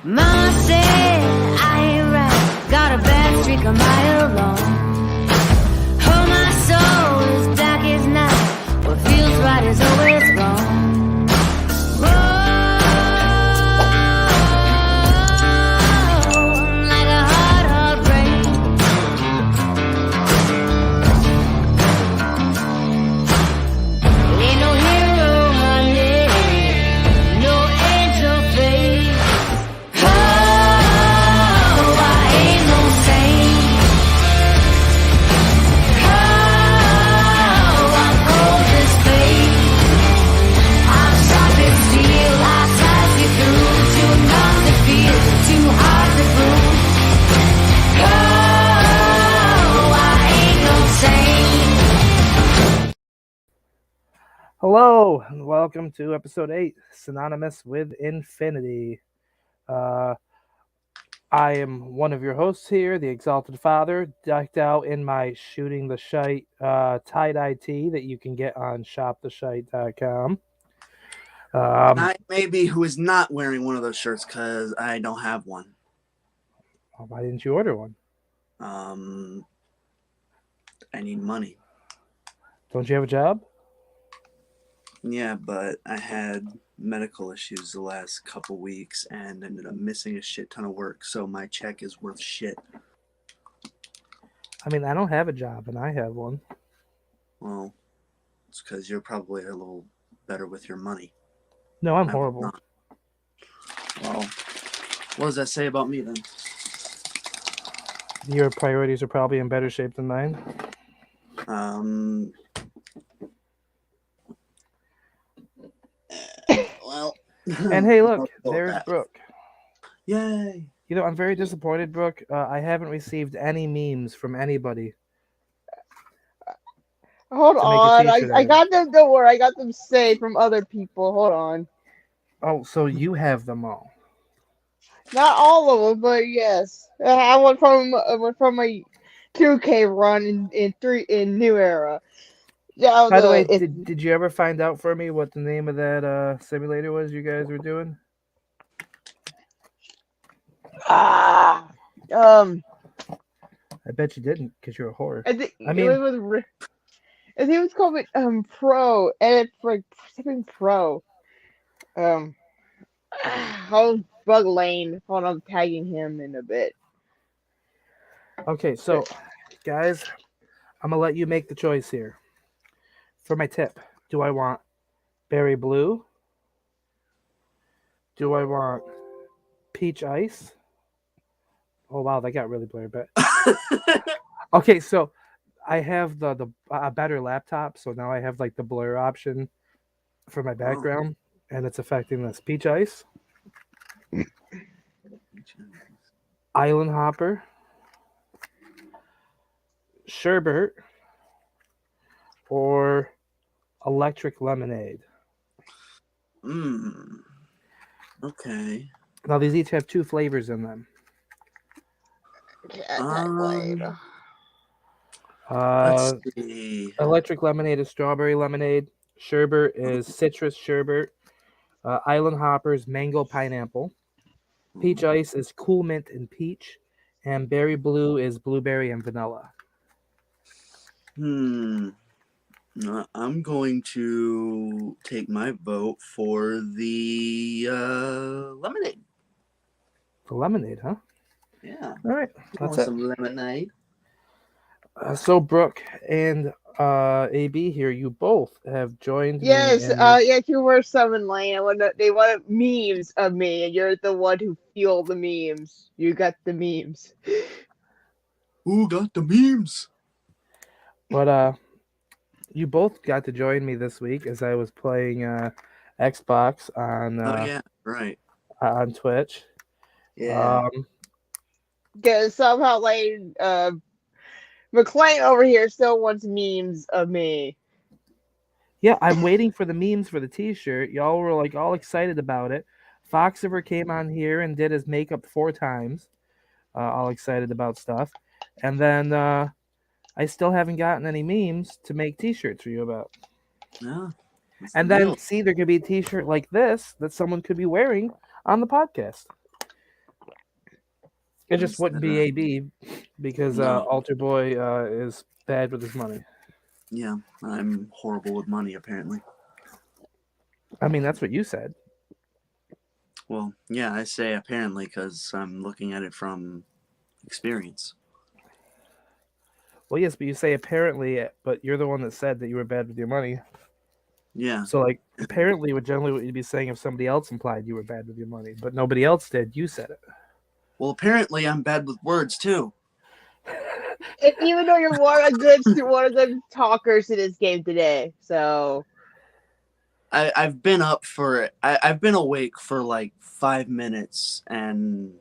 Mama said I ain't right, got a bad streak a mile long. Oh, my soul is dark as night, what feels right is always wrong. Like a hard, hard rain. Ain't no hero, honey, no angel face. Oh, I ain't no saint. Oh, I'm cold as fate. I'm sharp as steel. I slice you through. Too numb to feel, too hard to prove. Oh, I ain't no saint. Hello, and welcome to episode 8, Synonymous with Infinity. I am one of your hosts here, the Exalted Father, decked out in my Shooting the Shite tie-dye tee that you can get on shoptheshite.com. I maybe who is not wearing one of those shirts because I don't have one. Why didn't you order one? I need money. Don't you have a job? Yeah, but I had medical issues the last couple weeks and ended up missing a shit ton of work, so my check is worth shit. I mean, I don't have a job, and I have one. Well, it's because you're probably a little better with your money. No, I'm I was horrible. not. Well, what does that say about me then? Your priorities are probably in better shape than mine. Well. And hey, look, I'll go with there's that. Brooke. Yay! You know, I'm very disappointed, Brooke. I haven't received any memes from anybody. Hold To make a on, t-shirt I out. got them. Don't worry, I got them saved from other people. Hold on, Oh, so you have them all. not all of them, but yes, I went from a 2K run in New Era. Yeah, By the way, did you ever find out for me what the name of that simulator was you guys were doing? I I bet you didn't, because you're a whore. think I mean- it was. I think it was called Pro, and it's like something Pro. How's Bug Lane? Hold on, I'm tagging him in a bit. Okay, so, guys, I'm going to let you make the choice here. For my tip, do I want berry blue? Do I want peach ice? Oh, wow, that got really blurry, but... Okay, so I have a better laptop, so now I have like the blur option for my background, and it's affecting this. Peach ice, island hopper, sherbet, or electric lemonade. Okay. Now these each have 2 flavors in them. Let's see. Electric lemonade is strawberry lemonade. Sherbet is citrus sherbet. Island hopper is mango pineapple. Peach ice is cool mint and peach. And berry blue is blueberry and vanilla. I'm going to take my vote for the lemonade. The lemonade, huh? Yeah. All right. I want That's it. some lemonade. So Brooke and AB here, you both have joined Yes, me. yes, you were Summon Lane. They wanted memes of me, and you're the one who fueled the memes. You got the memes. Who got the memes? But you both got to join me this week as I was playing Xbox on Oh yeah, right. on Twitch. Yeah. Because somehow Lane, McLean over here still wants memes of me. Yeah, I'm waiting for the memes for the t-shirt. Y'all were like all excited about it. Foxiver came on here and did his makeup 4 times. All excited about stuff. And then I still haven't gotten any memes to make t-shirts for you about. Yeah. And then see, there could be a t-shirt like this that someone could be wearing on the podcast. It just wouldn't be Instead AB because No. Alter Boy is bad with his money. Yeah, I'm horrible with money, apparently. I mean, that's what you said. Well, yeah, I say apparently because I'm looking at it from experience. Well, yes, but you say apparently, but you're the one that said that you were bad with your money. Yeah. So, like, apparently would generally what you'd be saying if somebody else implied you were bad with your money, but nobody else did. You said it. Well, apparently I'm bad with words too. And even though you're one of the talkers in this game today, so I've been up for I've been awake for like 5 minutes, and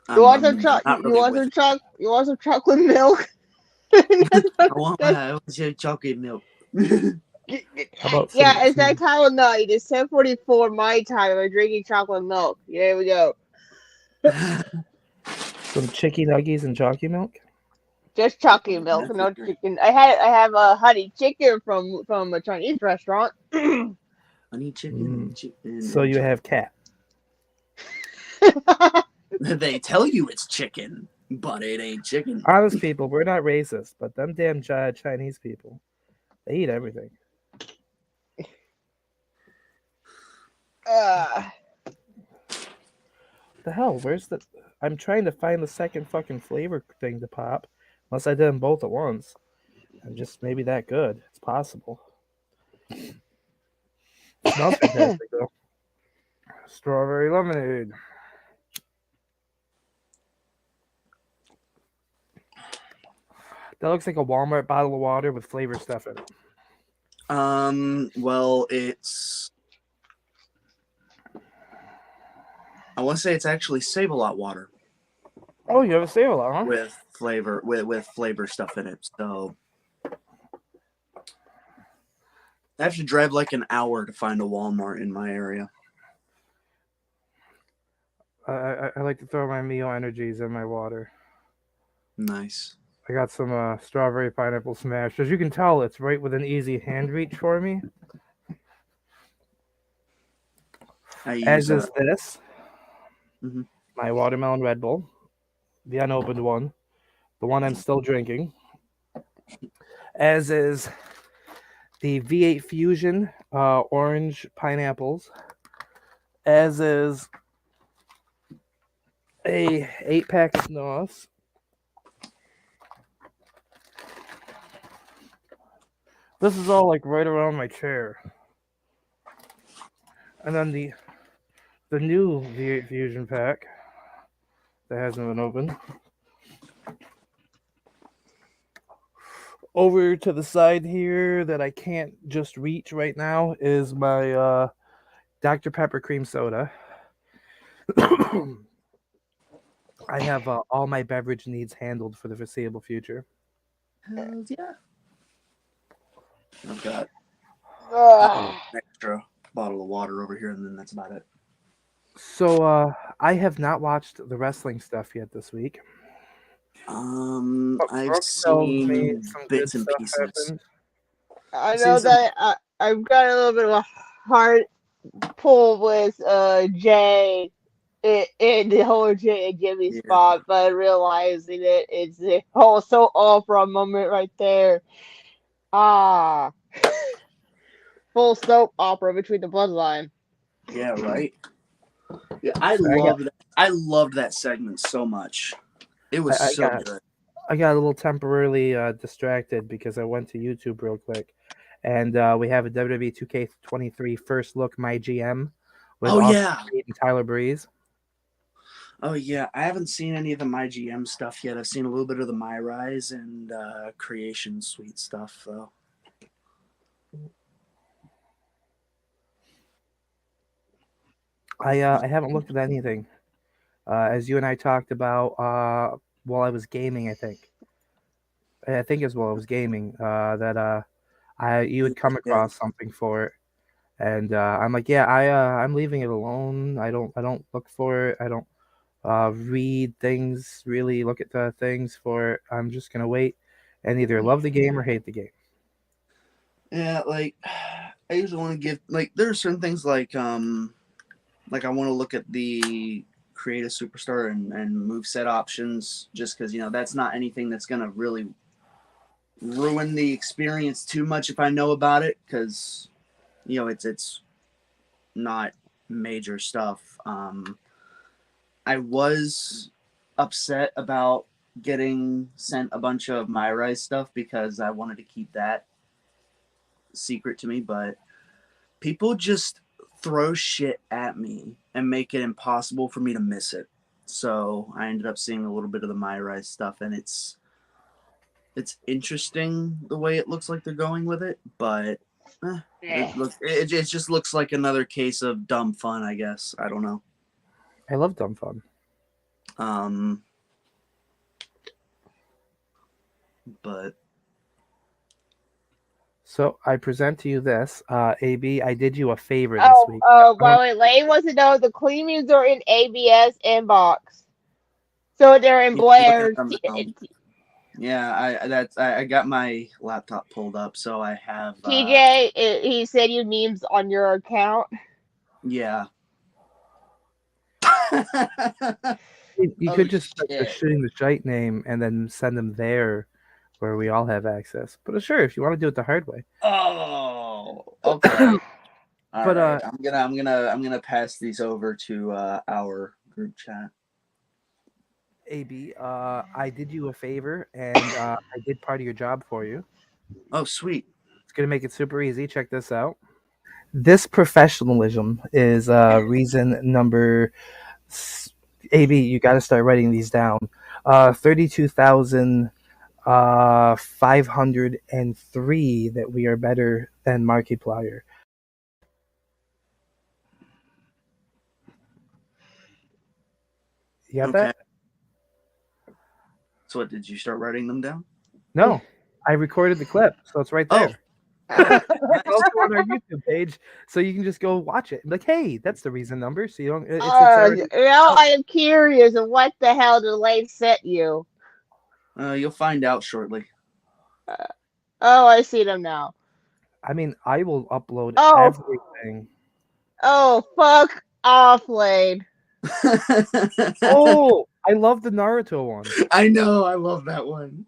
you want some I'm not really with it. you want some chocolate milk. I want some chocolate milk. How about Yeah, it's some that time of night. It's 10:44 my time. I'm drinking chocolate milk. There we go. chicky nuggies and jockey milk? Just chocolate milk, That's no great. chicken. I have a honey chicken from a Chinese restaurant. Honey chicken, chicken. So and you have cat. They tell you it's chicken, but it ain't chicken. Honest people, we're not racist, but them damn Chinese people, they eat everything. The hell? Where's the? I'm trying to find the second fucking flavor thing to pop. Unless I did them both at once. I'm just maybe that good. It's possible. Smells fantastic though. Strawberry lemonade. That looks like a Walmart bottle of water with flavor stuff in it. Well, I want to say it's actually Save-A-Lot water Oh, you have a save a lot, huh? with flavor stuff in it. So I have to drive like an hour to find a Walmart in my area. I like to throw my Mio Energies in my water. Nice. I got some strawberry pineapple smash. As you can tell, it's right within easy hand reach for me. As is this. Mhm. My watermelon Red Bull. The unopened one. The one I'm still drinking. As is the V8 Fusion orange pineapples. As is a 8-pack of Nos. This is all like right around my chair. And then the new V8 Fusion pack that hasn't been opened. Over to the side here that I can't just reach right now is my Dr. Pepper cream soda. I have all my beverage needs handled for the foreseeable future. Hell yeah. I've got Ugh. an extra bottle of water over here, and then that's about it. So I have not watched the wrestling stuff yet this week. I've Brooks tells me seen some good bits and stuff pieces. happened. I I've know seen some- that I've got a little bit of a hard pull with Jay in the whole Jay and Jimmy Yeah. spot, but realizing it, it's the whole so Oprah moment right there. Ah, full soap opera between the bloodline. Yeah, right. Yeah, I loved that segment so much. It was so good. I got a little temporarily distracted because I went to YouTube real quick, and we have a WWE 2K23 first look my GM with Austin Reed and Tyler Breeze. Oh yeah, I haven't seen any of the My GM stuff yet. I've seen a little bit of the My Rise and Creation Suite stuff though. I haven't looked at anything. As you and I talked about while I was gaming, I think as well I was gaming that you would come across something for it, and I'm like, yeah, I'm leaving it alone. I don't look for it. I don't read things, really look at the things for it. I'm just gonna wait and either love the game or hate the game. Yeah, like I usually want to give there are certain things like I want to look at the create a superstar and move set options, just because that's not anything that's gonna really ruin the experience too much if I know about it, because it's not major stuff. I was upset about getting sent a bunch of my Rise stuff because I wanted to keep that secret to me, but people just throw shit at me and make it impossible for me to miss it. So I ended up seeing a little bit of the My Rise stuff, and it's interesting the way it looks like they're going with it, but it just looks like another case of dumb fun, I guess. I don't know. I love dumb fun. But So I present to you this, AB. I did you a favor this week. wait. Lane wants to know the cleanings are in ABS inbox. So they're in Blair's. Yeah, I got my laptop pulled up, so I have. TJ, he said you memes on your account. Yeah. You could just start the shooting the shite name and then send them there, where we all have access. But sure, if you want to do it the hard way. Oh, okay. But right. I'm gonna pass these over to our group chat. AB, I did you a favor, and I did part of your job for you. Oh, sweet. It's gonna make it super easy. Check this out. This professionalism is reason number. AB, you got to start writing these down. 32,503 that we are better than Markiplier. You got that? So what, did you start writing them down? No, I recorded the clip, so it's right there. It's also on our YouTube page, so you can just go watch it. Like, hey, that's the reason number. So you don't. I am curious of what the hell did Lane set you. You'll find out shortly. I see them now. I mean, I will upload everything. Oh, fuck off, Lane. Oh, I love the Naruto one. I know, I love that one.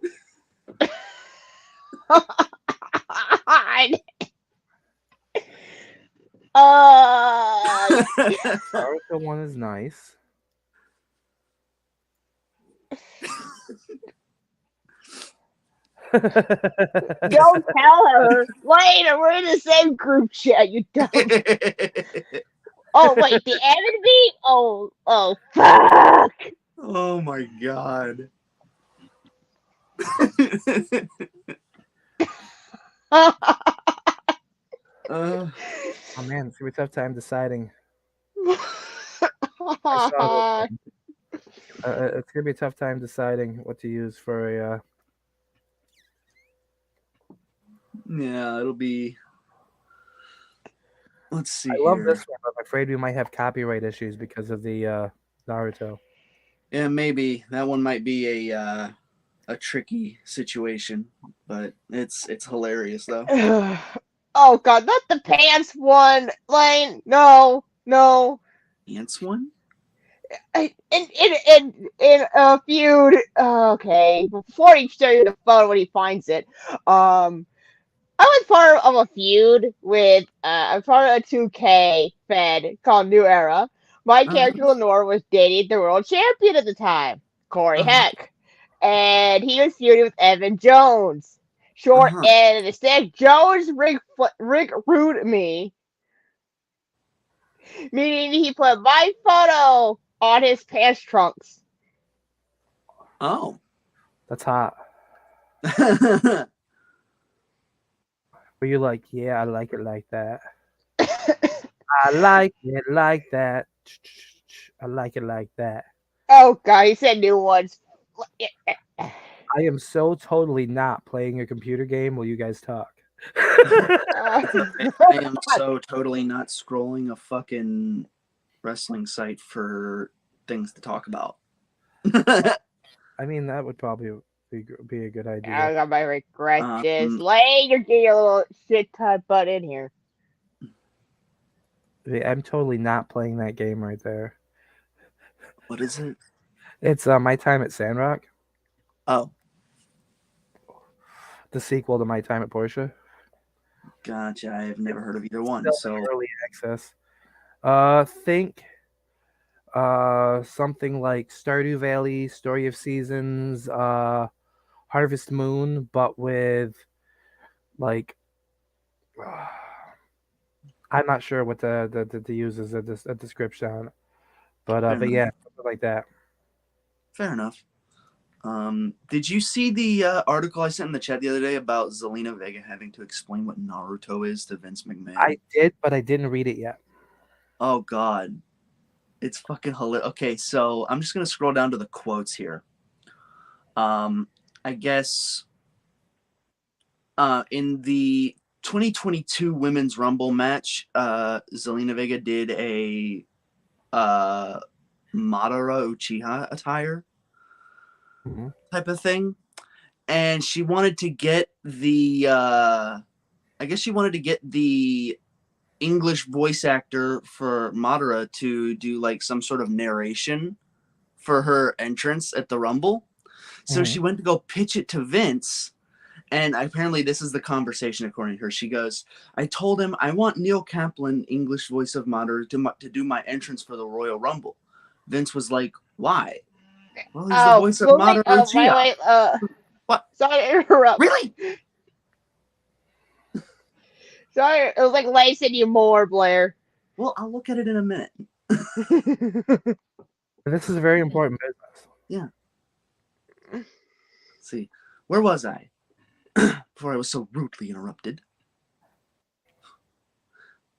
Naruto one is nice. Don't tell her. Wait, we're in the same group chat, you dumb. Oh, wait, the enemy? Oh, fuck. Oh, my God. Oh, man, it's going to be a tough time deciding. It's going to be a tough time deciding what to use for a... Yeah, it'll be... Let's see. I love this one, but I'm afraid we might have copyright issues because of the Naruto. Yeah, maybe. That one might be a tricky situation, but it's hilarious, though. Oh, God, not the pants one, Lane. No. Pants one? In a feud. Okay, before he show you the phone when he finds it. I was part of a feud with I'm part of a 2K fed called New Era. My character Lenore was dating the world champion at the time, Corey Heck, and he was feuding with Evan Jones. Short end of the stick, Jones Rick rude me, meaning he put my photo on his pants trunks. Oh, that's hot. Were you like, yeah, I like it like that. I like it like that. I like it like that. Oh, God, he said new ones. I am so totally not playing a computer game while you guys talk. I am so totally not scrolling a fucking wrestling site for things to talk about. I mean, that would probably be a good idea. I might regret this. Lane, you're getting a little shit type butt in here. I'm totally not playing that game right there. What is it? It's My Time at Sandrock, Oh, the sequel to My Time at Porsche. gotcha. I have never heard of either one. Still in So early access. Think something like Stardew Valley, Story of Seasons, Harvest Moon, but with like I'm not sure what to use as a description on it. But fair but enough. yeah, something like that. Fair enough. Did you see the article I sent in the chat the other day about Zelina Vega having to explain what Naruto is to Vince McMahon? I did, but I didn't read it yet. Oh God, it's fucking hilarious. Okay, so I'm just gonna scroll down to the quotes here. I guess in the 2022 Women's Rumble match, Zelina Vega did a Madara Uchiha attire Mhm. type of thing, and she wanted to get the I guess she wanted to get the English voice actor for Madara to do like some sort of narration for her entrance at the Rumble. So she went to go pitch it to Vince, and apparently this is the conversation according to her. She goes, I told him I want Neil Kaplan, English voice of Madara, to do my entrance for the Royal Rumble. Vince was like, why? Well, he's the voice of Madara Uchiha. Wait, What? sorry to interrupt. Really? Sorry, it was like lacing you more, Blair. Well, I'll look at it in a minute. This is a very important business. Yeah. Let's see, where was I before I was so rudely interrupted?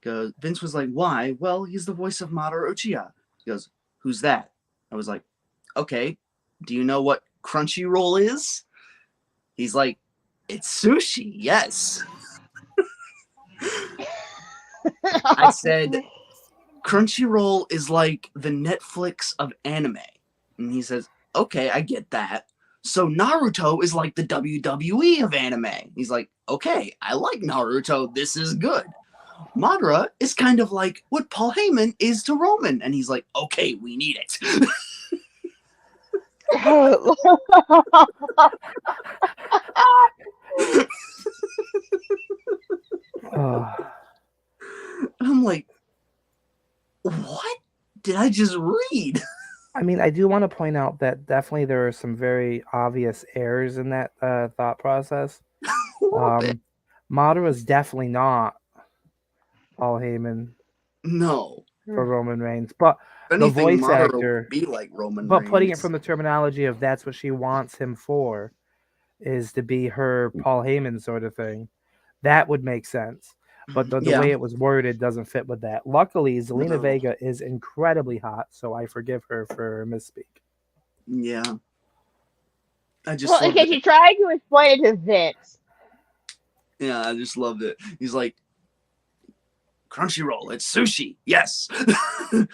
Goes, Vince was like, why? Well, he's the voice of Madara Uchiha. He goes, who's that? I was like, okay, do you know what Crunchyroll is? He's like, it's sushi, yes. I said, Crunchyroll is like the Netflix of anime. And he says, okay, I get that. So Naruto is like the WWE of anime. He's like, okay, I like Naruto. This is good. Madara is kind of like what Paul Heyman is to Roman. And he's like, okay, we need it. I'm like, what did I just read? I mean, I do want to point out that definitely there are some very obvious errors in that thought process. Madara is definitely not Paul Heyman No. for Roman Reigns, but If the anything, voice Madara actor, would be like Roman but Reigns. putting it from the terminology of that's what she wants him for, is to be her Paul Heyman sort of thing. That would make sense. But the Yeah. way it was worded doesn't fit with that. Luckily, Zelina No. Vega is incredibly hot, so I forgive her for misspeak. Yeah. I just Well, loved because it. you tried to explain it to Vince. Yeah, I just loved it. He's like, Crunchyroll, it's sushi. Yes. And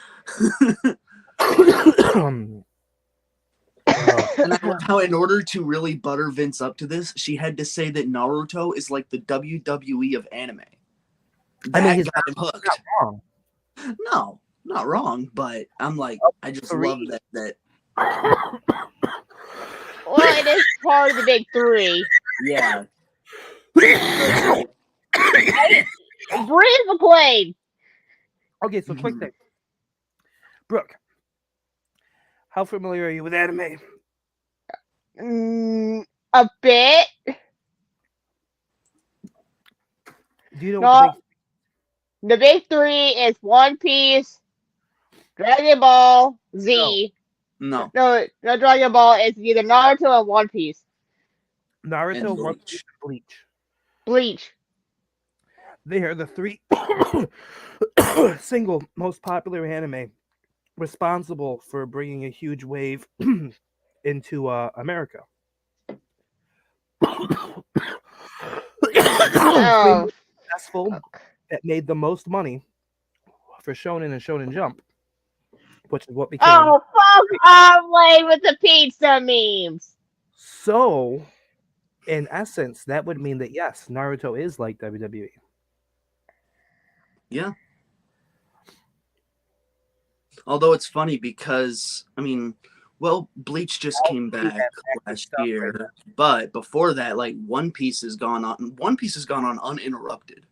I love how, in order to really butter Vince up to this, she had to say that Naruto is like the WWE of anime. I mean, he's got him hooked. not wrong. No, not wrong, but I'm like, I just love that. Well, it is part of the big three. Yeah. Brief McLean. Okay, so quick thing. Brooke, how familiar are you with anime? A bit. Do you know No. what The big three is One Piece, Dragon Ball Z. No. No, Dragon Ball is either Naruto or One Piece. Naruto, And One Piece, Bleach. Bleach. They are the three single most popular anime responsible for bringing a huge wave into America. Oh. Successful that made the most money for Shonen and Shonen Jump, which is what became. Oh, fuck off, Lane, with the pizza memes. So, in essence, that would mean that yes, Naruto is like WWE. Yeah. Although it's funny because, I mean, well, Bleach just came You have back active last stuff right year, but before that, like One Piece has gone on. One Piece has gone on uninterrupted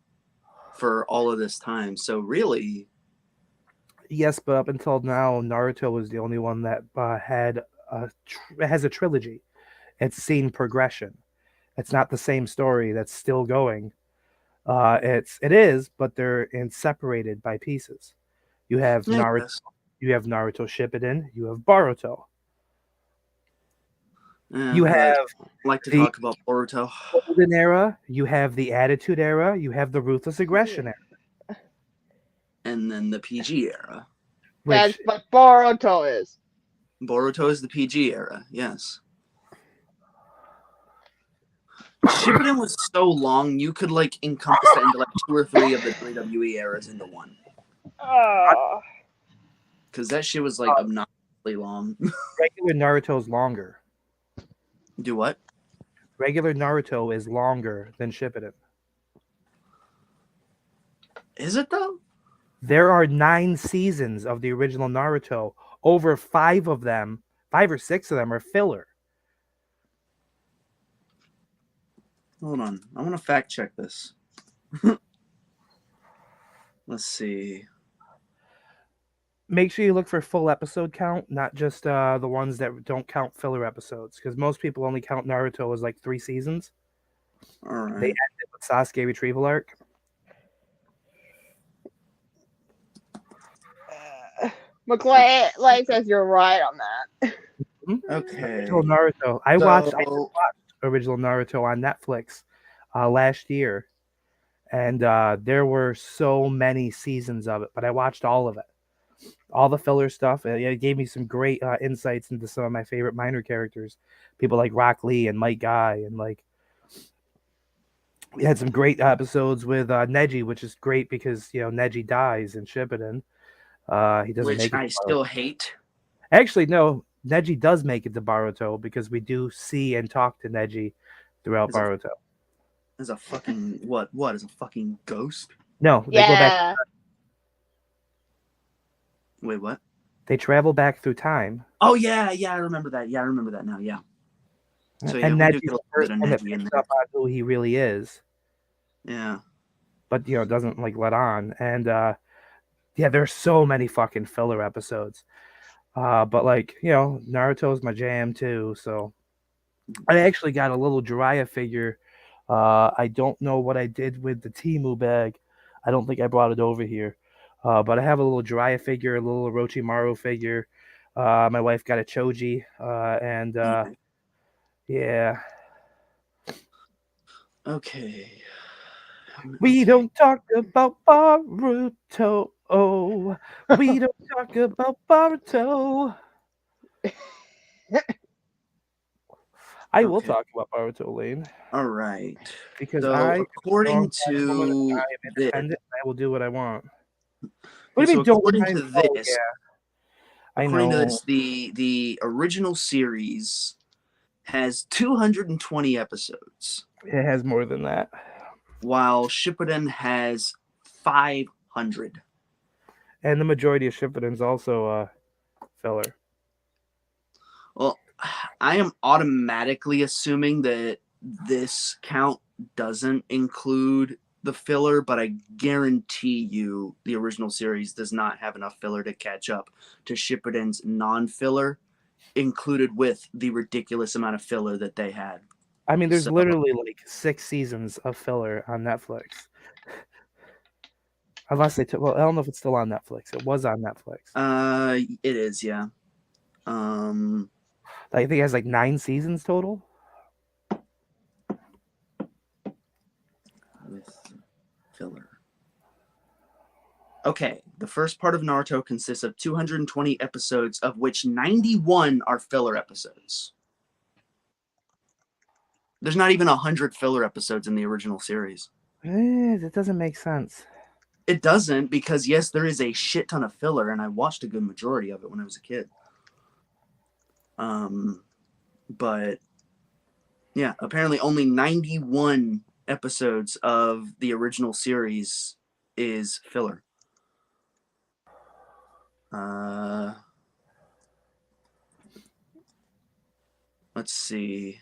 for all of this time. So really, Yes, but up until now, Naruto was the only one that has a trilogy. It's seen progression. It's not the same story that's still going. It is, but they're separated by pieces. You have yeah, I Naruto, guess. you have Naruto Shippuden, you have Boruto, Yeah, you I have like to the talk about Boruto, Golden Era, you have the Attitude Era, you have the Ruthless Aggression Era, and then the PG era. That's which what Boruto is. Boruto is the PG era. Yes. Shippuden was so long, you could like encompass that into like 2 or 3 of the WWE eras into one. Oh. Because that shit was like obnoxiously long. regular Naruto is longer. Do what? Regular Naruto is longer than Shippuden. Is it though? There are 9 seasons of the original Naruto. Over 5 of them, 5 or 6 of them are filler. Hold on. I want to fact check this. Let's see. Make sure you look for full episode count, not just the ones that don't count filler episodes, because most people only count Naruto as like 3 seasons. All They right. ended with Sasuke retrieval arc. McClay like says you're right on that. Okay. Original Naruto. I watched So, original Naruto on Netflix last year, and there were so many seasons of it, but I watched all of it. All the filler stuff. It gave me some great insights into some of my favorite minor characters, people like Rock Lee and Mike Guy, and like we had some great episodes with Neji, which is great because Neji dies in Shippuden. He doesn't which make it. I still hate. Actually, no, Neji does make it to Baruto because we do see and talk to Neji throughout As a, Baruto. as a fucking what? What is a fucking ghost? No, they go back. Yeah. Wait, what? They travel back through time, Oh yeah, yeah, I remember that. Yeah, I remember that now. Yeah. So yeah, and we do Neji's get a the little bit first of one that Neji in picks there. up on who he really is, Yeah. but doesn't like let on. And yeah, there's so many fucking filler episodes. But like Naruto's my jam too. So I actually got a little Jiraiya figure. I don't know what I did with the Timu bag. I don't think I brought it over here. But I have a little Jiraiya figure, a little Orochimaru figure. My wife got a Choji, and yeah. Okay. We Okay. don't talk about Baruto. Oh, we don't talk about Baruto. I will Okay. talk about Baruto, Lane, All right. because So I am a strong according black woman. I to am this, independent. And I will do what I want. What okay, do you so mean? Don't according mind? to Oh this, yeah, I according to know. this, the original series has 220 episodes, It has more than that. while Shippuden has 500. And the majority of Shippuden's also filler. Well, I am automatically assuming that this count doesn't include the filler, but I guarantee you the original series does not have enough filler to catch up to Shippuden's non-filler, included with the ridiculous amount of filler that they had. I mean, there's So, literally like 6 seasons of filler on Netflix. Unless they took. Well, I don't know if it's still on Netflix. It was on Netflix. it is, yeah. I think it has like 9 seasons total. With filler. Okay, the first part of Naruto consists of 220 episodes, of which 91 are filler episodes. There's not even 100 filler episodes in the original series. That doesn't make sense. It doesn't, because yes, there is a shit ton of filler, and I watched a good majority of it when I was a kid. But yeah, apparently only 91 episodes of the original series is filler. Let's see.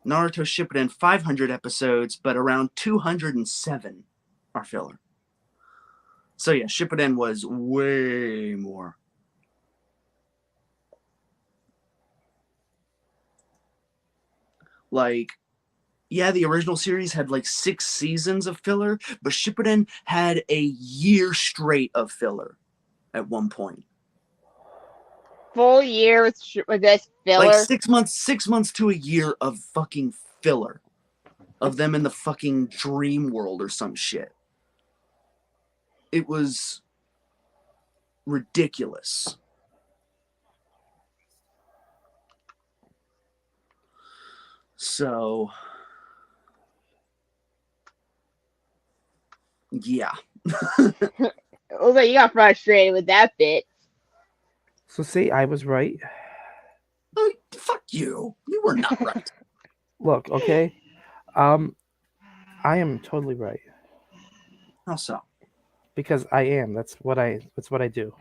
Naruto Shippuden 500 episodes, but around 207 are filler. So yeah, Shippuden was way more. Like, yeah, the original series had like 6 seasons of filler, but Shippuden had a year straight of filler at one point. Full year with this filler. Like 6 months to a year of fucking filler. Of them in the fucking dream world or some shit. It was ridiculous. So, yeah. Looks like you got frustrated with that bit. So see, I was right. Oh, fuck you. You were not right. Look, okay. I am totally right How so? because I am. That's what I do.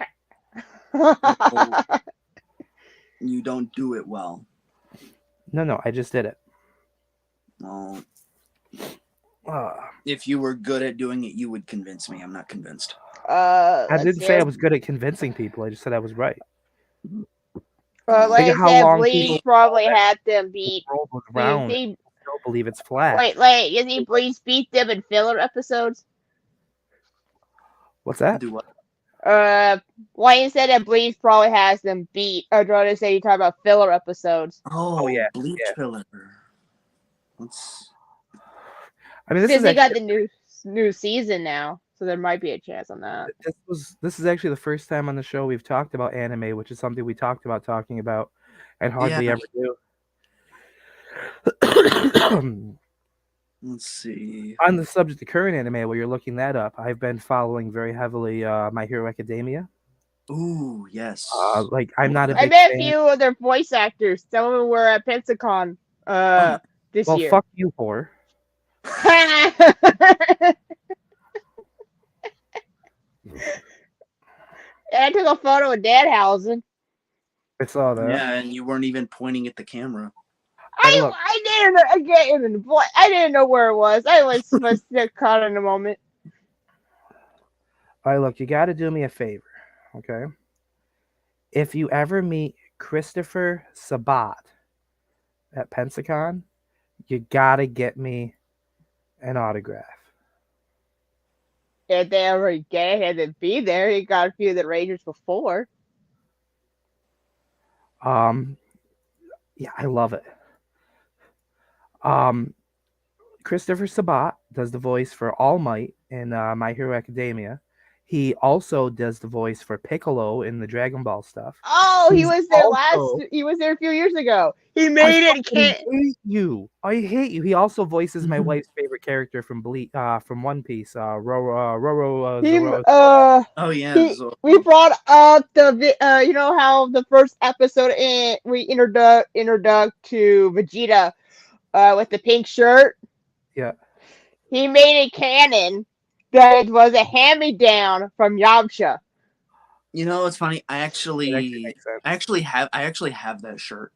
You don't do it well. No, I just did it. Well, if you were good at doing it, you would convince me. I'm not convinced. I didn't say I was good at convincing people. I just said I was right. Like Think of I how said, long Bleach people probably had them beat. rolled around. They, I don't believe it's flat. wait, isn't Bleach beat them in filler episodes? What's that? Do what? Wayne said that Bleach probably has them beat. Or do I say you talk about filler episodes? Oh yeah, Bleach yeah. filler. Let's. I mean, this Because is they got actually, the new season now, so there might be a chance on that. this is actually the first time on the show we've talked about anime, which is something we talked about talking about and hardly ever do. Let's see. On the subject of current anime, while you're looking that up, I've been following very heavily My Hero Academia. Ooh, yes. Like I'm not a I big met a fan. few of their voice actors. Some of them were at Pensacon this Well, year. fuck you, whore. I took a photo of Danhausen. I saw that. Yeah, and you weren't even pointing at the camera. Hey, look. I didn't know where it was. I was caught in a moment. All right, look, you got to do me a favor, okay? If you ever meet Christopher Sabat at Pensacon, you got to get me an autograph. If they ever get it, to be there. He got a few of the Rangers before. Yeah, I love it. Christopher Sabat does the voice for All Might in My Hero Academia. He also does the voice for Piccolo in the Dragon Ball stuff. Oh, he He's was there also- He was there a few years ago. He made it. I hate you. I hate you. He also voices my wife's favorite character from from One Piece, Roro. Oh yeah. We brought up the you know how the first episode we introduced to Vegeta with the pink shirt. Yeah. He made it canon that it was a hand-me-down from Yamcha. You know, it's funny. I actually makes sense. have that shirt.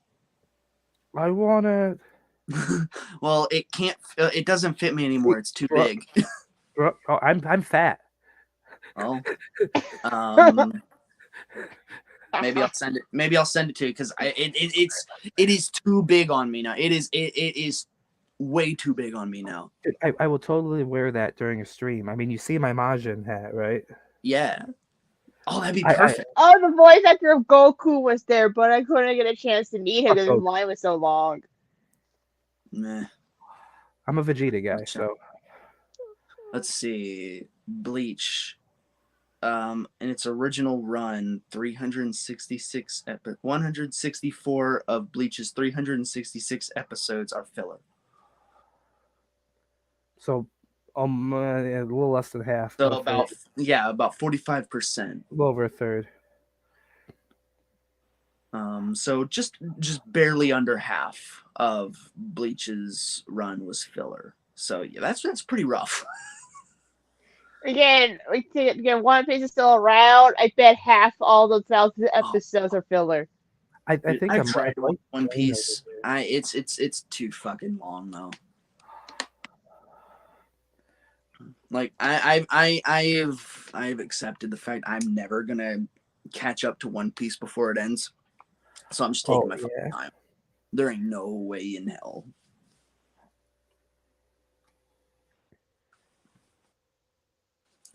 I want to. Well, it can't. It doesn't fit me anymore. It's too big. Oh, I'm fat. Oh. Maybe I'll send it. Maybe I'll send it to you because it is too big on me now. It is way too big on me now. I will totally wear that during a stream. I mean, you see my Majin hat, right? Yeah. Oh, that'd be perfect. The voice actor of Goku was there, but I couldn't get a chance to meet him because his line was so long. Meh. I'm a Vegeta guy, so. Let's see. Bleach. In its original run, 164 of Bleach's 366 episodes are filler. So, a little less than half. So about 45%. A little over a third. So just barely under half of Bleach's run was filler. So yeah, that's pretty rough. we can get One Piece is still around. I bet half all those 1,000 Oh, episodes are filler. I dude, think I've I'm tried like One Jane over Piece. here. It's too fucking long though. Like I've accepted the fact I'm never gonna catch up to One Piece before it ends. So I'm just taking Oh my fucking yeah. time. There ain't no way in hell.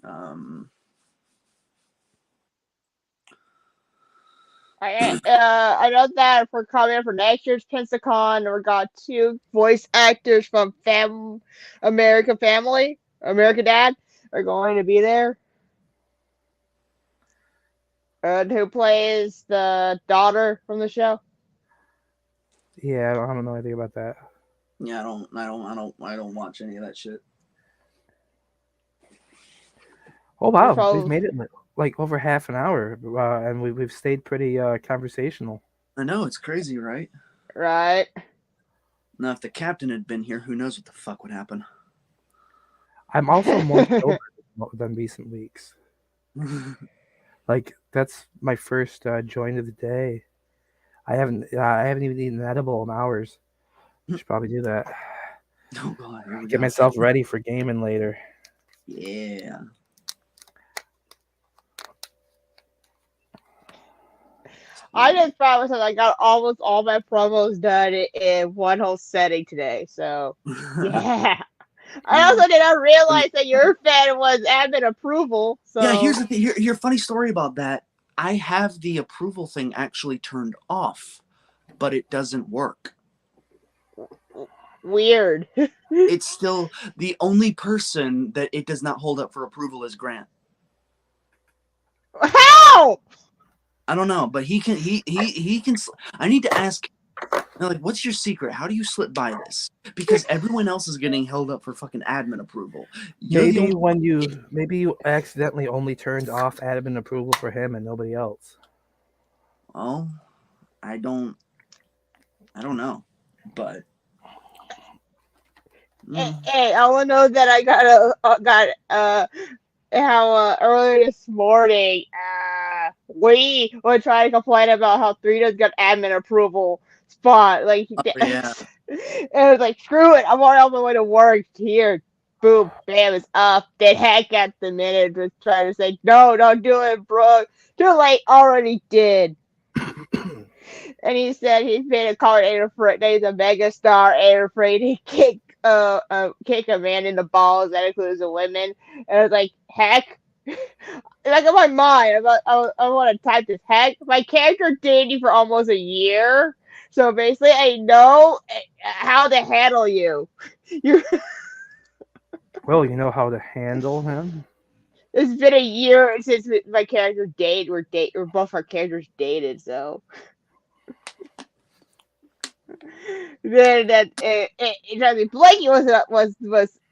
Um, I know that for coming up for next year's Pensacon, we got 2 voice actors from American Family, American Dad, are going to be there. Who plays the daughter from the show? Yeah, I don't know anything about that. yeah, I don't watch any of that shit. Oh They're wow, we've probably made it like over half an hour, and we've stayed pretty conversational. I know it's crazy, right? right. Now, if the captain had been here, who knows what the fuck would happen? I'm also more sober than recent weeks. Like that's my first joint of the day. I haven't even eaten an edible in hours. Should probably do that. Oh god, here we Get go. myself ready for gaming later. Yeah. I just promised that I got almost all my promos done in one whole setting today. So yeah. I also did not realize that your fan was admin approval. So Yeah, here's the thing. Here, funny story about that. I have the approval thing actually turned off, but it doesn't work. weird. It's still the only person that it does not hold up for approval is Grant. How? I don't know, but he can. He can. I need to ask. Like, what's your secret? How do you slip by this? Because everyone else is getting held up for fucking admin approval. You're the only. Maybe you accidentally only turned off admin approval for him and nobody else. Oh, I don't know, but. Hey, I want to know that I got how earlier this morning we were trying to complain about how Threados got admin approval spot like Oh yeah. and it was like screw it, I'm already on my way to work here. Boom, bam, it's up. Then Heck at the minute was trying to say no, don't do it, bro. Too late, already did. And he said he's been a card ain't afraid that he's a mega star, ain't afraid he kick a man in the balls, that includes the women. And I was like, heck. Like in my mind, I want to type this heck. My character dated for almost a year, so basically I know how to handle you. You. Well, you know how to handle him. It's been a year since my character dated. We're both our characters dated, so. Then Blakey was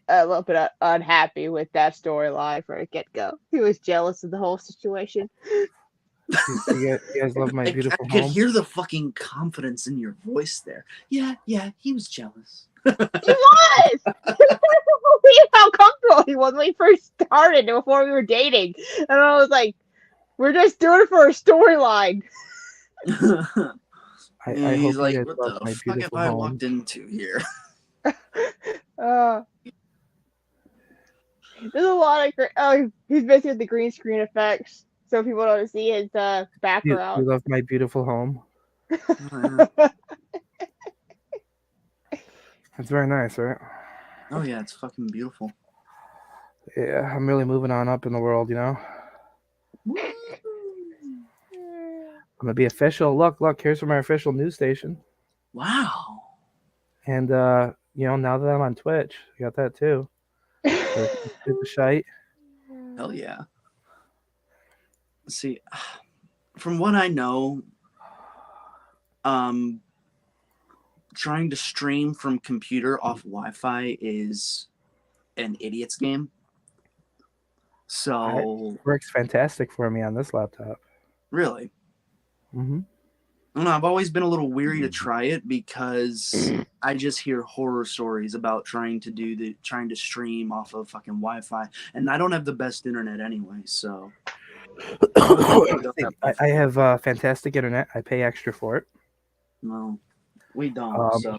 a little bit unhappy with that storyline from the get go. He was jealous of the whole situation. You guys love my beautiful I could home. hear the fucking confidence in your voice there. Yeah, he was jealous. He was. Believe how comfortable he was when we first started before we were dating, and I was like, "We're just doing it for a storyline." I He's hope like, you guys what love the my fuck have beautiful I home. walked into here? There's a lot of he's busy with the green screen effects, so people don't see his You background. love my beautiful home. It's very nice, right? Oh yeah, it's fucking beautiful. Yeah, I'm really moving on up in the world, you know. I'm gonna be official. Look, here's from our official news station. Wow. And you know, now that I'm on Twitch, I got that too. Super shite. Hell yeah. See, from what I know, trying to stream from computer off Wi-Fi is an idiot's game. So It works fantastic for me on this laptop. really, Mm-hmm. I don't know, I've always been a little weary to try it because I just hear horror stories about trying to stream off of fucking Wi-Fi, and I don't have the best internet anyway, so I have fantastic internet. I pay extra for it. no, we don't. Um, So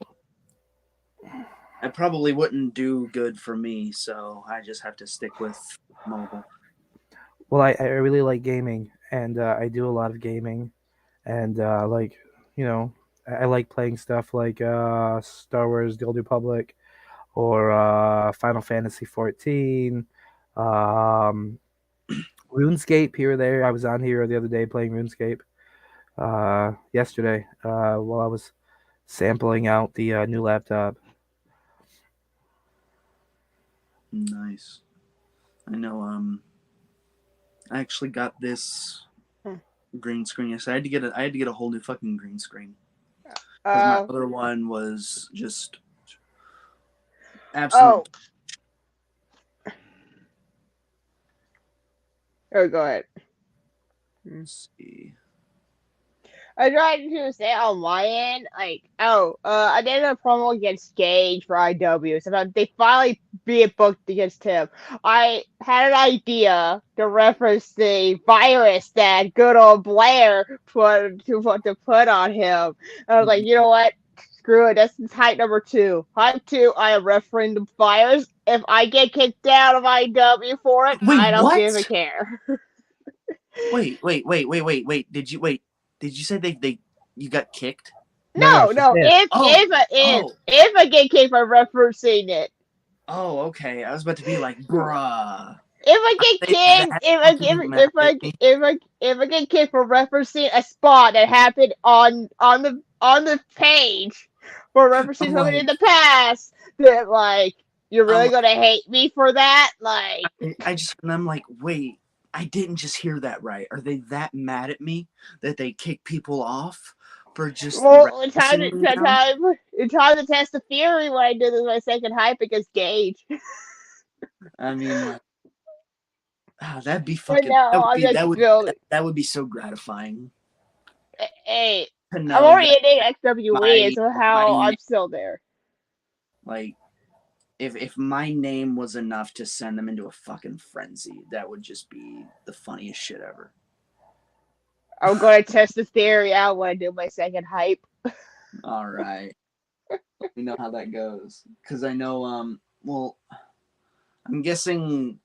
it probably wouldn't do good for me, so I just have to stick with mobile. Well, I really like gaming, and I do a lot of gaming, and like, you know, I like playing stuff like Star Wars: The Old Republic or Final Fantasy 14, um, RuneScape here or there. I was on here the other day playing RuneScape yesterday while I was sampling out the new laptop. Nice. I know. I actually got this green screen yesterday. I had to get a whole new fucking green screen. 'Cause my other one was just absolute. Oh, go ahead. Let's see. I tried to say on my end, like, I did a promo against Gage for IW, so they finally be booked against him. I had an idea to reference the virus that good old Blair put on him. I was like, you know what? Screw it. That's hype number 2. Hype 2, I am referencing the virus. If I get kicked out of IW for it, Wait, I don't what? give a care. Wait. Did you say you got kicked? No, she No. did. If I get kicked for referencing it. Oh, okay. I was about to be like, bruh. If I get kicked, if I get kicked for referencing a spot that happened on the page for referencing I'm something like- in the past, that like you're really I'm- gonna hate me for that? Like, I'm like, wait, I didn't just hear that right. Are they that mad at me that they kick people off for just well, it's time referencing me now? to test the theory when I did my second hype against Gage. I mean, like, that'd be But fucking. no, I'm just building. That would be so gratifying. Hey, To I'm know already that in XWE, my- and somehow my- I'm still there. like, if my name was enough to send them into a fucking frenzy, that would just be the funniest shit ever. I'm gonna test the theory out when I do my second hype. All right. Let me know how that goes, because I know. Well, I'm guessing.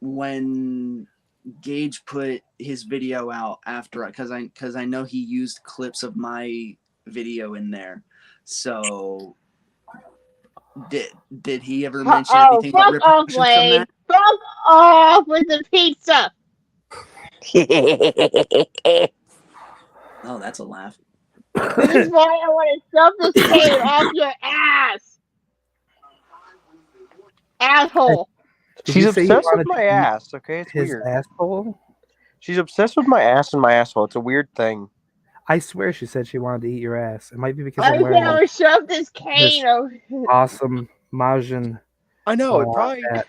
When Gage put his video out after, because I know he used clips of my video in there. So did he ever mention anything about Fuck off, repercussions from Lane! that? Fuck off with the pizza! Oh, that's a laugh. This is why I want to shove this cane off your ass! Asshole! Did She's you say you obsessed with wanted to my eat ass, okay? It's his weird. asshole? She's obsessed with my ass and my asshole. It's a weird thing. I swear she said she wanted to eat your ass. It might be because I I'm wearing never shove this cane over. awesome Majin. I know, hat.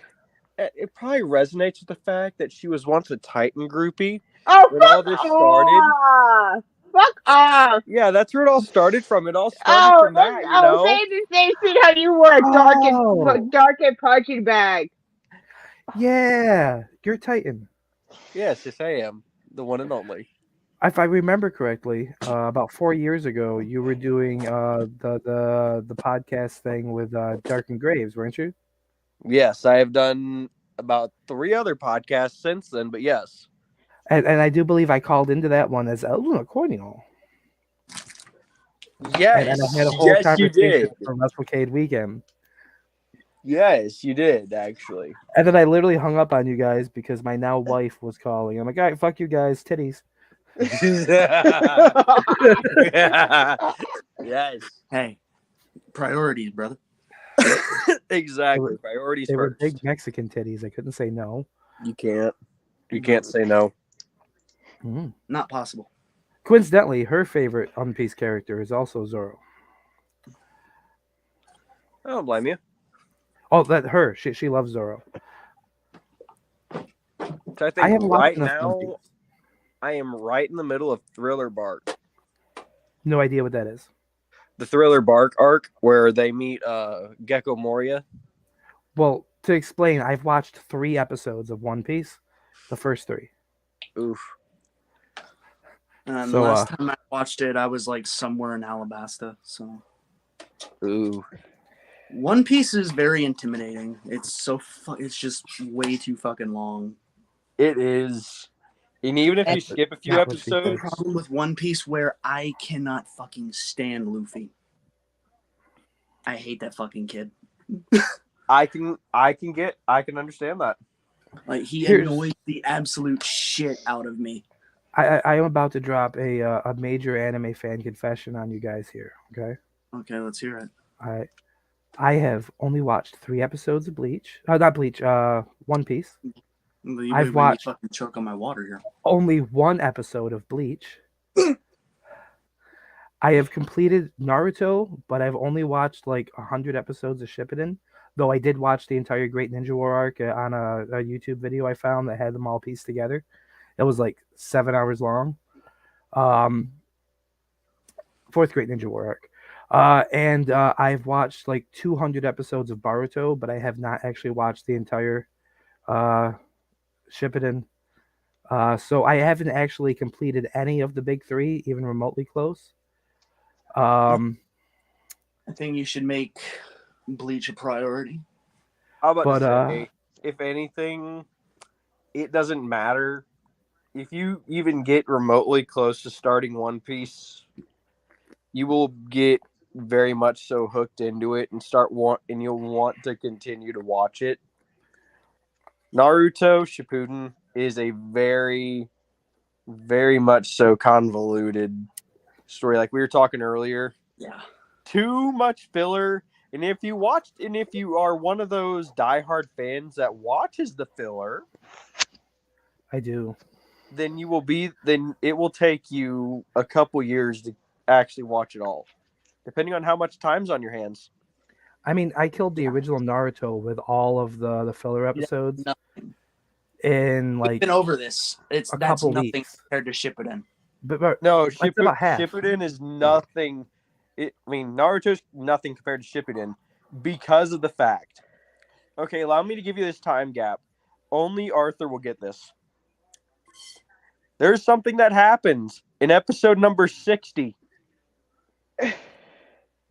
it probably resonates with the fact that she was once a Titan groupie. Oh, When all fuck this off! Fuck off! Yeah, that's where it all started from. It all started from that, you know? Say the same thing how you were a dark and punching bag. Yeah, you're Titan. Yes, I am. The one and only. If I remember correctly, about 4 years ago, you were doing the podcast thing with Dark and Graves, weren't you? Yes, I have done about 3 other podcasts since then, but yes. And I do believe I called into that one as Elden Accordion. Yes, And I had a whole yes, you conversation did. for WrestleCade weekend. Yes, you did, actually. And then I literally hung up on you guys because my now wife was calling. I'm like, all right, fuck you guys, titties. Yes. Hey, priorities, brother. Exactly. Priorities They were first. big Mexican titties. I couldn't say no. You can't say no. Mm. Not possible. Coincidentally, her favorite One Piece character is also Zoro. I don't blame you. Oh, that her. She loves Zoro. So I think I haven't watched right enough One now, Piece. I am right in the middle of Thriller Bark. No idea what that is. The Thriller Bark arc where they meet Gecko Moria. Well, to explain, I've watched 3 episodes of One Piece, the first 3. Oof. The So, last time I watched it, I was like somewhere in Alabasta. So Ooh. One Piece is very intimidating. It's it's just way too fucking long. It is. And even if you That's skip a few not what she The said. episodes, problem with One Piece where I cannot fucking stand Luffy. I hate that fucking kid. I can understand that. Like he Here's- annoys the absolute shit out of me. I am about to drop a major anime fan confession on you guys here. Okay, Okay, let's hear it. I have only watched 3 episodes of Bleach. Not Bleach. One Piece. You I've made me watched- fucking choke on my water here. Only 1 episode of Bleach. I have completed Naruto, but I've only watched like 100 episodes of Shippuden. Though I did watch the entire Great Ninja War arc on a YouTube video I found that had them all pieced together. It was like 7 hours long. Fourth Great Ninja War arc. And I've watched like 200 episodes of Boruto, but I have not actually watched the entire Shippuden. So I haven't actually completed any of the big 3, even remotely close. I think you should make Bleach a priority. I was about But, to say, if anything, it doesn't matter. If you even get remotely close to starting One Piece, you will get very much so hooked into it and you'll want to continue to watch it. Naruto Shippuden is a very, very much so convoluted story. Like we were talking earlier, Yeah. too much filler. And if you are one of those diehard fans that watches the filler, I do. then it will take you a couple years to actually watch it all, depending on how much time's on your hands. I mean, I killed the original Naruto with all of the filler episodes in We've like been over this. That's couple nothing weeks. compared to Shippuden. But No, that's about half. Shippuden is nothing. Naruto's nothing compared to Shippuden because of the fact. Okay, allow me to give you this time gap. Only Arthur will get this. There's something that happens in episode number 60.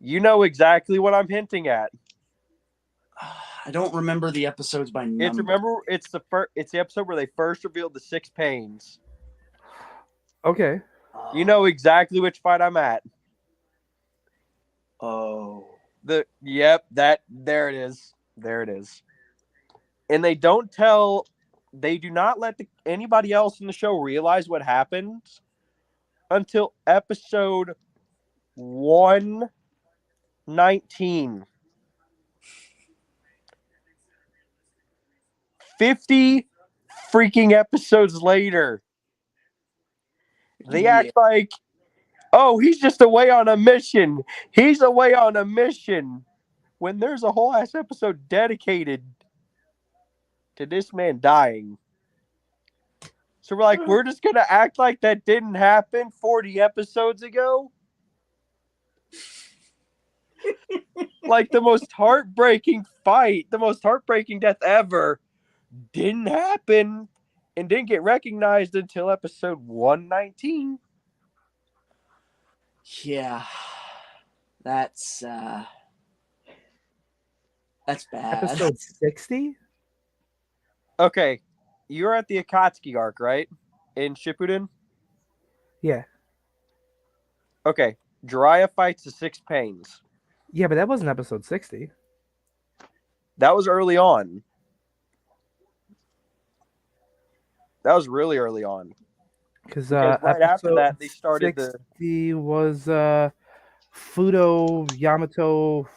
You know exactly what I'm hinting at. I don't remember the episodes by number. It's the episode where they first revealed the 6 pains. Okay. You know exactly which fight I'm at. Oh. There it is. There it is. And they do not let anybody else in the show realize what happens until episode 119. 50 freaking episodes later. They act like, oh, he's just away on a mission. He's away on a mission. When there's a whole ass episode dedicated to this man dying. So we're just going to act like that didn't happen 40 episodes ago? Like the most heartbreaking fight, the most heartbreaking death ever didn't happen and didn't get recognized until episode 119. Yeah. That's bad. Episode 60? Okay, you're at the Akatsuki arc, right? In Shippuden? Yeah. Okay, Jiraiya fights the 6 pains. Yeah, but that wasn't episode 60. That was early on. That was really early on. Because Right after that, they started 60 was Fudo, Yamato,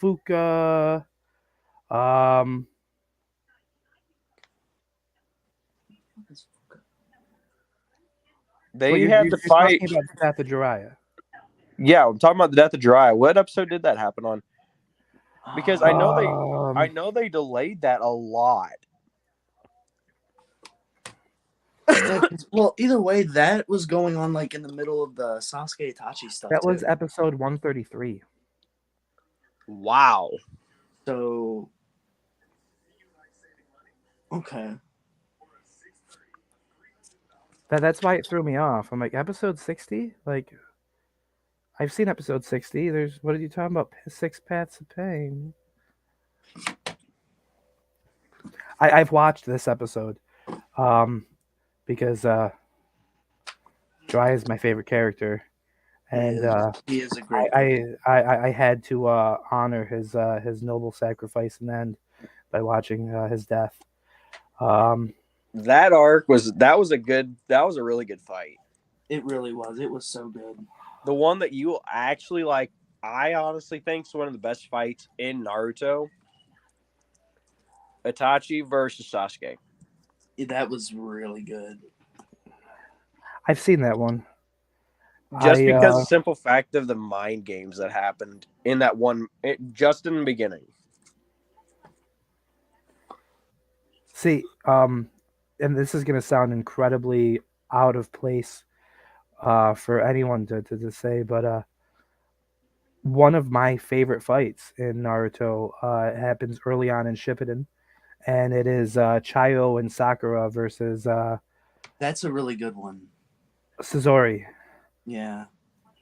Fuka. They had to fight. Talking about the death of Jiraiya. Yeah, I'm talking about the death of Jiraiya. What episode did that happen on? Because I know they delayed that a lot. Yeah, well, either way, that was going on like in the middle of the Sasuke Itachi stuff. That was too. episode 133. Wow. So okay. That's why it threw me off. I'm like, episode 60? Like, I've seen episode 60. What are you talking about? 6 Paths of Pain. I've watched this episode because Dry is my favorite character. And He is a great character. I had to honor his noble sacrifice and end by watching his death. That arc was a really good fight. It really was. It was so good. The one that you actually like, I honestly think is one of the best fights in Naruto. Itachi versus Sasuke. That was really good. I've seen that one. Just because the simple fact of the mind games that happened in that one, just in the beginning. See, and this is going to sound incredibly out of place for anyone to say, but one of my favorite fights in Naruto happens early on in Shippuden, and it is Chayo and Sakura versus That's a really good one. Suzori. Yeah.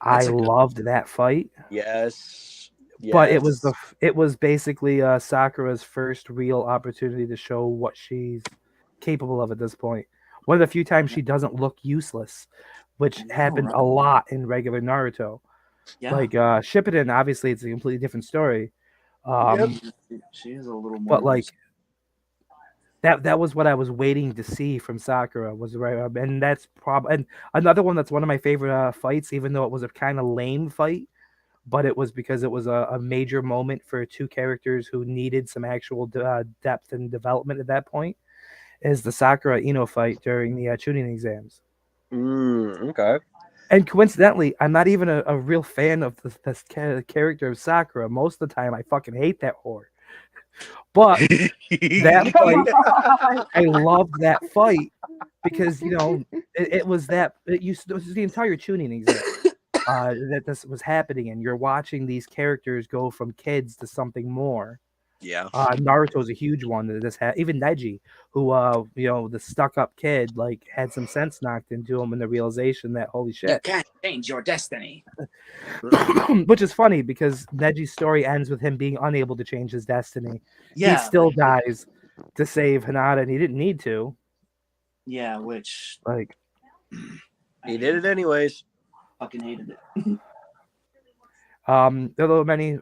I loved that fight. Yes. But it was basically Sakura's first real opportunity to show what she's capable of at this point. One of the few times she doesn't look useless, which happened a lot in regular Naruto. Yeah. Like Shippuden, obviously, it's a completely different story. She is a little more. But like that was what I was waiting to see from Sakura was right, and that's and another one that's one of my favorite fights, even though it was a kind of lame fight. But it was because it was a major moment for two characters who needed some actual depth and development at that point, is the Sakura Ino fight during the Chunin exams. Okay. And coincidentally, I'm not even a real fan of this character of Sakura. Most of the time, I fucking hate that whore. But that fight, I loved that fight because, it was it was the entire Chunin exam. That this was happening, and you're watching these characters go from kids to something more. Yeah. Naruto's a huge one that this even Neji, who the stuck-up kid, like had some sense knocked into him, and the realization that holy shit, you can't change your destiny. Which is funny because Neji's story ends with him being unable to change his destiny. Yeah, he still dies to save Hinata, and he didn't need to. Yeah, which like he did it anyways. Fucking hated it. Although many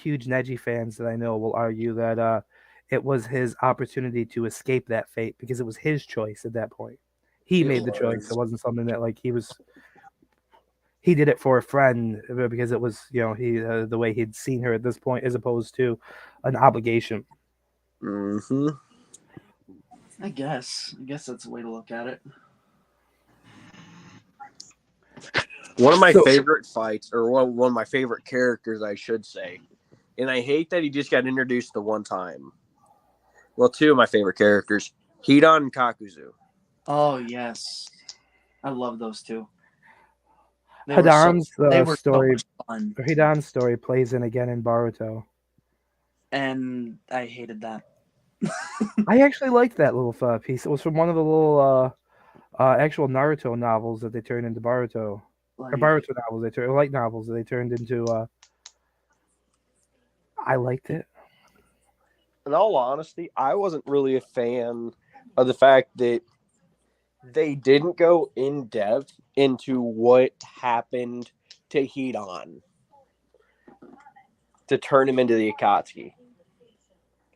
huge Neji fans that I know will argue that it was his opportunity to escape that fate because it was his choice at that point. He made the choice. It wasn't something that like he did it for a friend because it was the way he'd seen her at this point as opposed to an obligation. Mm-hmm. I guess that's a way to look at it. One of my favorite fights, or one of my favorite characters, I should say, and I hate that he just got introduced the one time. Well, two of my favorite characters, Hidan and Kakuzu. Oh, yes. I love those two. Hidan's story. So fun. Hidan's story plays in again in Boruto. And I hated that. I actually liked that little piece. It was from one of the little actual Naruto novels that they turned into Boruto. Or Boruto novels, light novels that they turned into. I liked it. In all honesty, I wasn't really a fan of the fact that they didn't go in depth into what happened to Hidan to turn him into the Akatsuki.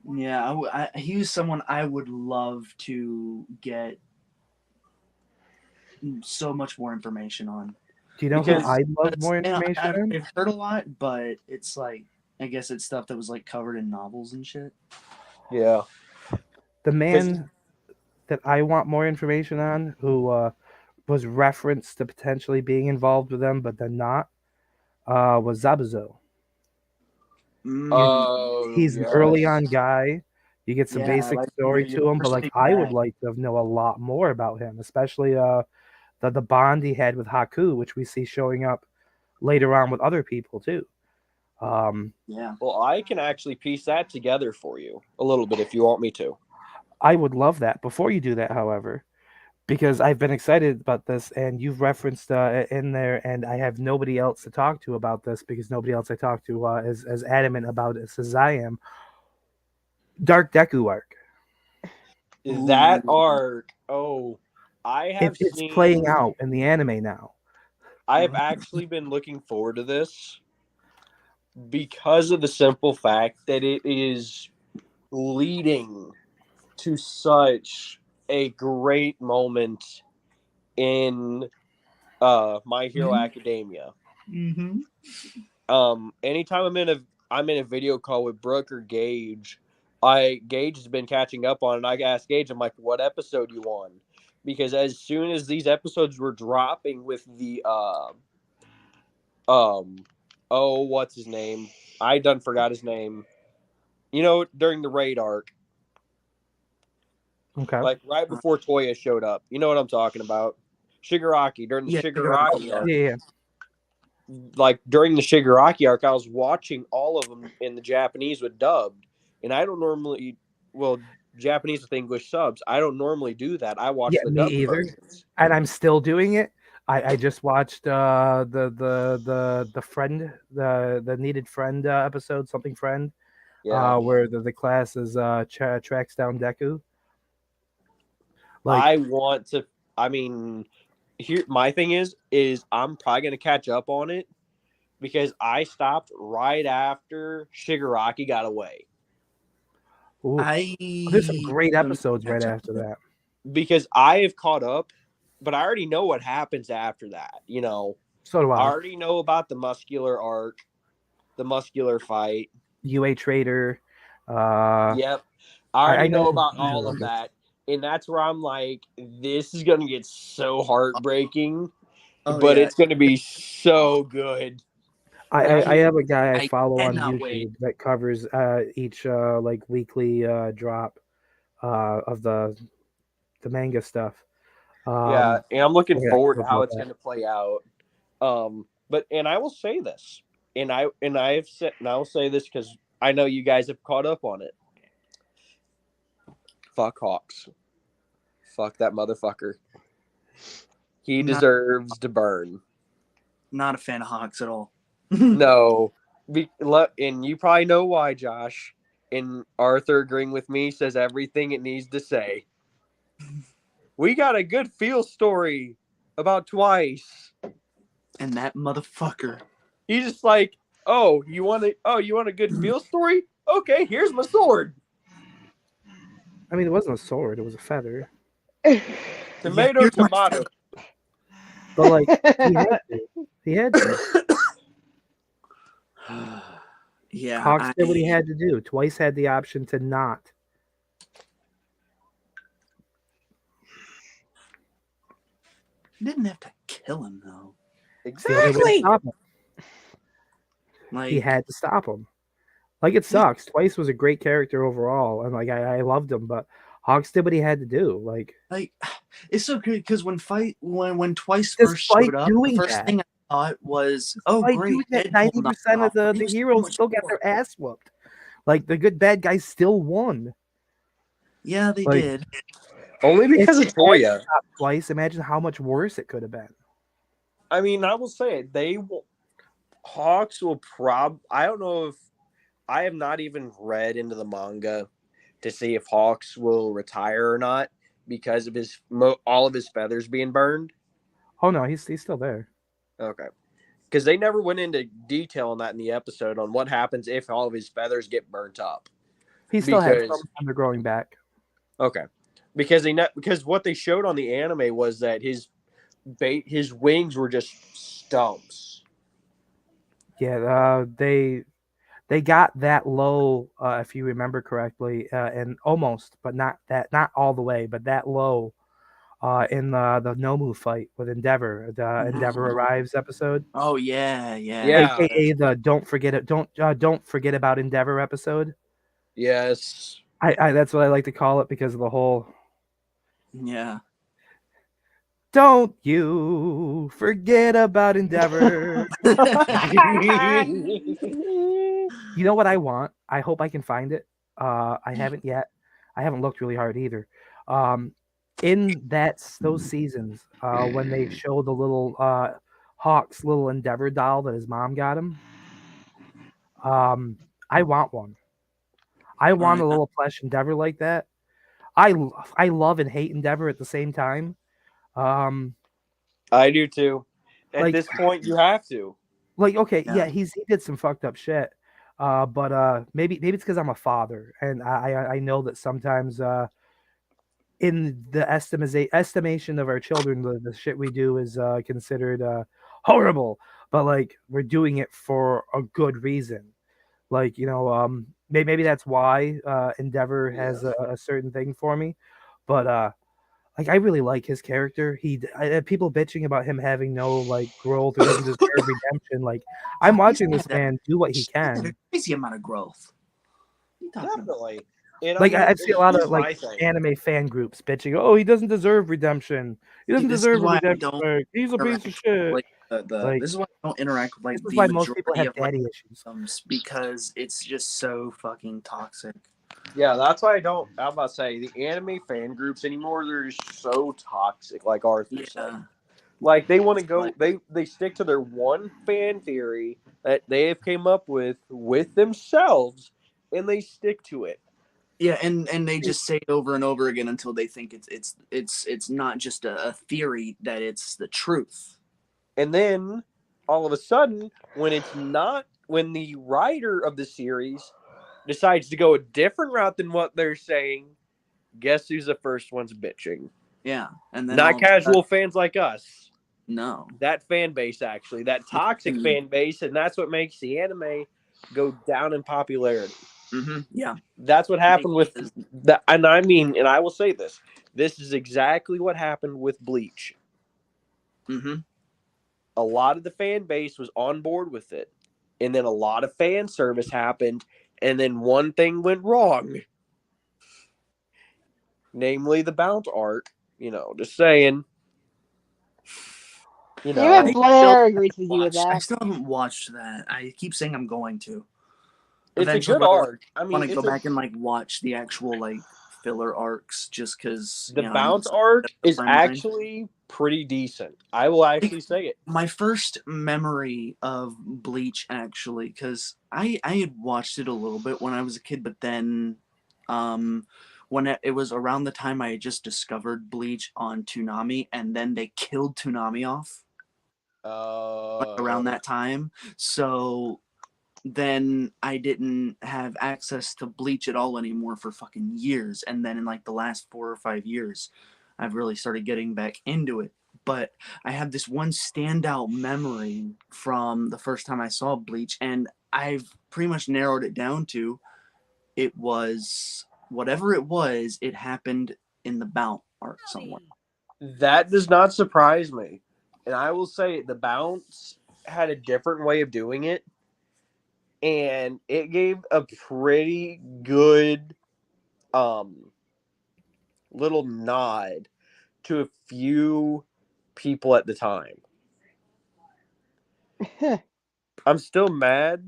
Yeah, he was someone I would love to get so much more information on. Do you know who I'd love more information on? I've heard a lot, but it's like, I guess it's stuff that was like covered in novels and shit. Yeah. The man that I want more information on, who was referenced to potentially being involved with them, but then not, was Zabuzo. Oh, he's an early on guy. You get some Yeah, basic like story your to him, but first like big I would bag. like to know a lot more about him, especially the bond he had with Haku, which we see showing up later on with other people too. Yeah. Well, I can actually piece that together for you a little bit if you want me to. I would love that. Before you do that, however, because I've been excited about this, and you've referenced it in there, and I have nobody else to talk to about this because nobody else I talk to is as adamant about it as I am. Dark Deku arc. That Ooh. arc, I have It's playing seen, out in the anime now. I have actually been looking forward to this because of the simple fact that it is leading to such a great moment in My Hero Academia. Mm-hmm. Anytime I'm in a video call with Brooke or Gage, Gage has been catching up on, and I asked Gage, I'm like, what episode you on? Because as soon as these episodes were dropping with the what's his name? I done forgot his name. During the raid arc, Okay. like right before Toya showed up. You know what I'm talking about? Shigaraki, during the Yeah, Shigaraki arc. Yeah. Like during the Shigaraki arc, I was watching all of them in the Japanese with dubbed, and I don't normally, well, Japanese with English subs. I don't normally do that. I watch Yeah, the me dubbed either. versions. And I'm still doing it. I just watched the friend the needed friend episode, something friend, Yeah, where the class is tracks down Deku. Like, I want to. I mean, here my thing is I'm probably gonna catch up on it because I stopped right after Shigaraki got away. ooh, I there's some great don't episodes right catch up after with it. that. Because I have caught up, but I already know what happens after that. So do I I. already know about the muscular arc, the muscular fight. UA Trader. Yep. I I already know know. about I know all about of this. that. And that's where I'm like, this is going to get so heartbreaking, Oh but yeah, it's going to be so good. And I have a guy I I follow on cannot wait. YouTube that covers each like weekly drop of the manga stuff. Yeah, Um, and I'm looking we're gonna forward to talk how about it's that. going to play out. And I will say this, and I will say this because I know you guys have caught up on it. Fuck Hawks. Fuck that motherfucker. He Not deserves to burn. not a fan of Hawks at all. No, and you probably know why, Josh. And Arthur agreeing with me says everything it needs to say. We got a good feel story about Twice. And that motherfucker. He's just like, you want a good feel story? Okay, here's my sword. I mean, it wasn't a sword; it was a feather. Yeah, Tomato, here's my tomato. But like, he had to. He had to. yeah, Hawks did what he had to do. Twice had the option to not. didn't have to kill him though. It's the only way to Exactly. stop him. Like He had to stop him. Like, it sucks. Twice was a great character overall, and like I loved him, but Hawks did what he had to do. Like, it's so good because when Twice first despite showed up, the doing first that, thing I thought was, "Oh, despite doing great, that, Deadpool 90% of knockoff." But he the was so heroes much still got more. their ass whooped. Like, the good bad guys still won. Yeah, they Like, did. Only if because they of had Toya. stopped Twice, imagine how much worse it could have been. I mean, I will say it. Hawks will I don't know if I have not even read into the manga to see if Hawks will retire or not because of all of his feathers being burned. Oh no, he's still there. Okay, because they never went into detail on that in the episode on what happens if all of his feathers get burnt up. He still has some, Because and they're growing back. okay, because what they showed on the anime was that his wings were just stumps. Yeah, they got that low, if you remember correctly, and almost, but not all the way, but that low, in the Nomu fight with Endeavor, the Endeavor Arrives episode, Oh yeah, yeah. Yeah. aka the don't forget about Endeavor episode. Yes. I that's what I like to call it because of the whole Yeah. "Don't you forget about Endeavor." You know what I want? I hope I can find it. I haven't yet. I haven't looked really hard either. Um, in those seasons, when they show the little Hawk's little Endeavor doll that his mom got him, um, I want one. I Oh, want a yeah. little plush Endeavor like that. I love and hate Endeavor at the same time. Um, I do too. At like this point, you have to. okay, Yeah. yeah, he did some fucked up shit. But maybe it's because I'm a father, and I know that sometimes in the estimation of our children, the shit we do is considered horrible. But like we're doing it for a good reason. Like maybe that's why Endeavor has a certain thing for me. But like I really like his character. People bitching about him having no like growth or doesn't deserve redemption. Like I'm He's watching had this man do what he he's had a can. crazy amount of growth. What are you talking about? Definitely. And I Like mean, I see a lot here's of like my thing. anime fan groups bitching. Oh, he doesn't deserve redemption. He See, doesn't this is deserve a why I redemption don't arc. He's a piece interact of with, shit. like the Like this is why I don't interact with like this is the why most people majority have of like daddy issues. because it's just so fucking toxic. Yeah, that's why I don't. I'm about to say the anime fan groups anymore. They're just so toxic, like Arthur said. Yeah. Like they want to go. Like, They stick to their one fan theory that they have came up with themselves, and they stick to it. yeah, and they just say it over and over again until they think it's not just a theory, that it's the truth. And then all of a sudden, when it's not, when the writer of the series decides to go a different route than what they're saying, guess who's the first one's bitching? Yeah, and then Not all casual fans like us. no. That fan base, actually, that toxic Mhm. fan base, and that's what makes the anime go down in popularity. Yeah. That's what happened with Because- that, and I mean, and I will say this: this is exactly what happened with Bleach. Mhm. A lot of the fan base was on board with it, and then a lot of fan service happened, and then one thing went wrong, namely the bounce arc. Just saying. Even I Blair agrees with you with I that. still haven't watched that. I keep saying I'm going to. It's a Eventually, good arc. I want mean, to go back and like watch the actual like filler arcs, just because the I need bounce something arc to fill is my mind. actually pretty decent. I will actually say it. My first memory of Bleach, actually, because I had watched it a little bit when I was a kid, but then when it was around the time I had just discovered Bleach on Toonami, and then they killed Toonami off like around that time. So then I didn't have access to Bleach at all anymore for fucking years. And then in like the last 4 or 5 years, I've really started getting back into it. But I have this one standout memory from the first time I saw Bleach, and I've pretty much narrowed it down to it was whatever it was, it happened in the Bount arc somewhere. That does not surprise me. And I will say the bounce had a different way of doing it. And it gave a pretty good little nod to a few people at the time. I'm still mad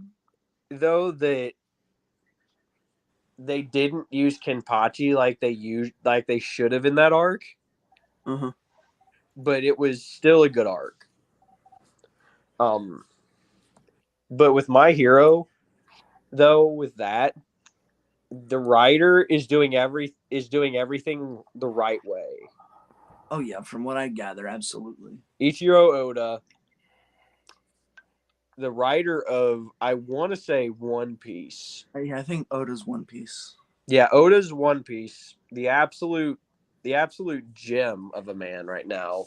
though that they didn't use Kenpachi like they should have in that arc, Uh-huh. but it was still a good arc. But with My Hero, though, with that, the writer is doing everything the right way. Oh yeah, from what I gather, absolutely. Ichiro Oda, the writer of I want to say One Piece. Yeah, I think Oda's One Piece. Yeah, Oda's One Piece, the absolute gem of a man right now.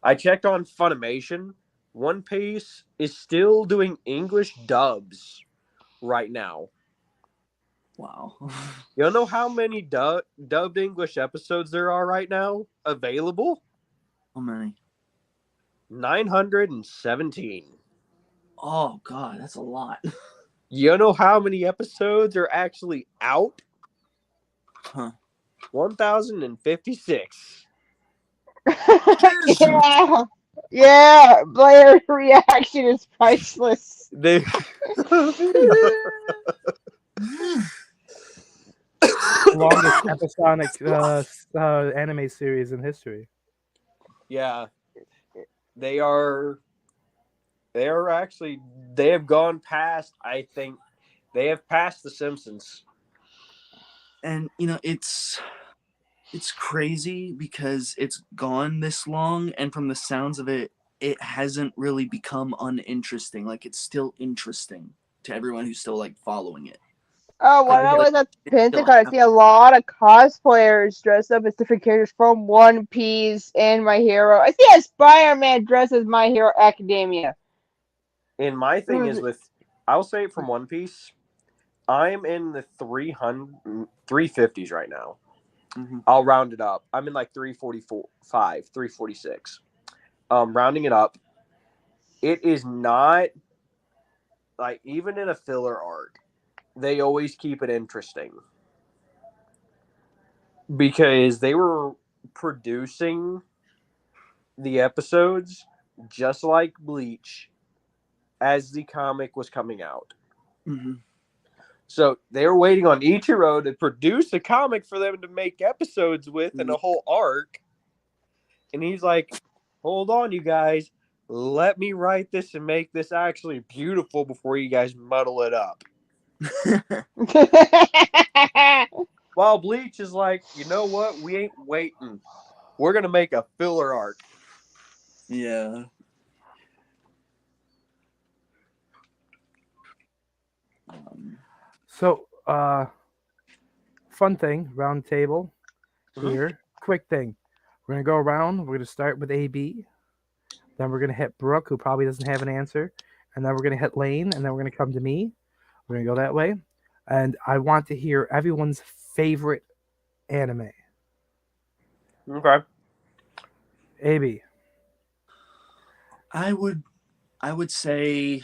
I checked on Funimation. One Piece is still doing English dubs right now. Wow. You don't know how many dubbed English episodes there are right now available? How many? 917. Oh god, that's a lot. You know how many episodes are actually out? Huh. 1,056. Yeah. Yeah. Blair's reaction is priceless. They Longest episodic anime series in history. yeah, they are. They are actually. They have gone past. I think they have passed The Simpsons. And it's crazy because it's gone this long, and from the sounds of it, it hasn't really become uninteresting. Like, it's still interesting to everyone who's still like following it. Oh, when I Like, was at it's still Pentagon, I see a lot of cosplayers dressed up as different characters from One Piece and My Hero. I see a Spider-Man dressed as My Hero Academia. And my thing is with. I'll say it from One Piece. I'm in the 350s right now. Mhm. I'll round it up. I'm in like 345, 346. Rounding it up. It is not like even in a filler arc, they always keep it interesting because they were producing the episodes just like Bleach as the comic was coming out. Mhm. So they were waiting on Ichiro to produce a comic for them to make episodes with and a whole arc. And he's like, hold on, you guys. Let me write this and make this actually beautiful before you guys muddle it up. While Bleach is like, you know what? We ain't waiting. We're going to make a filler arc. Yeah. So, fun thing, round table Mhm. here. Quick thing. We're gonna go around. We're gonna start with AB. Then we're gonna hit Brooke, who probably doesn't have an answer, and then we're gonna hit Lane, and then we're gonna come to me. We're gonna go that way, and I want to hear everyone's favorite anime. Okay. AB. I would say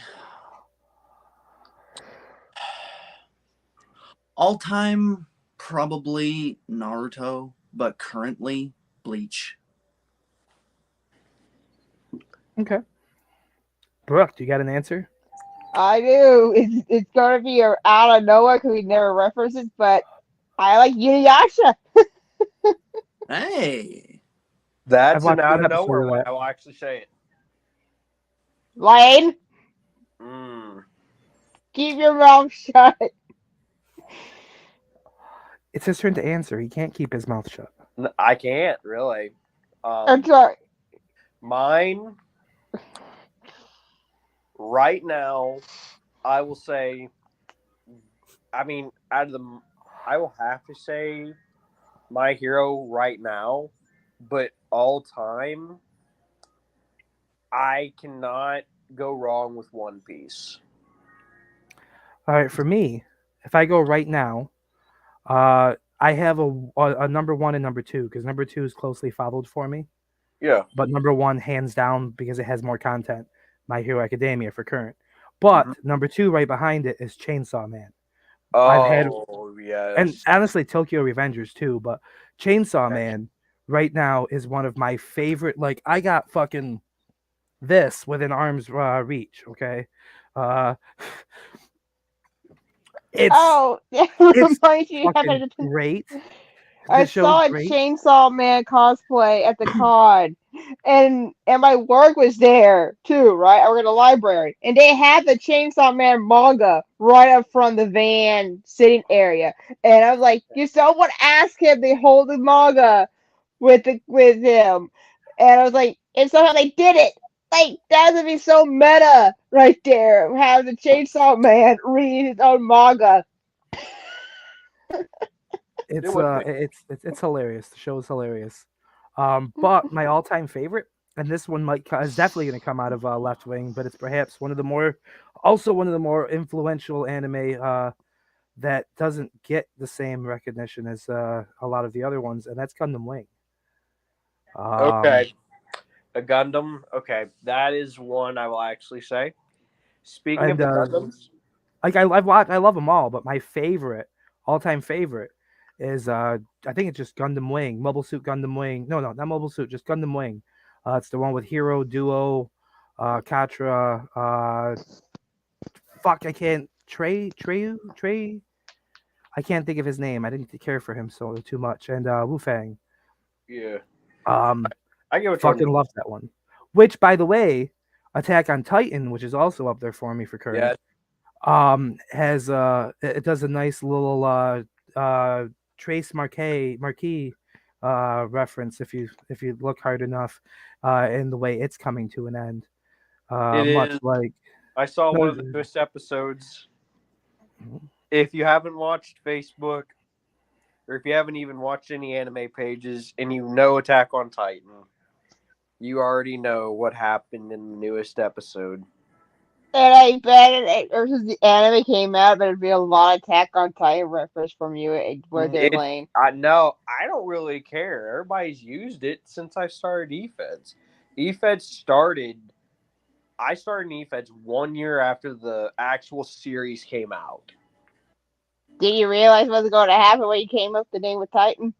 all time probably Naruto, but currently Bleach. Okay. Brooke, do you got an answer? I do. It's gonna be out of nowhere because we never reference it, but I like Inuyasha. Hey. I've That's an watched out one of episode nowhere of one. that. I will actually say it. Lane, Mm. keep your mouth shut. It's his turn to answer. He can't keep his mouth shut. I can't really. I'm sorry. Mine right now, I will say. I mean, I will have to say My Hero right now, but all time, I cannot go wrong with One Piece. All right, for me, if I go right now, I have a number one and number two because number two is closely followed for me. Yeah. But number one, hands down, because it has more content, My Hero Academia for current. But number two, right behind it, is Chainsaw Man. I've had, Oh and yes. honestly, Tokyo Revengers too. But Chainsaw Man right now is one of my favorite. Like, I got fucking this within arm's reach. Okay, uh, it's Oh, that it's reminds me. fucking great. I The show's saw a great. Chainsaw Man cosplay at the con, and my work was there too, right? I work at a library, and they had the Chainsaw Man manga right up front of the van sitting area, and I was like, "You someone ask him they hold the manga with him," and I was like, and somehow they did it. Like that would be so meta right there. Have the Chainsaw Man read his own manga. It would be. It's hilarious. The show is hilarious. But my all-time favorite, and this one is definitely going to come out of Left Wing, but it's perhaps one of the more influential anime that doesn't get the same recognition as a lot of the other ones, and that's Gundam Wing. Okay. A Gundam. Okay, that is one I will actually say. Speaking of And the Gundams, Like I love them all, but my favorite, all-time favorite, is I think it's just Gundam Wing, Mobile Suit Gundam Wing. No, not Mobile Suit, just Gundam Wing. It's the one with Hero, Duo, Katra. Fuck, I can't. Trey. I can't think of his name. I didn't care for him so too much. And Wu Fang. Yeah. I get what fucking love that one. Which, by the way, Attack on Titan, which is also up there for me for current. Has it does a nice little Trace Marquis reference if you look hard enough in the way it's coming to an end. Much is. like I saw one of the newest episodes. If you haven't watched Facebook, or if you haven't even watched any anime pages, and you know Attack on Titan, you already know what happened in the newest episode. And I bet ever since the anime came out, there'd be a lot of Attack on Titan reference from you where they're playing. I don't really care. Everybody's used it since I started eFeds. I started eFeds 1 year after the actual series came out. Did you realize what was going to happen when you came up with the name of Titan?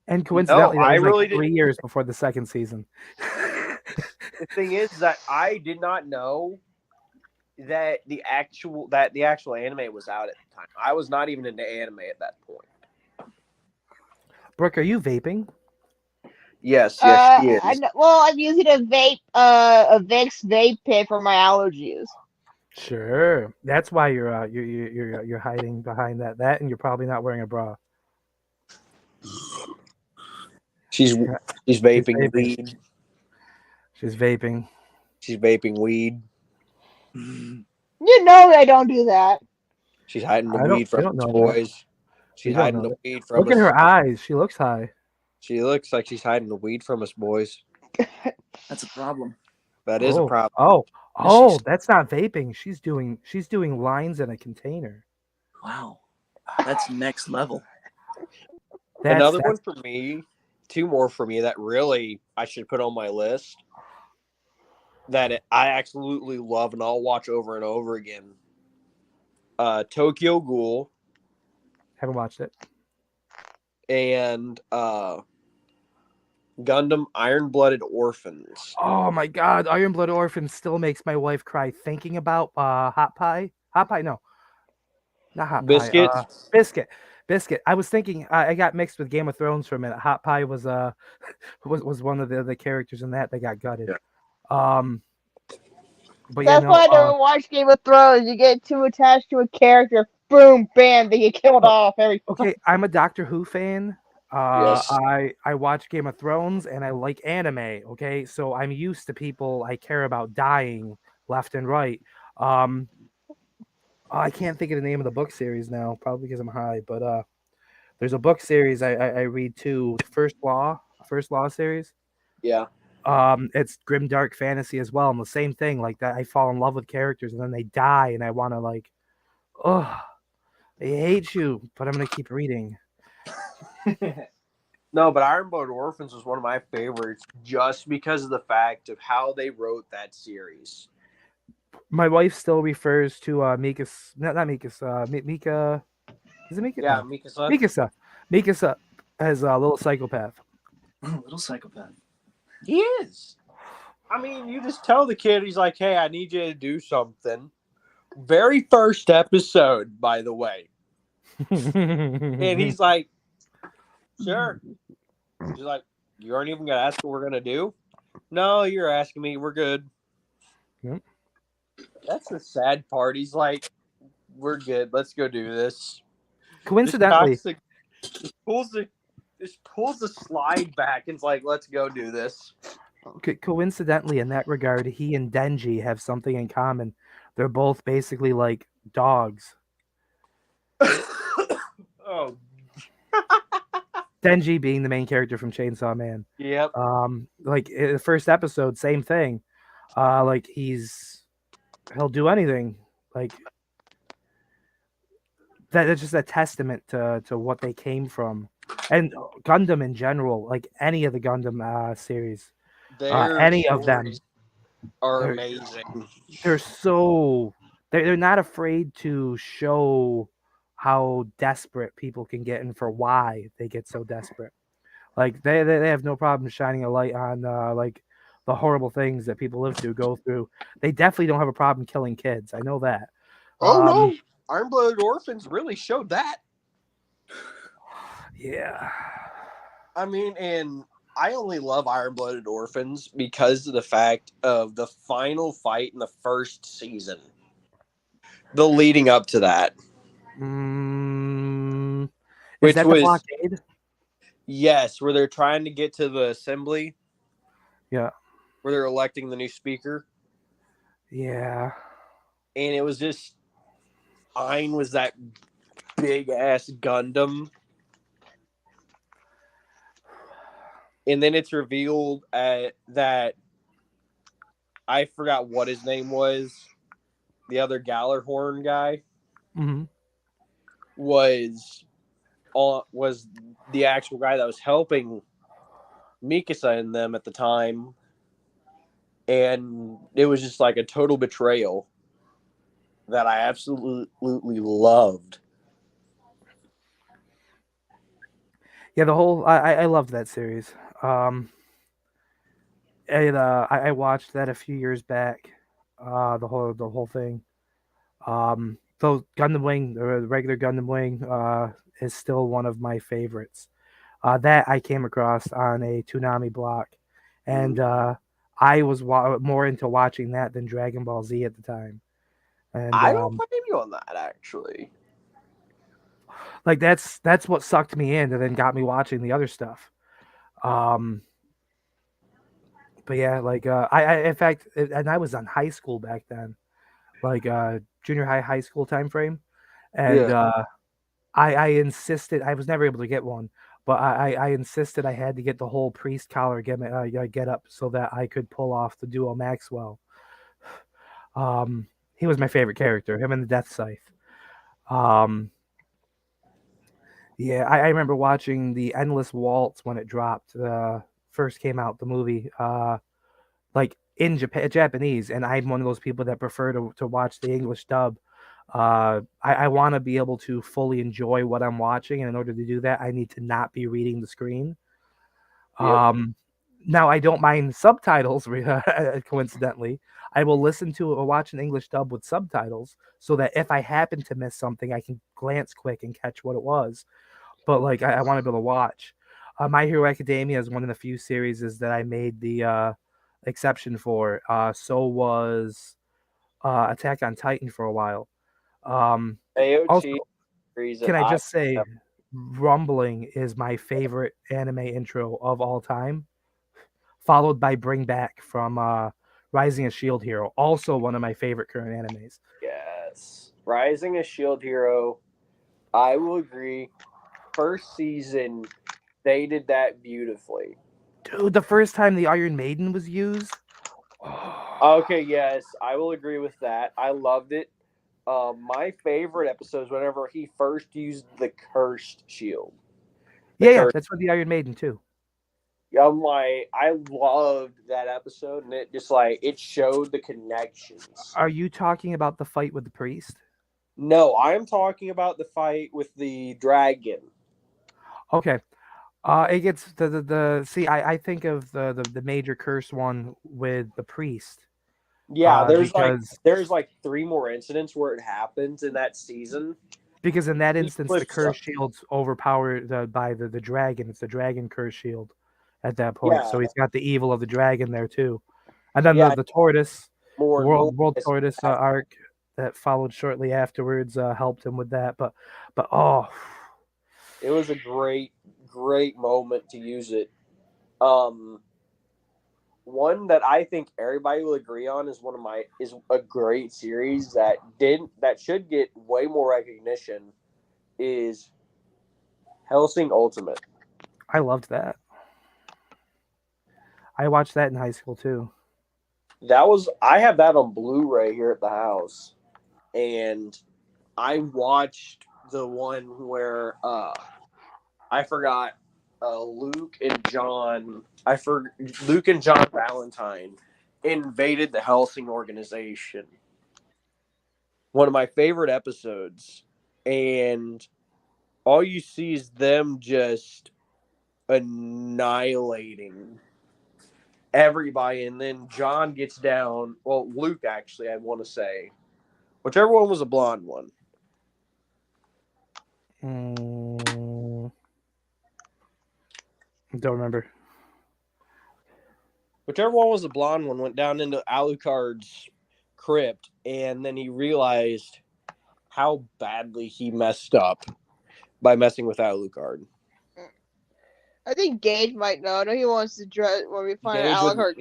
And coincidentally, No, that was I really 3 years before the second season. The thing is that I did not know that the actual anime was out at the time. I was not even into anime at that point. Brooke, are you vaping? Yes, she is. I'm using a Vicks vape pen for my allergies. Sure, that's why you're hiding behind that, and you're probably not wearing a bra. She's vaping weed. She's vaping. She's vaping weed. You know I don't do that. She's hiding the weed from us, boys. She's hiding the weed from us. Look at her eyes. She looks high. She looks like she's hiding the weed from us, boys. That's a problem. That is a problem. That's not vaping. She's doing lines in a container. Wow, that's next level. Another one for me. 2 more for me that really I should put on my list. That I absolutely love and I'll watch over and over again. Tokyo Ghoul. Haven't watched it. And Gundam Iron-Blooded Orphans. Oh my god, Iron-Blooded Orphans still makes my wife cry thinking about Hot Pie. Hot Pie, no. Not Hot Pie. Biscuit. I was thinking I got mixed with Game of Thrones for a minute. Hot Pie was one of the characters in that got gutted. Yeah. But that's why I never watched Game of Thrones. You get too attached to a character, boom, bam, they get killed off every. Okay, I'm a Doctor Who fan. Yes. I watch Game of Thrones and I like anime. Okay, so I'm used to people I care about dying left and right. I can't think of the name of the book series now, probably because I'm high. But there's a book series I read too. First Law series. Yeah. It's grim dark fantasy as well, and the same thing like that. I fall in love with characters and then they die, and I want to like, I hate you, but I'm gonna keep reading. No, but Iron-Blooded Orphans was one of my favorites just because of the fact of how they wrote that series. My wife still refers to Mika. Is it Mika? Yeah, no. Mikasa as a little psychopath. Little psychopath. He is. I mean, you just tell the kid, he's like, hey, I need you to do something. Very first episode, by the way. And he's like, sure. He's like, you aren't even going to ask what we're going to do? No, you're asking me. We're good. Yep. That's the sad part. He's like, we're good. Let's go do this. Coincidentally. Just pulls the slide back and it's like, let's go do this. Coincidentally, in that regard, he and Denji have something in common. They're both basically like dogs. Oh. Denji being the main character from Chainsaw Man. Yep. Like in the first episode, same thing. Like he'll do anything. Like that's just a testament to what they came from. And Gundam in general, like any of the Gundam series, any of them are amazing. They're so they're not afraid to show how desperate people can get and for why they get so desperate. Like they have no problem shining a light on like the horrible things that people go through. They definitely don't have a problem killing kids. I know that. Oh no, Iron-Blooded Orphans really showed that. Yeah. I mean, and I only love Iron-Blooded Orphans because of the fact of the final fight in the first season. The leading up to that. Is Which that was the blockade? Yes, where they're trying to get to the assembly. Yeah. Where they're electing the new speaker. Yeah. And it was just Ein was that big ass Gundam. And then it's revealed that I forgot what his name was. The other Gallarhorn guy was the actual guy that was helping Mikasa and them at the time, and it was just like a total betrayal that I absolutely loved. Yeah, the whole I loved that series. I watched that a few years back. The whole thing. Though Gundam Wing, the regular Gundam Wing, is still one of my favorites. That I came across on a Toonami block, and I was more into watching that than Dragon Ball Z at the time. And I don't blame you on that, actually. Like that's what sucked me in, and then got me watching the other stuff. But yeah, like I in fact, and I was on high school back then, like junior high school time frame, and I insisted I was never able to get one, but I insisted I had to get the whole priest collar get up so that I could pull off the duo Maxwell. He was my favorite character, him and the Death Scythe. Yeah, I remember watching the Endless Waltz when it dropped. First came out the movie, like in Japanese, and I'm one of those people that prefer to watch the English dub. I want to be able to fully enjoy what I'm watching, and in order to do that, I need to not be reading the screen. Yep. Now I don't mind subtitles. Coincidentally, I will listen to or watch an English dub with subtitles, so that if I happen to miss something, I can glance quick and catch what it was. But like I want to be able to watch. My Hero Academia is one of the few series that I made the exception for. So was Attack on Titan for a while. Also, can I just say, Rumbling is my favorite anime intro of all time, followed by Bring Back from Rising a Shield Hero, also one of my favorite current animes. Yes. Rising a Shield Hero, I will agree. First season, they did that beautifully. Dude, the first time the Iron Maiden was used. Okay, yes, I will agree with that. I loved it. My favorite episodes whenever he first used the cursed shield. Yeah, that's with the Iron Maiden too. I loved that episode, and it just like it showed the connections. Are you talking about the fight with the priest? No, I'm talking about the fight with the dragon. Okay. It gets the see. I think of the major curse one with the priest. Yeah, there's because like 3 more incidents where it happens in that season. Because in that instance, the curse shield's overpowered by the dragon. It's the dragon curse shield at that point. Yeah. So he's got the evil of the dragon there too. And then the tortoise, world tortoise arc that followed shortly afterwards helped him with that. But oh, it was a great moment to use it. One that I think everybody will agree on is a great series that should get way more recognition is Hellsing Ultimate. I loved that. I watched that in high school too. I have that on Blu-ray here at the house, and I watched the one where I forgot Luke and John Valentine invaded the Hellsing organization. one of my favorite episodes, and all you see is them just annihilating everybody, and then John gets down. Well, Luke, actually, I want to say, whichever one was a blonde one. Don't remember. Whichever one was the blonde one went down into Alucard's crypt, and then he realized how badly he messed up by messing with Alucard. I think Gage might know. I know he wants to dress when we find out Alucard.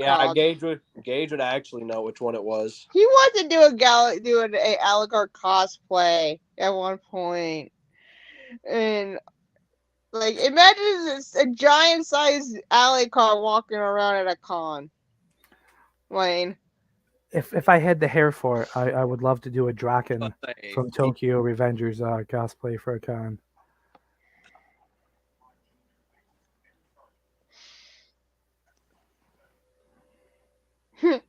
Gage would actually know which one it was. He wants to do an Alucard cosplay at one point, and like imagine a giant sized Alucard walking around at a con. Wayne. If I had the hair for it, I would love to do a Draken from Tokyo Revengers cosplay for a con. I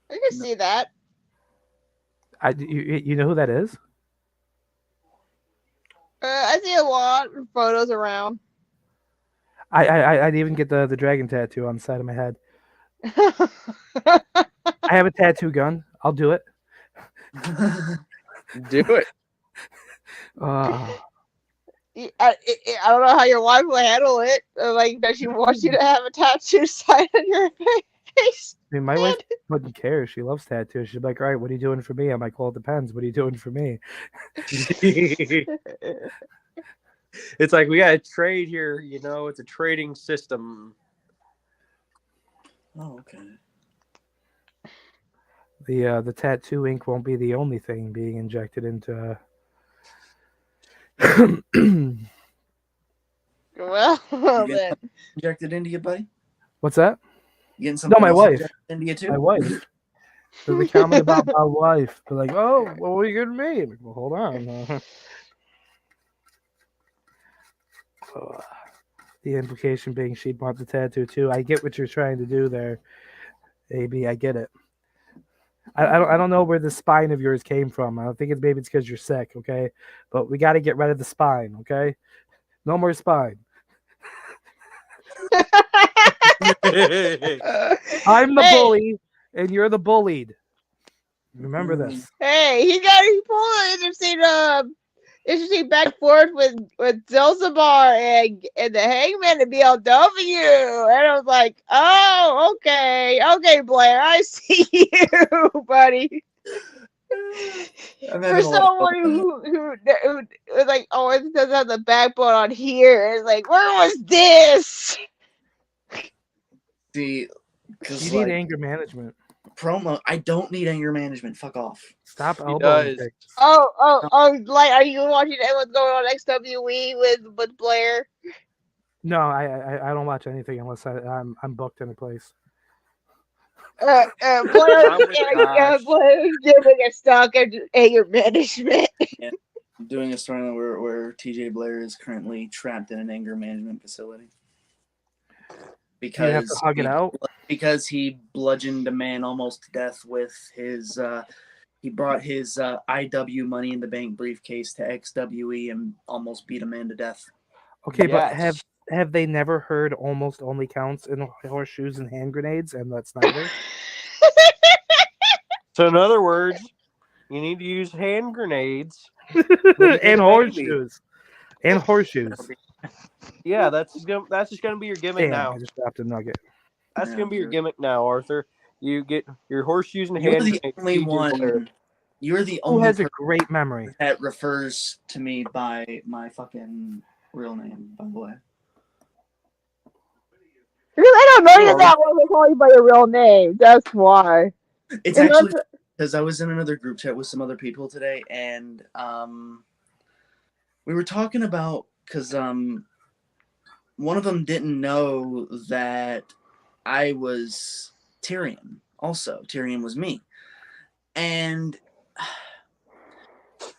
can see that. You know who that is? I see a lot of photos around. I'd even get the dragon tattoo on the side of my head. I have a tattoo gun. I'll do it. Do it. I don't know how your wife will handle it. Like, does she want you to have a tattoo sign on your face? I mean, my wife wouldn't care. She loves tattoos. She'd be like, all right, what are you doing for me? I'm like, well, it depends. What are you doing for me? It's like, we got to trade here. You know, it's a trading system. Oh, okay. The tattoo ink won't be the only thing being injected into. Well, then. Injected into you, buddy? What's that? You getting something No, my wife. into you too? My wife. There's a comment about my wife. They're like, oh, well, what are you going to me? I'm like, well, hold on. The implication being she'd want the tattoo too. I get what you're trying to do there, AB. I get it. I don't know where the spine of yours came from. I don't think maybe it's because you're sick, okay? But we got to get rid of the spine, okay? No more spine. I'm the bully, and you're the bullied. Remember this. Hey, he pulled an interesting back forth with Zelzabar and the Hangman and BLW, and I was like, oh, okay, Blair, I see you, buddy. For someone who like always doesn't have the backbone on here, it's like, where was this? See, you need anger management. Promo. I don't need anger management. Fuck off. Stop elbowing things. Like, are you watching what's going on XWE with Blair? No, I don't watch anything unless I'm booked in a place. Blair's giving a stock at anger management. Yeah. I'm doing a story where TJ Blair is currently trapped in an anger management facility. Because you have to hug it out? Because he bludgeoned a man almost to death with his he brought his IW Money in the Bank briefcase to XWE and almost beat a man to death. Okay, yes. But have they never heard almost only counts in horseshoes and hand grenades, and that's neither? So in other words, you need to use hand grenades and horseshoes. And horseshoes. Yeah, that's just gonna be your gimmick now. I just dropped a nugget. That's gonna be your gimmick now, Arthur. You get your horseshoes and hand grenades. You're the only who has a great memory that refers to me by my fucking real name, by the way. Because I don't know you that well to call you by your real name. That's why. It's actually because I was in another group chat with some other people today, and we were talking about because one of them didn't know that I was Tyrion. Also, Tyrion was me, and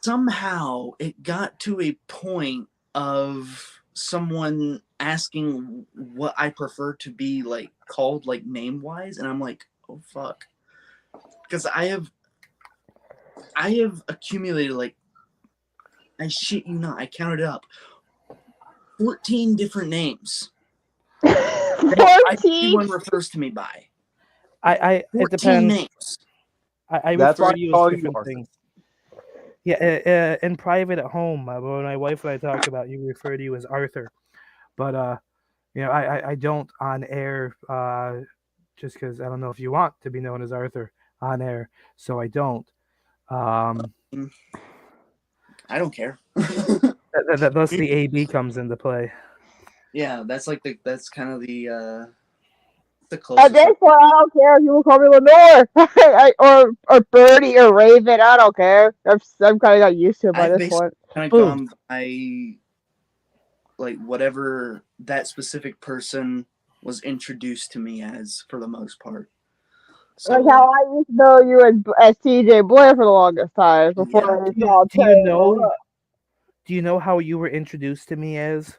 somehow it got to a point of someone asking what I prefer to be like called, like name wise, and I'm like, oh fuck, because I have I have accumulated, like, I shit you not, I counted it up, 14 different names. 14? Everyone refers to me by. It 14 depends. names. I That's refer why to I you call as you different Arthur. things. Yeah, in private at home, when my wife and I talk about you, refer to you as Arthur. But I don't on air, just because I don't know if you want to be known as Arthur on air, so I don't. I don't care. Thus the AB comes into play. Yeah, that's like that's kind of the closest. At this point, I don't care if you will call me Lenore or Birdie or Raven. I don't care. I'm kind of got used to it by I've this point. kind of Boom. gone by like whatever that specific person was introduced to me as for the most part. So Like how I used to know you as TJ Blair for the longest time before Yeah. I saw Do you know? Do you know how you were introduced to me as?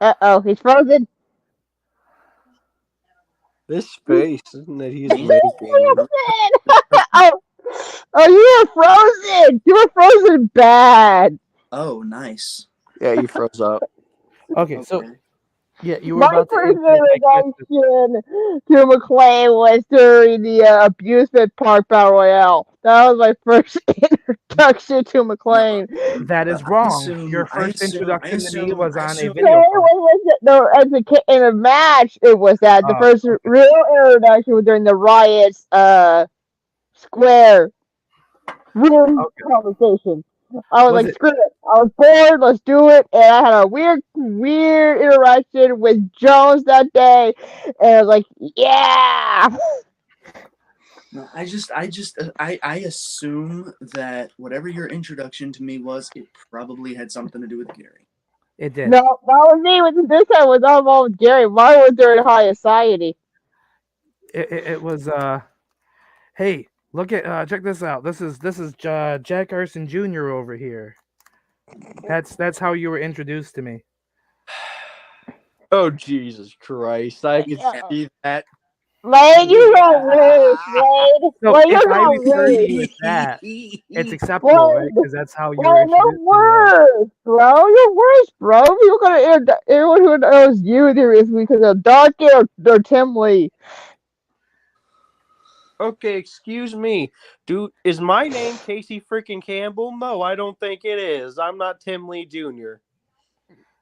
Uh-oh, he's frozen. This face, isn't it? He's Me? making. oh, you were frozen. You were frozen bad. Oh, nice. Yeah, you froze up. Okay, so yeah, you were My about to first answer my question. introduction to McLean was during the amusement park battle royale. That was my first introduction to McLean. That is I wrong. assume- Your I first assume- introduction I to me assume- was I on a assume- video call. In a match, it was that. The Oh, first real introduction was during the Riot's Square room conversation. I was Was like, it- screw it. I was bored, let's do it. And I had a weird interaction with Jones that day. And I was like, yeah. No, I assume that whatever your introduction to me was, it probably had something to do with Gary. It did. No, that was me. This time was all about Gary. Mine was during High Society. It was. Hey, look at check this out. This is Jack Arson Jr. over here. That's how you were introduced to me. Oh Jesus Christ! I can see that. Lane, you don't lose, Lane. So Lane, if you I don't refer to lose. you as that, it's acceptable, right? Because that's how you were Well, you're introduced to me. worse, bro. You're worse, bro. You're gonna everyone who knows you there is because of Dark or Tim Lee. Okay, excuse me. Is my name Casey freaking Campbell? No, I don't think it is. I'm not Tim Lee Jr.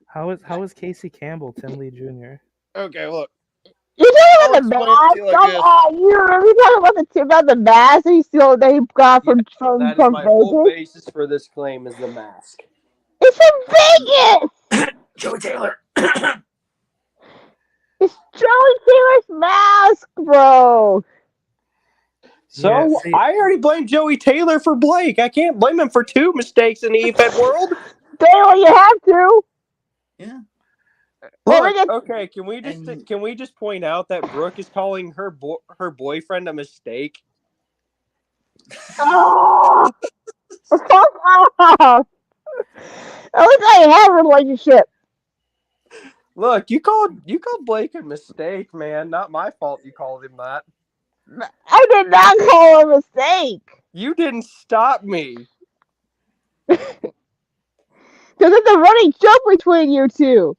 How is Casey Campbell Tim Lee Jr.? Okay, look. You talking I'll about the explain it mask? to you like Come this. on, you really talking about the mask that he got from That is my whole Vegas? basis for this claim is the mask. It's from Vegas. Joey Taylor. It's Joey Taylor's mask, bro. So Yeah, see- I already blamed Joey Taylor for Blake. I can't blame him for 2 mistakes in the EFED world. Taylor, you have to. Yeah. Look, okay, can we And- just point out that Brooke is calling her boyfriend a mistake? Oh, fuck off. At least I have a relationship. Look, you called Blake a mistake, man. Not my fault you called him that. I did not call a mistake. You didn't stop me. Because it's a running joke between you two.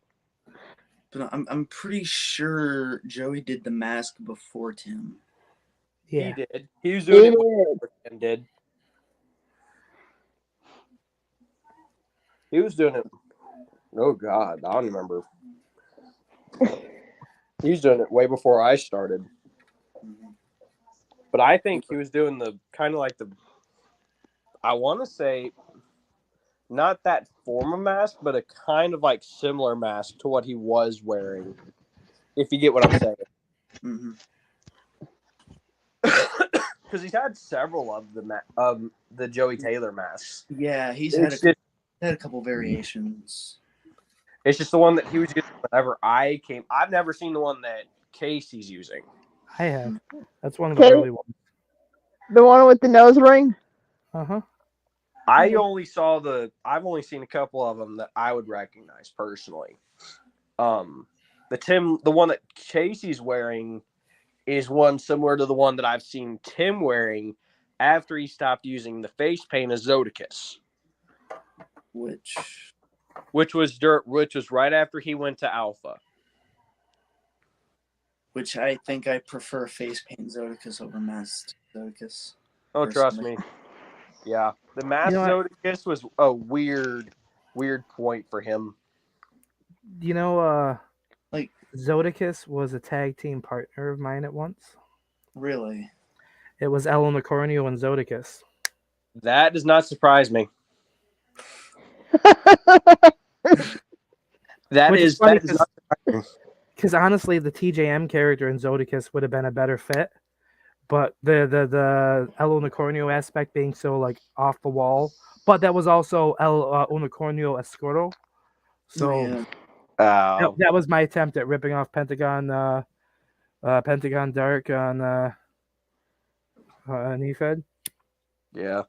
But I'm pretty sure Joey did the mask before Tim. yeah. He did. He was doing it before Tim did. He was doing it. Oh God, I don't remember. He was doing it way before I started. But I think he was doing the kind of like I want to say, not that form of mask, but a kind of like similar mask to what he was wearing. If you get what I'm saying. Mm-hmm. Because he's had several of the Joey Taylor masks. Yeah, he's It's had a couple variations. It's just the one that he was using whenever I came. I've never seen the one that Casey's using. I have. That's one of the Okay. early ones. The one with the nose ring? Uh-huh. I've only seen a couple of them that I would recognize personally. The one that Casey's wearing is one similar to the one that I've seen Tim wearing after he stopped using the face paint as Zodicus, which was right after he went to Alpha. Which I think I prefer face paint Zodicus over masked Zodicus. Oh, trust personally. me. Yeah, the masked Zodicus was a weird point for him. Like Zodicus was a tag team partner of mine at once. Really? It was El Unicornio and Zodicus. That does not surprise me. That is not surprising. Because honestly, the TJM character in Zodicus would have been a better fit, but the El Unicornio aspect being so like off the wall, but that was also El Unicornio Escuro. So that was my attempt at ripping off Pentagon Dark on Efed. Yeah.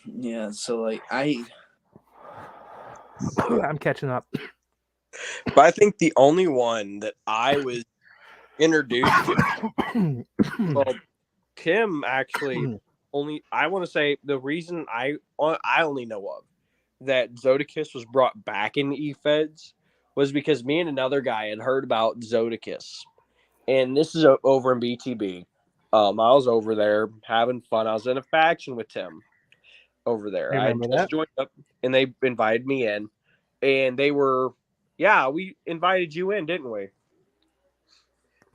Yeah, so like I'm catching up. But I think the only one that I was introduced to, well, Kim actually I want to say the reason I only know of that Zodicus was brought back in E-Feds was because me and another guy had heard about Zodicus. And this is over in BTB. I was over there having fun. I was in a faction with Tim over there. I just joined up and they invited me in. And they were, we invited you in, didn't we?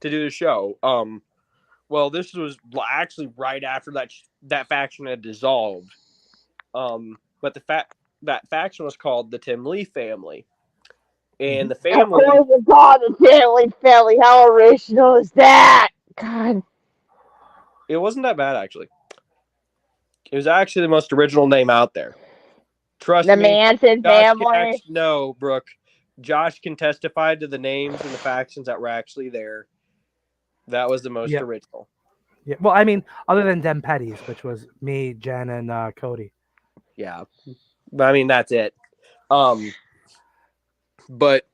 To do the show. Well, this was actually right after that faction had dissolved. But that faction was called the Tim Lee family. And the family. Oh my God, the Tim Lee family. How original is that? God. It wasn't that bad, actually. It was actually the most original name out there. Trust me. The Manson family? No, Brooke. Josh can testify to the names and the factions that were actually there. That was the most original. Yeah. Well, I mean, other than Dem Petties, which was me, Jen, and Cody. Yeah. But I mean, that's it. But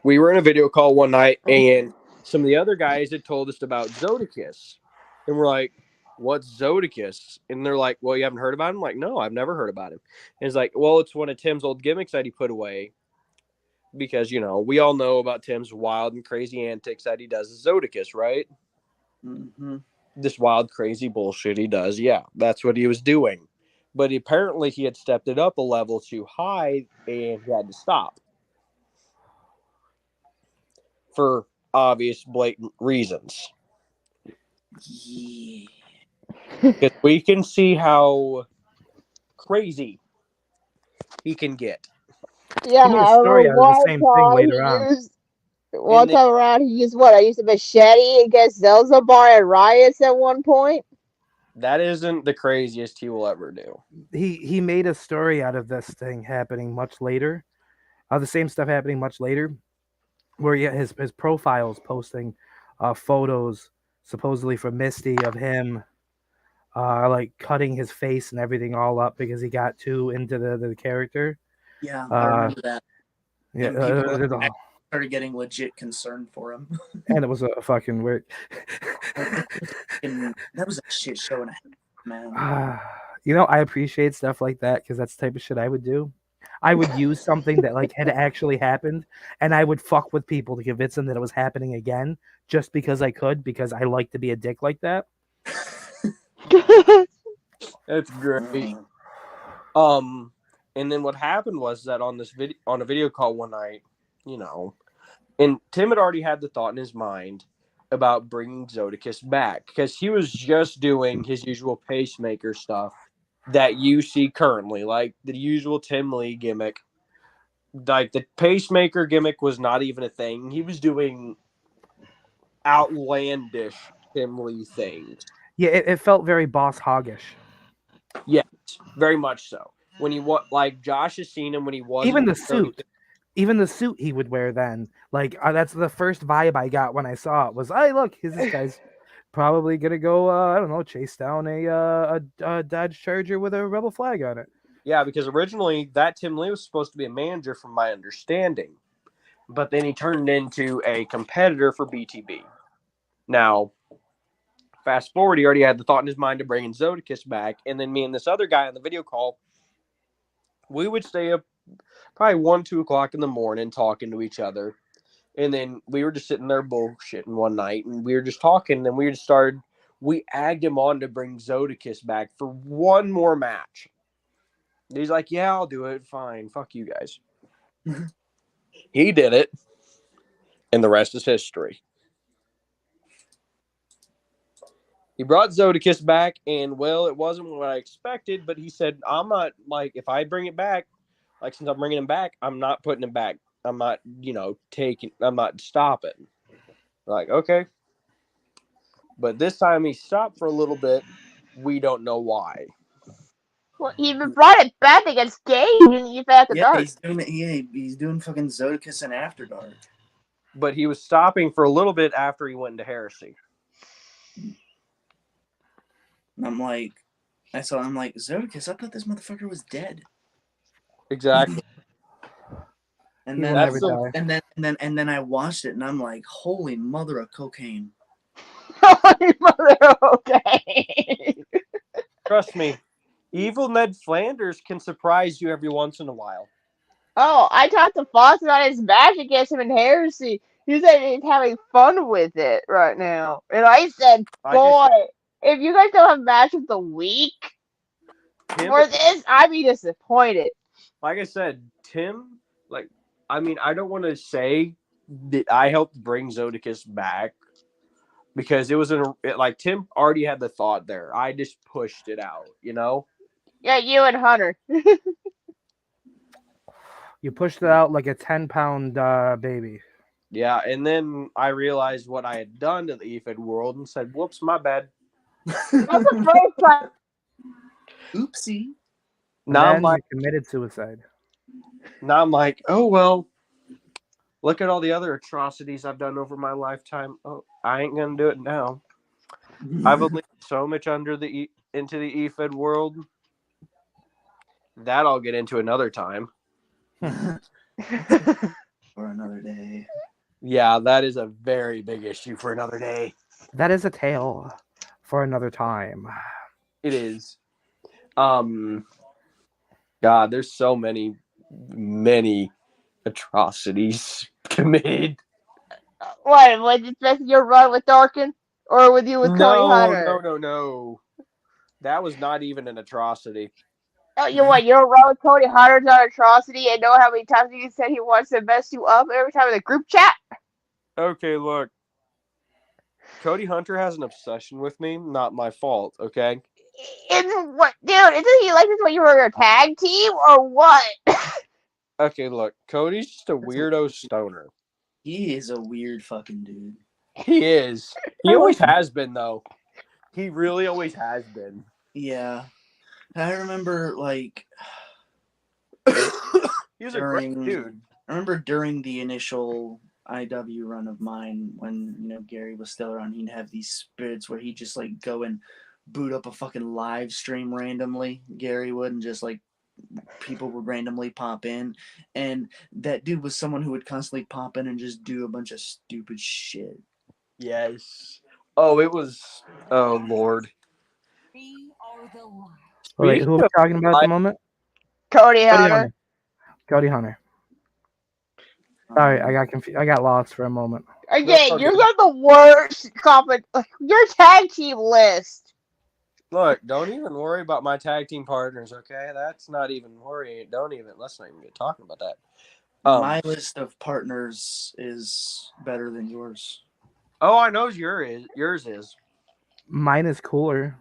we were in a video call one night, and some of the other guys had told us about Zodicus. And we're like, what's Zodicus? And they're like, well, you haven't heard about him? I'm like, no, I've never heard about him. And it's like, well, it's one of Tim's old gimmicks that he put away. Because, we all know about Tim's wild and crazy antics that he does as Zodicus, right? Mm-hmm. This wild, crazy bullshit he does. Yeah, that's what he was doing. But apparently he had stepped it up a level too high and he had to stop. For obvious, blatant reasons. Yeah. Because we can see how crazy he can get. Yeah, he made a story out of the same thing later on. One time around, he used what? I used a machete against Zelzabar at riots at one point. That isn't the craziest he will ever do. He made a story out of this thing happening much later. The same stuff happening much later, where his profiles posting photos supposedly from Misty of him like cutting his face and everything all up because he got too into the character. Yeah, I remember that. Yeah, people started getting legit concerned for him. And it was a fucking weird. That was a shit show and a half, man. I appreciate stuff like that because that's the type of shit I would do. I would use something that like had actually happened, and I would fuck with people to convince them that it was happening again, just because I could, because I like to be a dick like that. That's great. And then what happened was that on a video call one night, and Tim had already had the thought in his mind about bringing Zodicus back because he was just doing his usual pacemaker stuff that you see currently, like the usual Tim Lee gimmick. Like the pacemaker gimmick was not even a thing. He was doing outlandish Tim Lee things. Yeah, it felt very Boss Hoggish. Yes, very much so. When he like Josh has seen him when he was even the suit he would wear then. Like that's the first vibe I got when I saw it was, hey, look, this guy's probably gonna go I don't know, chase down a Dodge Charger with a rebel flag on it. Yeah, because originally that Tim Lee was supposed to be a manager, from my understanding, But then he turned into a competitor for BTB. Now, fast forward, he already had the thought in his mind to bring Zodicus back, and then me and this other guy on the video call, we would stay up probably 1, 2 o'clock in the morning talking to each other. And then we were just sitting there bullshitting one night, and we were just talking, and we egged him on to bring Zodicus back for one more match. He's like, yeah, I'll do it. Fine. Fuck you guys. He did it, and the rest is history. He brought Zodicus back, and, well, it wasn't what I expected, but he said, I'm not, like, if I bring it back, like, since I'm bringing him back, I'm not putting him back. I'm not, I'm not stopping. Like, okay. But this time he stopped for a little bit. We don't know why. Well, he even brought it back against Gage in After Yeah, Dark. he's doing fucking Zodicus and After Dark. But he was stopping for a little bit after he went into Heresy. And I'm like, Zodicus, I thought this motherfucker was dead. Exactly. And He then, will never die. and then I watched it, and I'm like, holy mother of cocaine. Okay. Trust me, evil Ned Flanders can surprise you every once in a while. Oh, I talked to Foss about his match against him in Heresy. He said he's having fun with it right now. And I said, boy, if you guys don't have match of the week for this, I'd be disappointed. Like I said, Tim, I don't want to say that I helped bring Zodicus back because it was Tim already had the thought there. I just pushed it out, Yeah, you and Hunter. You pushed it out like a 10-pound baby. Yeah, and then I realized what I had done to the EFED world and said, whoops, my bad. That's the first time. Oopsie. Now I'm like, committed suicide. Now I'm like, oh, well, look at all the other atrocities I've done over my lifetime. Oh, I ain't going to do it now. I've believed so much into the EFED world. That I'll get into another time. For another day. Yeah, that is a very big issue for another day. That is a tale for another time. It is. God, there's so many atrocities committed. What? Was it just your run with Darkin? Or with you with Cody Hunter? No. That was not even an atrocity. Oh, your run with Cody Hunter's an atrocity, and know how many times he said he wants to mess you up every time in the group chat? Okay, look. Cody Hunter has an obsession with me. Not my fault, okay? Isn't he like this when you were a tag team, or what? Okay, look. Cody's just a weirdo stoner. He is a weird fucking dude. He is. He always has been, though. He really always has been. Yeah. I remember, he was a great dude. I remember during the initial IW run of mine, when, Gary was still around, he'd have these spirits where he'd just, go and boot up a fucking live stream randomly. Gary would, and just, people would randomly pop in. And that dude was someone who would constantly pop in and just do a bunch of stupid shit. Yes. Oh, it was... Oh, Lord. Wait, who are we talking about at the moment? Cody Hunter. Cody Hunter. Sorry, I got confused. I got lost for a moment. Again, you're the worst your tag team list. Look, don't even worry about my tag team partners, okay? That's not even worrying. Let's not even get talking about that. My list of partners is better than yours. Oh, I know yours is. Mine is cooler.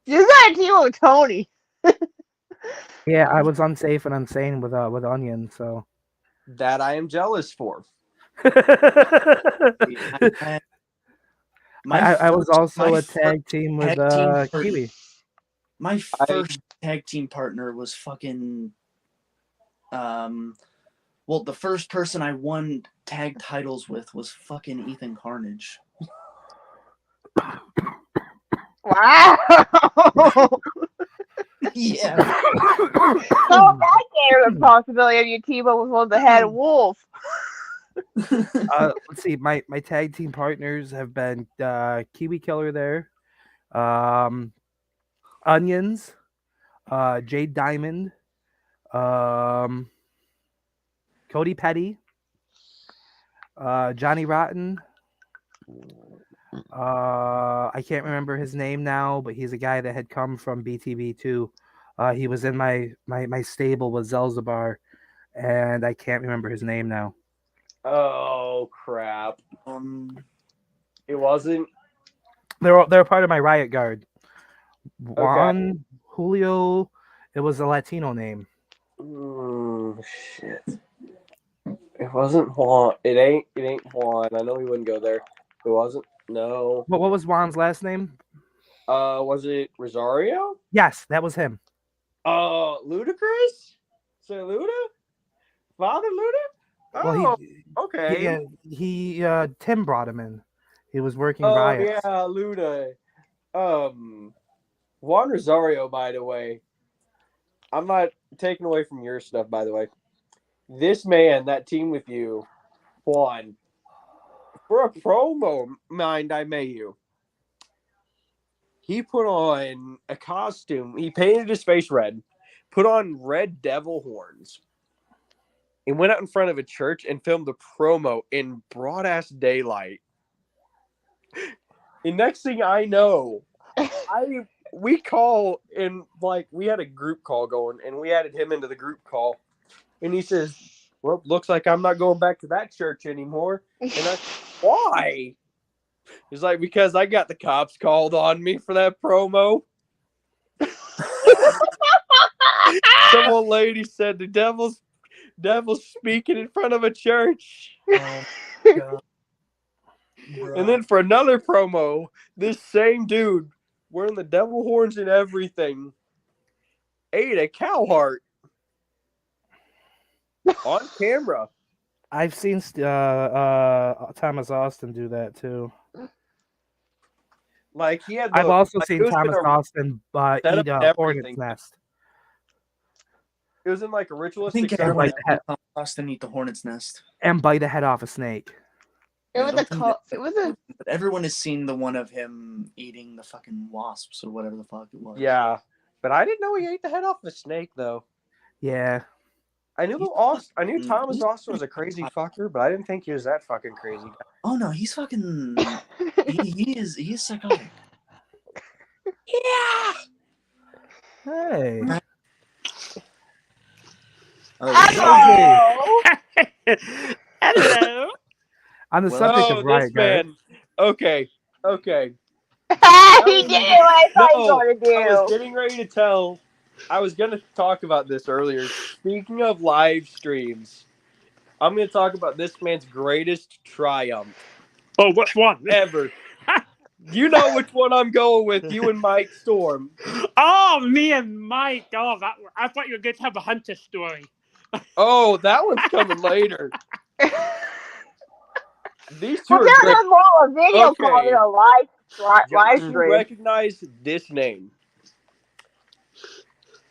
You got a team with Tony. Yeah, I was unsafe and insane with Onion, so that I am jealous for. I was also a tag team with Kiwi. My first tag team partner was fucking the first person I won tag titles with was fucking Ethan Carnage. Wow. Yeah. So that gave the possibility of your team up with one of the head wolves. Let's see. My tag team partners have been Kiwi Killer there, Onions, Jade Diamond, Cody Petty, Johnny Rotten. I can't remember his name now, but he's a guy that had come from BTB too. He was in my stable with Zelzabar, and I can't remember his name now. Oh crap! It wasn't. They're part of my Riot Guard. Juan Julio. It was a Latino name. Shit. It wasn't Juan. It ain't Juan. I know he wouldn't go there. It wasn't. No. What was Juan's last name? Was it Rosario? Yes, that was him. Ludacris? Say Luda? Father Luda? Well, okay. He Tim brought him in. He was working Oh riots. yeah, Luda. Juan Rosario, by the way. I'm not taking away from your stuff, by the way. This man, that team with you, Juan, for a promo, mind I may you, he put on a costume. He painted his face red, put on red devil horns, and went out in front of a church and filmed a promo in broad-ass daylight. And next thing I know, we call and like we had a group call going, and we added him into the group call, and he says, "Well, looks like I'm not going back to that church anymore." And I, why? He's like, because I got the cops called on me for that promo. Some old lady said the devil's speaking in front of a church. Oh, God. And then for another promo, this same dude, wearing the devil horns and everything, ate a cow heart on camera. I've seen Thomas Austin do that too. Like he had. I've also it seen was Thomas in a- Austin set eat up a hornet's everything. nest. It was in like a I ritualistic. think everyone like that. at Austin eat the hornet's nest. And bite the head off a snake. It was a But everyone has seen the one of him eating the fucking wasps or whatever the fuck it was. Yeah, but I didn't know he ate the head off a snake though. Yeah. I knew Thomas Austin was a crazy fucker, but I didn't think he was that fucking crazy. Oh no, he's fucking. he is psychotic. Yeah. Hey. Hello. Hello. On the subject of Riot this Guard. man. Okay. He did what I thought he was going to I was do. getting ready to tell. I was going to talk about this earlier. Speaking of live streams, I'm going to talk about this man's greatest triumph. Oh, which one? Ever. You know which one I'm going with. You and Mike Storm. Oh, me and Mike. Oh, I thought you were going to have a Hunter story. Oh, that one's coming later. These two Well, are great. there's more a video Okay. call than a live You stream. recognize this name.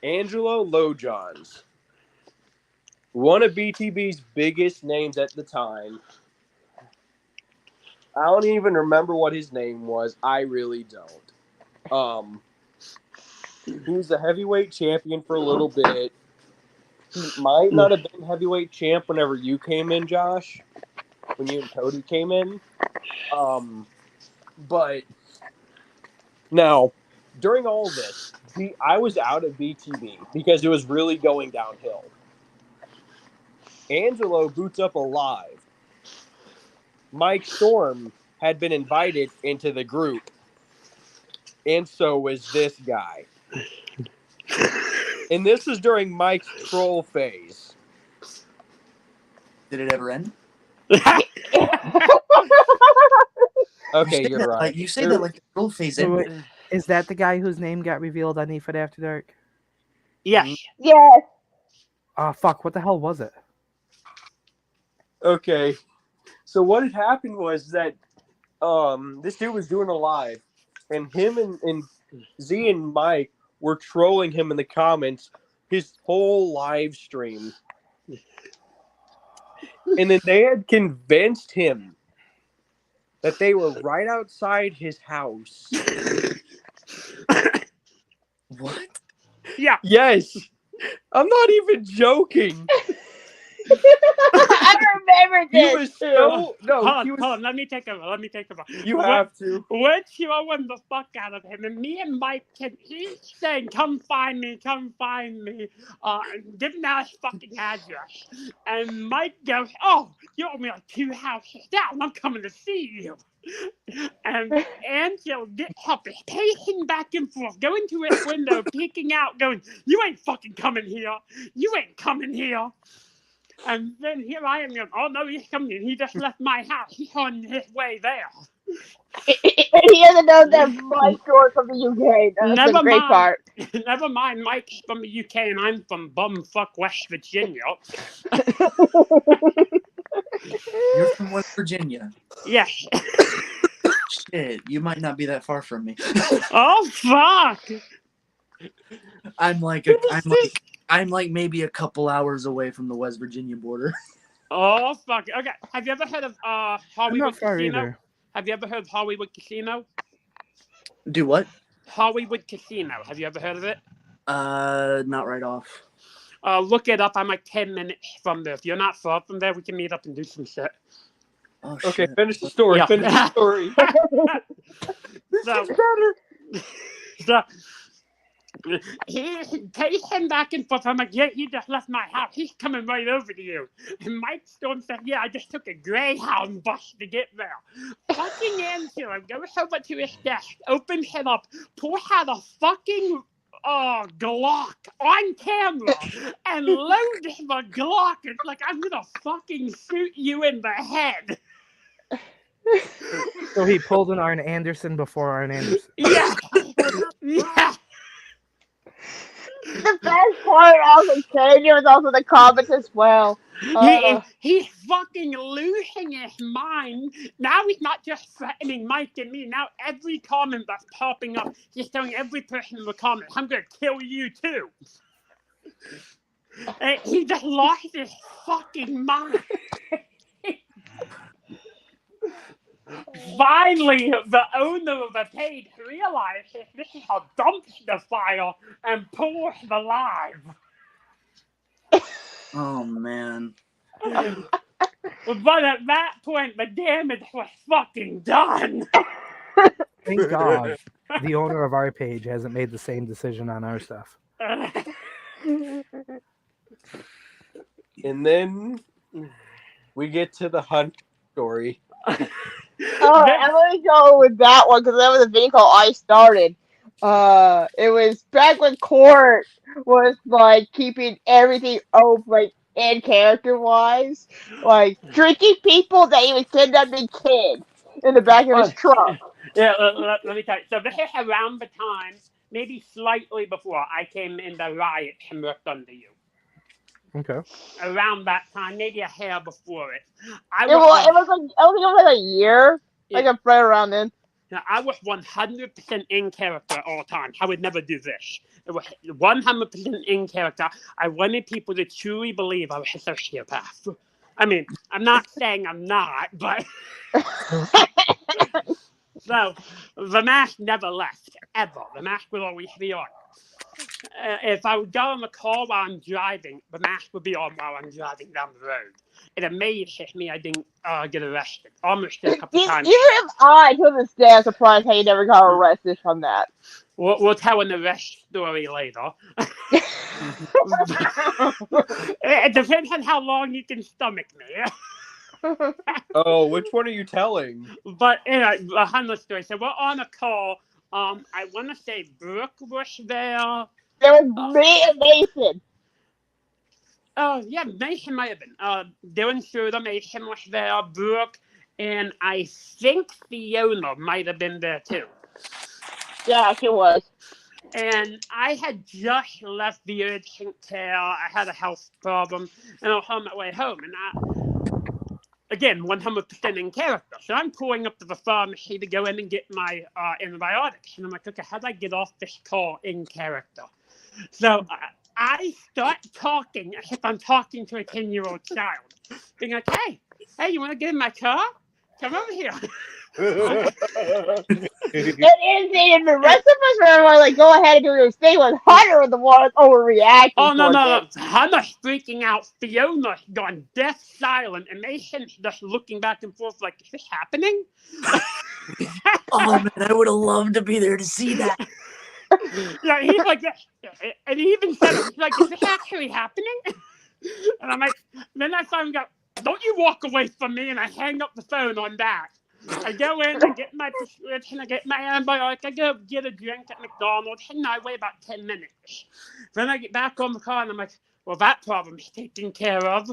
Angelo Lowjohns. One of BTB's biggest names at the time. I don't even remember what his name was. I really don't. He was a heavyweight champion for a little bit. He might not have been heavyweight champ whenever you came in, Josh. When you and Cody came in. But now, during all this, I was out at BTB because it was really going downhill. Angelo boots up alive. Mike Storm had been invited into the group, and so was this guy. And this is during Mike's troll phase. Did it ever end? Okay, you're right. Like, you say that like the troll phase Wait, ended. is that the guy whose name got revealed on Need for After Dark? Yes. Yes. Oh, fuck. What the hell was it? Okay. So what had happened was that this dude was doing a live, and him and Z and Mike were trolling him in the comments his whole live stream. And then they had convinced him that they were right outside his house. What? Yeah. Yes. I'm not even joking. I remember He this. was too. so no. Hold He on, was. hold on. Let me take over. You have to. We're throwing the fuck out of him, and me and Mike he's saying, "Come find me, come find me." Giving out his fucking address, and Mike goes, "Oh, you're only like 2 houses down. I'm coming to see you." And Angel gets up, is pacing back and forth, going to his window, peeking out, going, "You ain't fucking coming here. You ain't coming here." And then here I am going, "Oh no, he's coming in. He just left my house. He's on his way there." He doesn't know that Mike's from the UK. That's Never the great mind. part. Never mind, Mike's from the UK and I'm from bumfuck West Virginia. You're from West Virginia. Yes. Shit, you might not be that far from me. Oh fuck. I'm like maybe a couple hours away from the West Virginia border. Oh fuck. Okay. Have you ever heard of I'm Hollywood not far Casino? either. Have you ever heard of Hollywood Casino? Do what? Hollywood Casino. Have you ever heard of it? Not right off. Look it up. I'm like 10 minutes from there. If you're not far from there, we can meet up and do some shit. Oh Okay, shit. finish the story. Yeah. Finish the story. So, so he takes him back and forth. I'm like, "Yeah, he just left my house. He's coming right over to you." And Mike Storm said, "Yeah, I just took a Greyhound bus to get there." Fucking Angela goes over to his desk, opens it up, pulls out a fucking Glock on camera and loads the Glock. It's like, "I'm gonna fucking shoot you in the head." So he pulled an Arn Anderson before Arn Anderson. Yeah. Yeah. The best part of the change was also the comments as well. He's fucking losing his mind. Now he's not just threatening Mike and me. Now every comment that's popping up, he's telling every person in the comment, "I'm gonna kill you too." And he just lost his fucking mind. Finally, the owner of the page realizes this is a dumpster fire and pulls the live. Oh man. But at that point, the damage was fucking done. Thank God the owner of our page hasn't made the same decision on our stuff. And then we get to the hunt story. Oh, I'm gonna go with that one because that was a vehicle I started. It was back when Court was like keeping everything open, like in character wise, like drinking people that he was kidnapping kids in the back of his truck. Yeah, let me tell you. So this is around the time, maybe slightly before I came in the riot and worked under you. Okay. Around that time, maybe a hair before it. It was like I think it was like a year, like right around then. I was 100% in character all the time. I would never do this. It was 100% in character. I wanted people to truly believe I was a sociopath. I mean, I'm not saying I'm not, but... So, the mask never left, ever. The mask would always be on. If I would go on the car while I'm driving, the mask would be on while I'm driving down the road. It amazes me I didn't get arrested. Almost a couple times. Even if I, to this day, I'm surprised how you never got arrested from that. We'll tell an arrest story later. It depends on how long you can stomach me. Oh, which one are you telling? But anyway, the Hunter story. So we're on a call. I want to say Brooke was there. There was me and Mason. Oh, yeah, Mason might have been. Dylan Schroeder, Mason was there, Brooke, and I think Fiona might have been there too. Yeah, she was. And I had just left the urgent care. I had a health problem, and I was on my way home. again, 100% in character. So I'm pulling up to the pharmacy to go in and get my antibiotics. And I'm like, okay, how do I get off this call in character? So I start talking as if I'm talking to a 10-year-old child. Being like, hey, you want to get in my car? Come over here. And the rest of us were like, go ahead and do your thing. Was Hunter the one overreacting? Oh, no. towards it. Hunter's freaking out. Fiona's gone deaf silent. And Mason's just looking back and forth like, is this happening? Oh, man, I would have loved to be there to see that. Yeah, he's like, and he even said, he's like, is this actually happening? And I'm like, then I finally go, don't you walk away from me, and I hang up the phone on that. I go in, I get my prescription, I get my antibiotic, I go get a drink at McDonald's, and I wait about 10 minutes. Then I get back on the car, and I'm like, well, that problem's taken care of.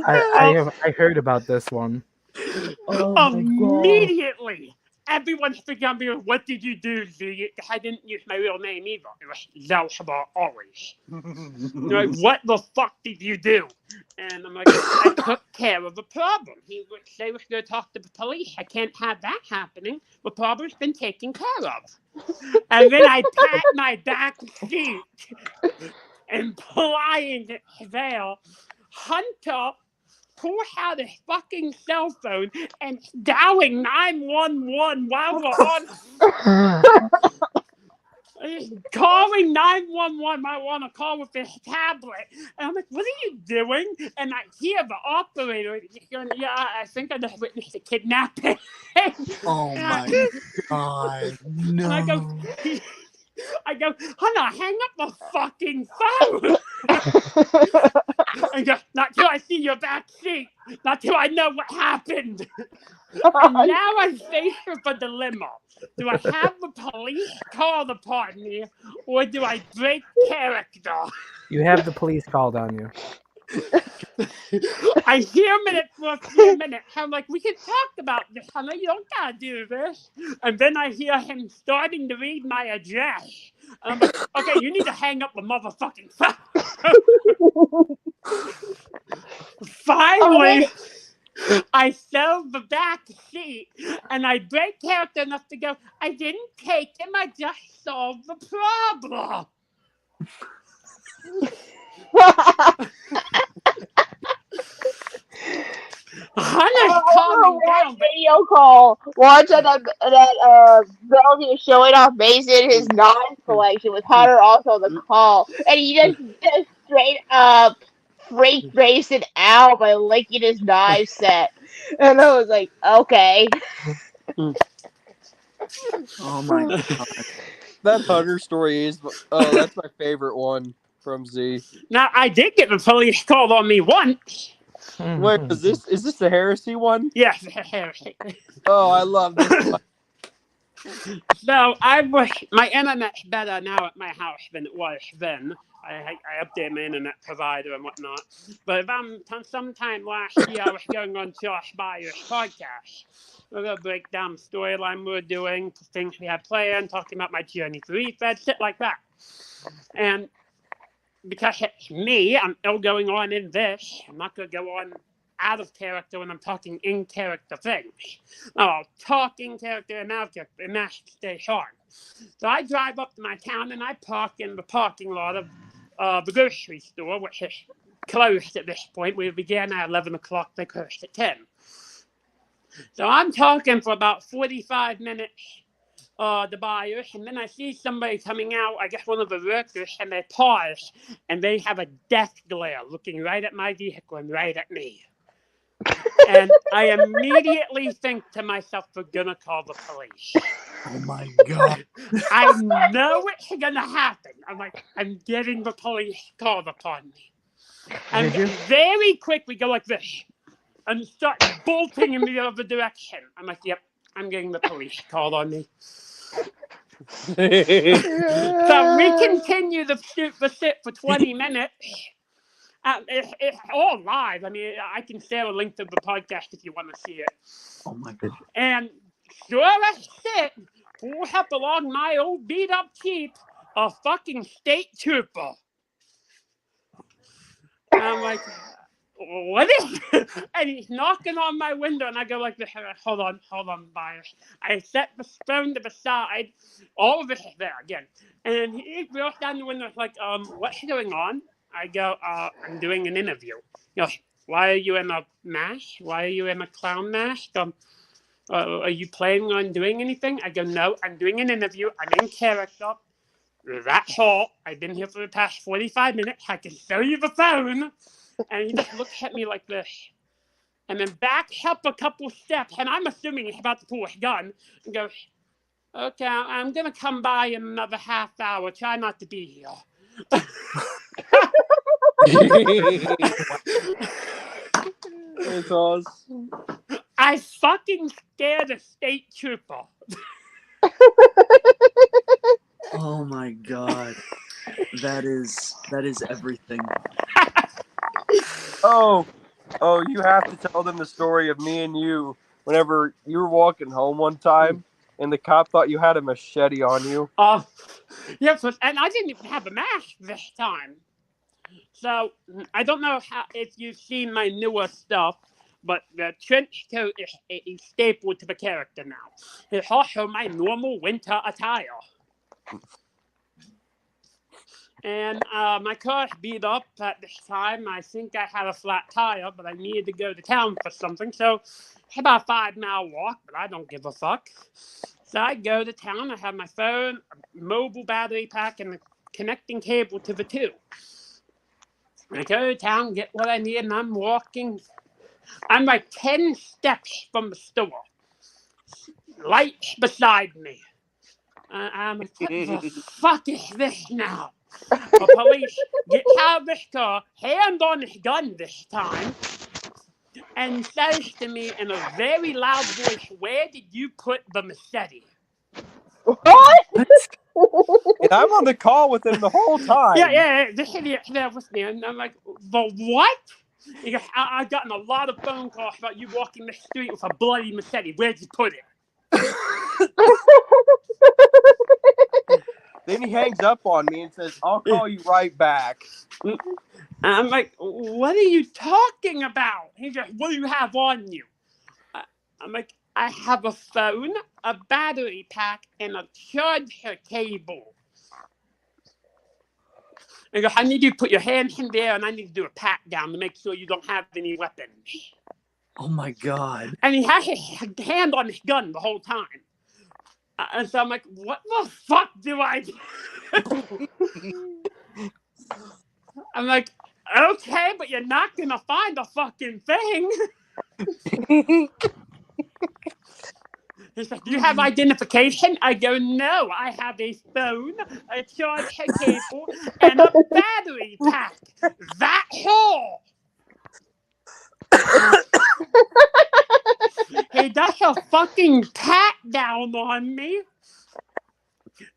I heard about this one. Oh, Immediately, everyone's thinking of me, what did you do, Z? I didn't use my real name either. It was Zelshaba always. Like, what the fuck did you do? And I'm like, I took care of the problem. They were going to talk to the police. I can't have that happening. The problem's been taken care of. And then I pat my back seat, implying that Val, Hunter, pull out his fucking cell phone and dialing 911 while we're on. He's calling 911 while we're on a call with his tablet. And I'm like, what are you doing? And I hear the operator going, yeah, I think I just witnessed a kidnapping. Oh, my God. No. And I go, Hunter, hang up the fucking phone. I go, not till I see your back seat. Not till I know what happened. And now I'm faced with a dilemma. Do I have the police called upon me, or do I break character? You have the police called on you. I hear him in it for a few minutes. I'm like, we can talk about this. I'm like, you don't gotta do this. And then I hear him starting to read my address. And I'm like, okay, you need to hang up the motherfucking phone. Finally, I sell the back seat, and I break character enough to go, I didn't take him, I just solved the problem. Hunter's calming down, but video call. Watch that Bellevue was showing off Mason his knife collection with Hunter also on the call, and he just straight up freaked Mason out by licking his knife set, and I was like, okay. Oh, my God. That Hunter story is that's my favorite one from Z. now I did get the police called on me once. Wait, is this the heresy one? Yes. Oh, I love this one. So my internet's better now at my house than it was then. I updated my internet provider and whatnot. But sometime last year, I was going on Josh Byer's podcast. We're going to break down the storyline we're doing, things we had planned, talking about my journey through Fed, shit like that. And because it's me, I'm still going on in this. I'm not going to go on out of character when I'm talking in character things. No, I'll talk in character and out of character, and that stays on. So I drive up to my town and I park in the parking lot of the grocery store, which is closed at this point. We began at 11 o'clock, they closed at 10. So I'm talking for about 45 minutes. The buyers, and then I see somebody coming out, I guess one of the workers, and they pause, and they have a death glare looking right at my vehicle and right at me. And I immediately think to myself, we're gonna call the police. Oh, my God. I know it's gonna happen. I'm like, I'm getting the police called upon me. And very quick, we go like this, and start bolting in the other direction. I'm like, yep, I'm getting the police called on me. So we continue the sit for 20 minutes. It's all live. I mean, I can share a link to the podcast if you want to see it. Oh, my God. And sure as shit, pull up along my old beat up Jeep, a fucking state trooper. I'm like, what is it? And he's knocking on my window, and I go like, hold on, Bias. I set the phone to the side. All of this is there again. And he goes down the window like, what's going on? I go, I'm doing an interview. He goes, why are you in a mask? Why are you in a clown mask? Are you planning on doing anything? I go, no, I'm doing an interview. I'm in character. That's all. I've been here for the past 45 minutes. I can show you the phone. And he just looks at me like this. And then backs up a couple steps. And I'm assuming he's about to pull his gun. And goes, okay, I'm going to come by in another half hour. Try not to be here. That's awesome. I fucking scared a state trooper. Oh my god. That is everything. Oh, you have to tell them the story of me and you whenever you were walking home one time and the cop thought you had a machete on you. Yes, and I didn't even have a mask this time. So I don't know if you've seen my newer stuff, but the trench coat is a staple to the character now. It's also my normal winter attire. And my car's beat up at this time. I think I had a flat tire, but I needed to go to town for something. So it's about a 5-mile walk, but I don't give a fuck. So I go to town. I have my phone, a mobile battery pack, and a connecting cable to the two. I go to town, get what I need, and I'm walking. I'm like 10 steps from the store. Lights beside me. I'm like, what the fuck is this now? The police gets out of this car, hand on his gun this time, and says to me in a very loud voice, where did you put the machete? What? And I'm on the call with him the whole time. Yeah, this idiot there with me, and I'm like, the what? He goes, I've gotten a lot of phone calls about you walking the street with a bloody machete. Where'd you put it? Then he hangs up on me and says, I'll call you right back. I'm like, what are you talking about? He goes, what do you have on you? I'm like, I have a phone, a battery pack, and a charger cable. He goes, I need you to put your hands in there, and I need to do a pat down to make sure you don't have any weapons. Oh my god. And he has his hand on his gun the whole time. And so I'm like, what the fuck do I do? I'm like, okay, but you're not going to find a fucking thing. He's like, do you have identification? I go, no, I have a phone, a charger cable, and a battery pack. That's all. He does a fucking pat down on me.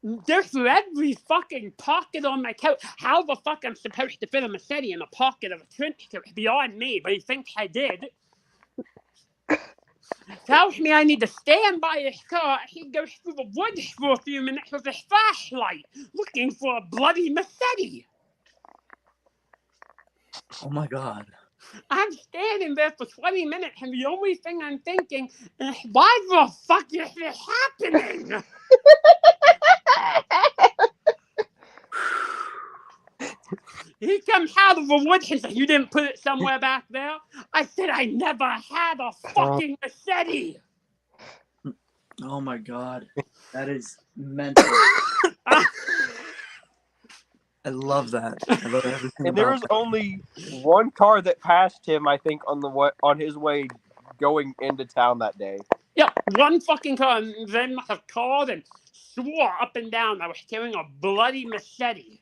There's every fucking pocket on my coat. How the fuck I'm supposed to fit a machete in a pocket of a trench coat? Beyond me, but he thinks I did. Tells me I need to stand by his car. He goes through the woods for a few minutes with his flashlight, looking for a bloody machete. Oh my god. I'm standing there for 20 minutes, and the only thing I'm thinking is, why the fuck is this happening? He comes out of the woods and says, you didn't put it somewhere back there? I said, I never had a fucking machete. Oh my god. That is mental. I love that. I love everything And there was only one car that passed him, I think, on his way going into town that day. Yeah, one fucking car, and they must have called and swore up and down I was carrying a bloody machete.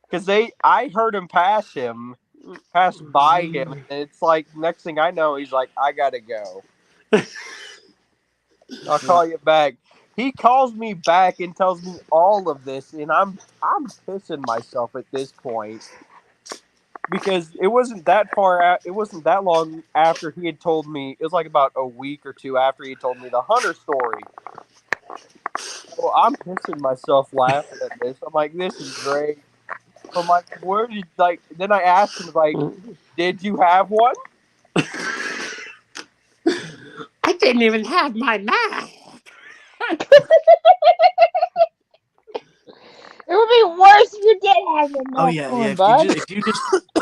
Because I heard him pass by him, and it's like, next thing I know, he's like, I gotta go. I'll call you back. He calls me back and tells me all of this, and I'm pissing myself at this point. Because it wasn't that far out, it wasn't that long after he had told me, it was like about a week or two after he told me the Hunter story. So I'm pissing myself laughing at this. I'm like, this is great. I'm like, where did like? Then I asked him like, did you have one? I didn't even have my mask. It would be worse if you did have your Oh mask yeah, on, yeah. bud. If you just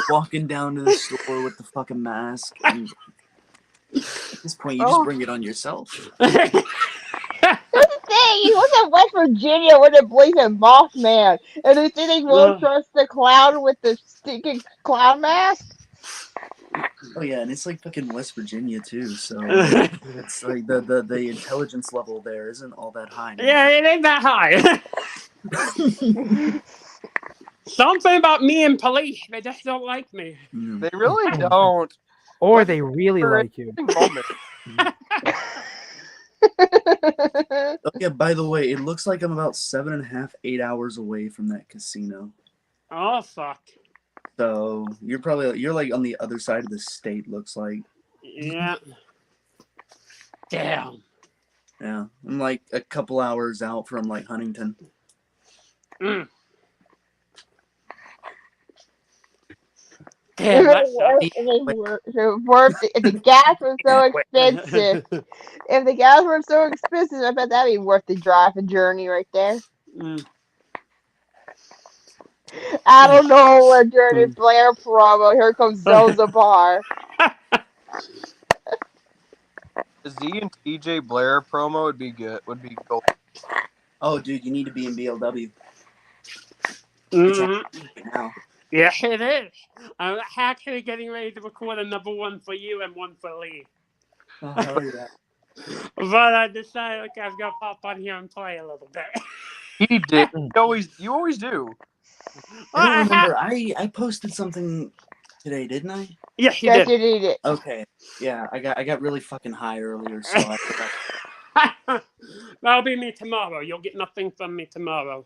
walking down to the store with the fucking mask, and at this point you just bring it on yourself. That's the thing. He was in West Virginia with a blazing Mothman, and they think they will trust the clown with the stinking clown mask. Oh yeah, and it's like fucking West Virginia too, so like, it's like the intelligence level there isn't all that high. Yeah, it ain't that high. Something about me and police, they just don't like me. They really don't. Or But they really for like you. a moment. Oh yeah, by the way, it looks like I'm about 7.5, 8 hours away from that casino. Oh, fuck. So you're like on the other side of the state, looks like. Yeah. Damn. Yeah, I'm like a couple hours out from like Huntington. Mm. Damn, that sucks. If the gas was so expensive, if the gas were so expensive, I bet that'd be worth the drive and journey right there. Mm. I don't know what Dirty Blair promo. Here comes Zoza Bar. The Z and TJ Blair promo would be good. Would be gold. Oh, dude, you need to be in BLW. Mm. Right now. Yeah, it is. I'm actually getting ready to record another one for you and one for Lee. Oh, hell yeah. But I decided, okay, I've got to pop on here and play a little bit. He did. You always do. I don't remember. I posted something today, didn't I? Yes, you Yes, did. you need it. Okay. Yeah, I got really fucking high earlier, so I forgot. That'll be me tomorrow. You'll get nothing from me tomorrow.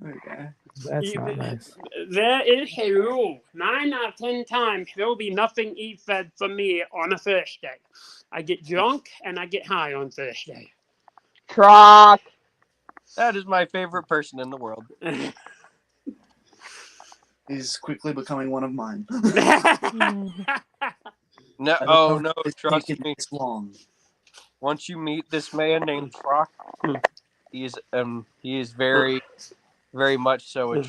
Okay. That's not nice. There is a rule. 9 out of 10 times, there will be nothing fed from me on a Thursday. I get drunk and I get high on Thursday. Truck. That is my favorite person in the world. He's quickly becoming one of mine. No, I don't oh know no, if it's trust taken me. this long. Once you meet this man named Trock, he is very, very much so.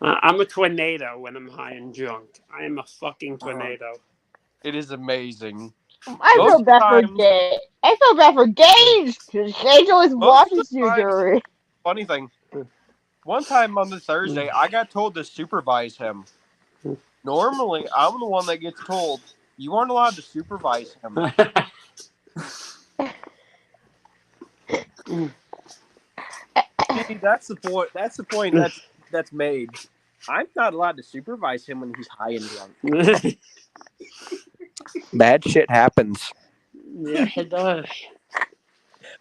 I'm a tornado when I'm high and drunk. I am a fucking tornado. It is amazing. I feel bad for Gage. I feel bad for Gage. Gage always watches you, Dory. Funny thing. One time on the Thursday, I got told to supervise him. Normally, I'm the one that gets told, you aren't allowed to supervise him. See, that's the point. That's the point that's made. I'm not allowed to supervise him when he's high and drunk. Bad shit happens. Yeah, it does.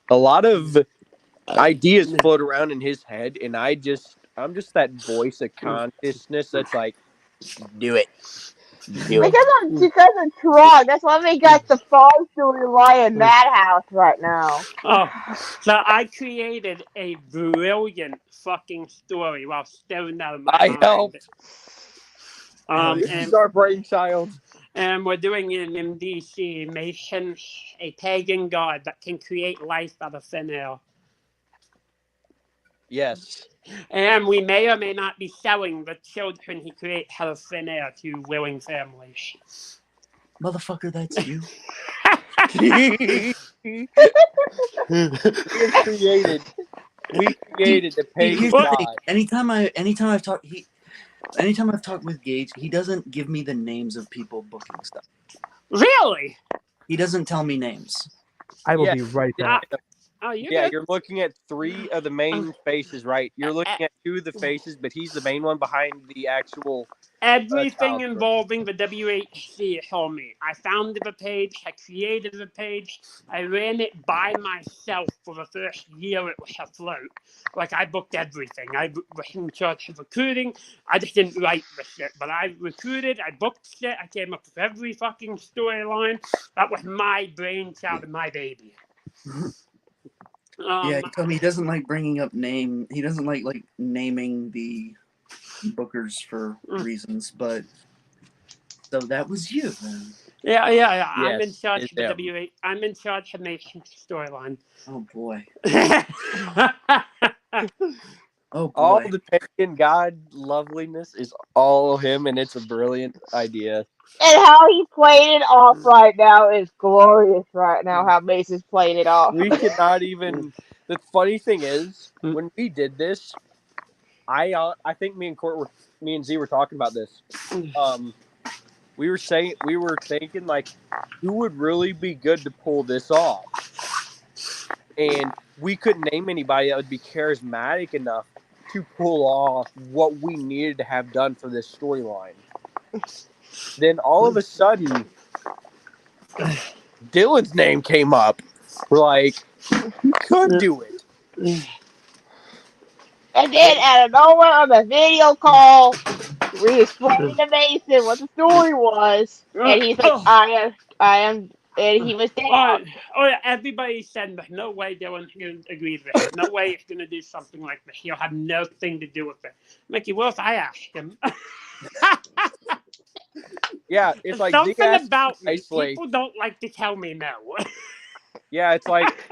A lot of ideas float around in his head, and I'm just that voice of consciousness that's like, do it. Do it. Because of Truck. That's why we got the fall storyline in that house right now. Oh, so I created a brilliant fucking story while staring out of my mind. I helped. And This is our brainchild. And we're doing it in DC, making a pagan god that can create life out of thin air. Yes. And we may or may not be selling the children he creates out of thin air to willing families. Motherfucker, that's you. We created the pagan Here's the god. thing. Anytime I've talked with Gage, he doesn't give me the names of people booking stuff. Really? He doesn't tell me names. I will be right back. Oh, you're You're looking at 3 of the main faces, right? You're looking at 2 of the faces, but he's the main one behind the actual. Everything involving the WHC, homie. I founded the page, I created the page, I ran it by myself for the first year it was afloat. Like, I booked everything. I was in charge of recruiting. I just didn't write the shit, but I recruited, I booked shit, I came up with every fucking storyline. That was my brainchild and my baby. Yeah, he told me he doesn't like bringing up name. He doesn't like naming the bookers for reasons, but so that was you then. Yeah. I'm in Yes, charge it's of the him. W8. I'm in charge of Nation's storyline. Oh boy. Oh, All boy. the pagan god loveliness is all him, and it's a brilliant idea. And how he played it off right now is glorious right now, how Mason's playing it off. We could not even. The funny thing is, when we did this, I think me and Z were talking about this. We were thinking like, who would really be good to pull this off, and we couldn't name anybody that would be charismatic enough to pull off what we needed to have done for this storyline. Then all of a sudden, Dylan's name came up. We're like, he could do it. And then out of nowhere on the video call, we explained to Mason what the story was, and he's like, I am, and he was down. Oh yeah, everybody said no way Dylan's going to agree with it. No way he's going to do something like this. He'll have nothing to do with it. Mickey, what if I asked him? Yeah, it's like something about me. nicely. People don't like to tell me no. Yeah, it's like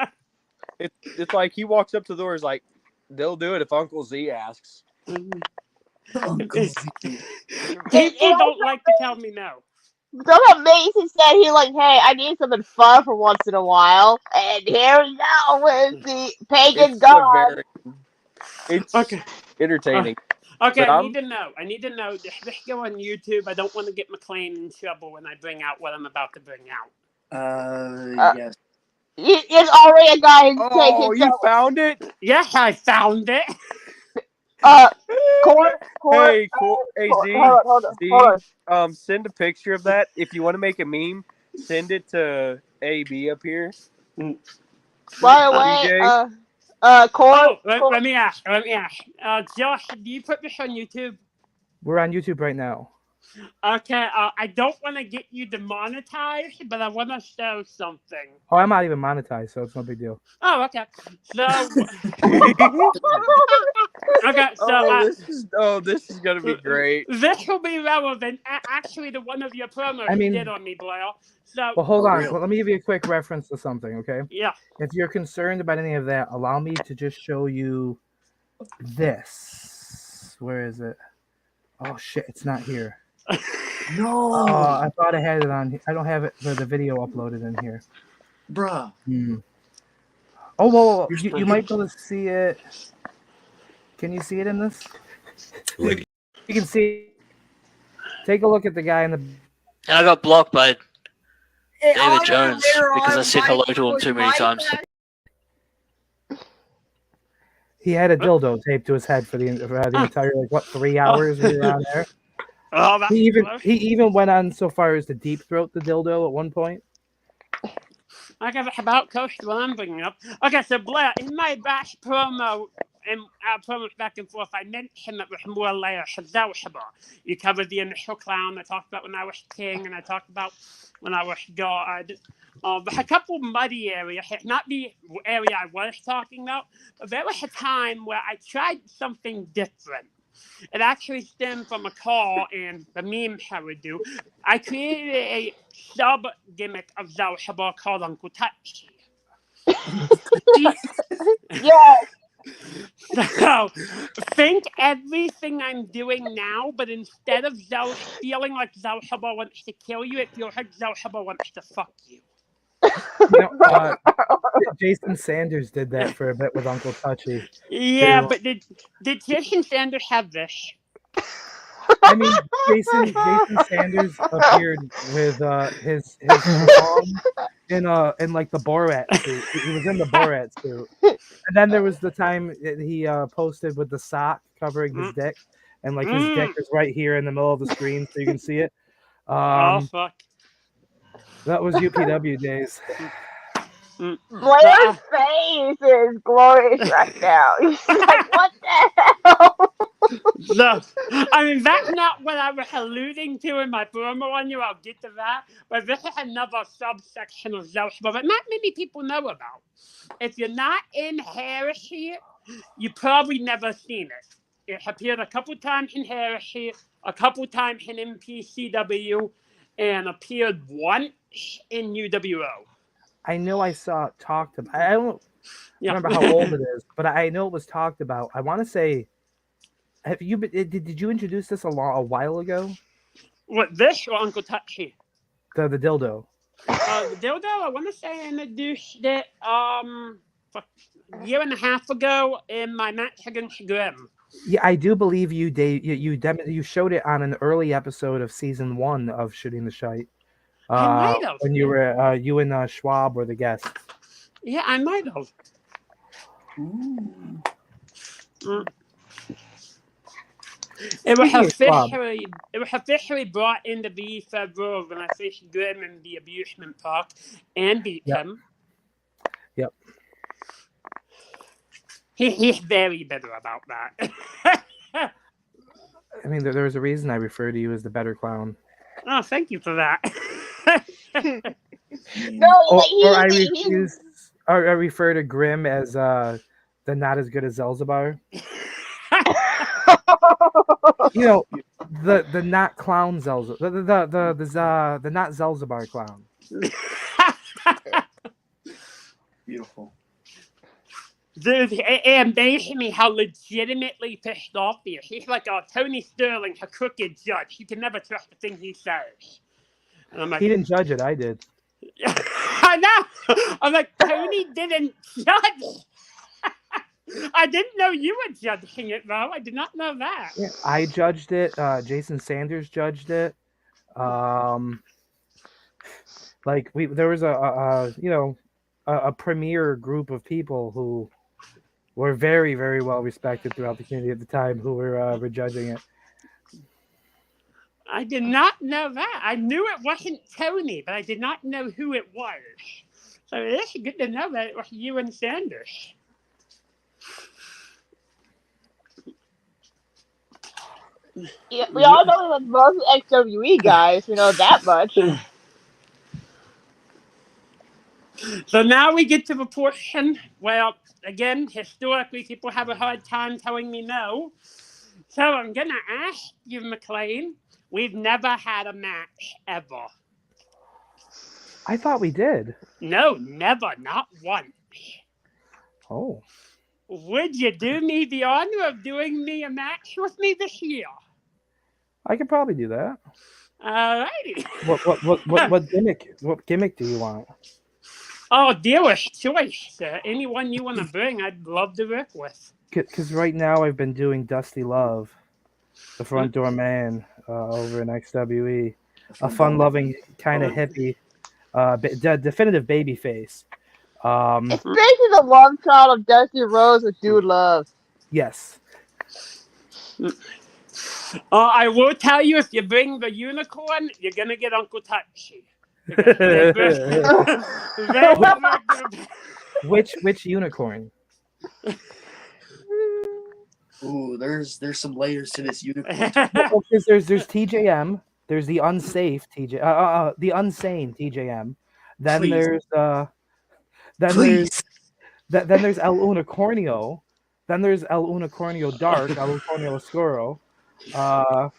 it's like he walks up to the door. Is like, they'll do it if Uncle Z asks. Uncle Z. People don't like to tell me no. Somehow Mason said he like, hey, I need something fun for once in a while, and here we go with the pagan god. It's entertaining. Okay, But I need to know. Let's go on YouTube. I don't want to get McLean in trouble when I bring out what I'm about to bring out. Yes. There's already a guy who's taking. You found it? Yes, I found it. Hey, Z, hold on. Send a picture of that. If you want to make a meme, send it to AB up here. By the way, let me ask. Josh, do you put this on YouTube? We're on YouTube right now. Okay, I don't want to get you demonetized, but I want to show something. Oh, I'm not even monetized, so it's no big deal. Oh, okay. So, okay. So, this is gonna be great. This will be relevant, actually, to one of your promos you did on me, Blair. So, well, hold on. Well, let me give you a quick reference to something, okay? Yeah. If you're concerned about any of that, allow me to just show you this. Where is it? Oh shit! It's not here. No. I thought I had it on. I don't have it for the video uploaded in here. Bruh. Oh, whoa. You might be able to see it. Can you see it in this? You can see. Take a look at the guy in the. And I got blocked by David Jones because I said hello to him too many times. He had a dildo taped to his head for the entire 3 hours we were on there. Oh, he even went on so far as to deep throat the dildo at one point. Okay, about Coach, what I'm bringing up. Okay, so Blair, in my bash promo and our promos back and forth, I mentioned that with more layers of Zelshaba. You covered the initial clown. I talked about when I was king, and I talked about when I was god. But a couple muddy areas, not the area I was talking about, but there was a time where I tried something different. It actually stemmed from a call and the memes I would do. I created a sub gimmick of Zelshaba called Uncle Touchy. Yes. So, think everything I'm doing now, but instead of feeling like Zelshaba wants to kill you, it feels like Zelshaba wants to fuck you. Jason Sanders did that for a bit with Uncle Touchy. Yeah, but did Jason Sanders have this? I mean, Jason Sanders appeared with his mom in like the Borat suit. He was in the Borat suit, and then there was the time he posted with the sock covering his dick, and like his dick is right here in the middle of the screen, so you can see it. Oh fuck! That was UPW days. Blair's face is glorious right now. He's like, what the hell? No, I mean, that's not what I was alluding to in my promo on you. I'll get to that. But this is another subsection of Zelshaba that not many people know about. If you're not in heresy, you probably never seen it. It appeared a couple times in Heresy, a couple times in MPCW, and appeared once in UWO. I know I saw it talked about. I don't Yeah. remember how old it is, but I know it was talked about. I want to say, have you been, did you introduce this a while ago? What, this or Uncle Touchy? The dildo. The dildo, I want to say I introduced it a year and a half ago in my match against Grim. Yeah, I do believe you, Dave. You showed it on an early episode of season 1 of Shooting the Shite. I might have. When you were you and Schwab were the guests. Yeah, I might have. It was officially brought into the February when I faced Grim in the abusement park and beat him. Yep. He's very bitter about that. I mean, there was a reason I refer to you as the better clown. Oh, thank you for that. No, Or I refer to Grim as the not as good as Zelzabar. You know, the not clown Zelza, the not Zelzabar clown. Beautiful. Dude, it amazed me how legitimately pissed off he is. He's like a Tony Sterling, a crooked judge. You can never trust the thing he says. And I'm like, He didn't judge it. I did. I know. I'm like, Tony didn't judge. I didn't know you were judging it, though. I did not know that. Yeah, I judged it. Jason Sanders judged it. There was a premier group of people who were very, very well respected throughout the community at the time who were judging it. I did not know that. I knew it wasn't Tony, but I did not know who it was. So it's good to know that it was you and Sanders. Yeah, we all know that most XWE guys, we know that much. So now we get to the portion where, again, historically, people have a hard time telling me no. So I'm going to ask you, McLean, we've never had a match ever. I thought we did. No, never, not once. Oh. Would you do me the honor of doing me a match with me this year? I could probably do that. Alrighty. What gimmick do you want? Oh, dealer's choice. Anyone you want to bring, I'd love to work with. Because right now I've been doing Dusty Love, the front door man, over in XWE. A fun-loving, kind of hippie, definitive baby face. It's basically the love child of Dusty Rose with Dude Love. Yes. I will tell you, if you bring the unicorn, you're going to get Uncle Touchy. Which unicorn? Ooh, there's some layers to this unicorn. Well, there's TJM. There's the unsafe TJ. The unsane TJM. Then Please. there's Please. there's El Unicornio. Then there's El Unicornio Dark. El Unicornio Oscuro. Former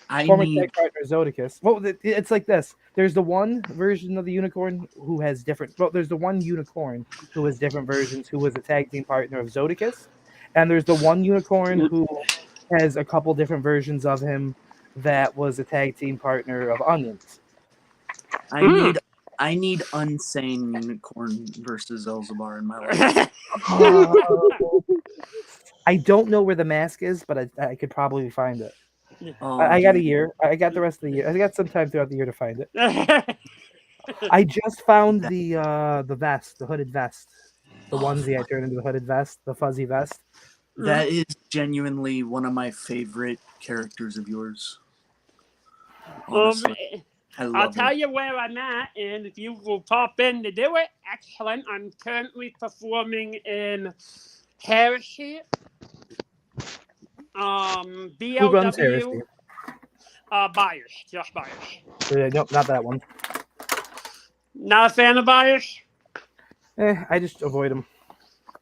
tag partner Zodicus. Well, it's like this. There's the one version of the unicorn who has different. Well, there's the one unicorn who has different versions, who was a tag team partner of Zodicus, and there's the one unicorn who has a couple different versions of him that was a tag team partner of Onions. I need unsane unicorn versus Elzabar in my life. I don't know where the mask is, but I could probably find it. Oh, I got a year. I got the rest of the year. I got some time throughout the year to find it. I just found the vest, the hooded vest, the onesie I turned into the hooded vest, the fuzzy vest. That is genuinely one of my favorite characters of yours. Honestly, I'll tell you where I'm at, and if you will pop in to do it, excellent. I'm currently performing in Heresy. Who runs Heresy? Byers, Josh Byers. Nope, not that one. Not a fan of Byers? I just avoid him.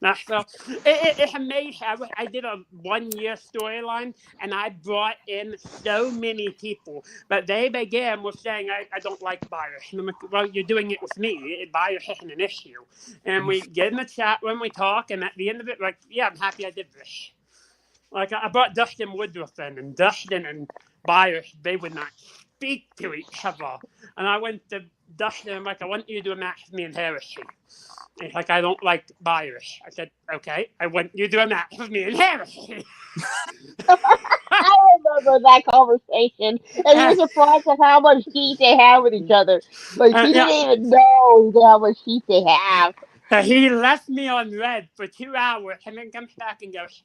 So it's amazing. I did a 1 year storyline, and I brought in so many people, but they began with saying, I don't like bias. And I'm like, well, you're doing it with me. Bias isn't an issue. And we get in the chat room, we talk, and at the end of it, like, yeah, I'm happy I did this. Like, I brought Dustin Woodruff in, and Dustin and Bias, they would not speak to each other. And I went to Dustin, I'm like, I want you to do a match with me and Heresy. And he's like, I don't like Bias. I said, okay, I want you to do a match with me and Heresy. I remember that conversation, and you were surprised at how much heat they have with each other. Like, he didn't even know how much heat they have. He left me on red for 2 hours, and then comes back and goes,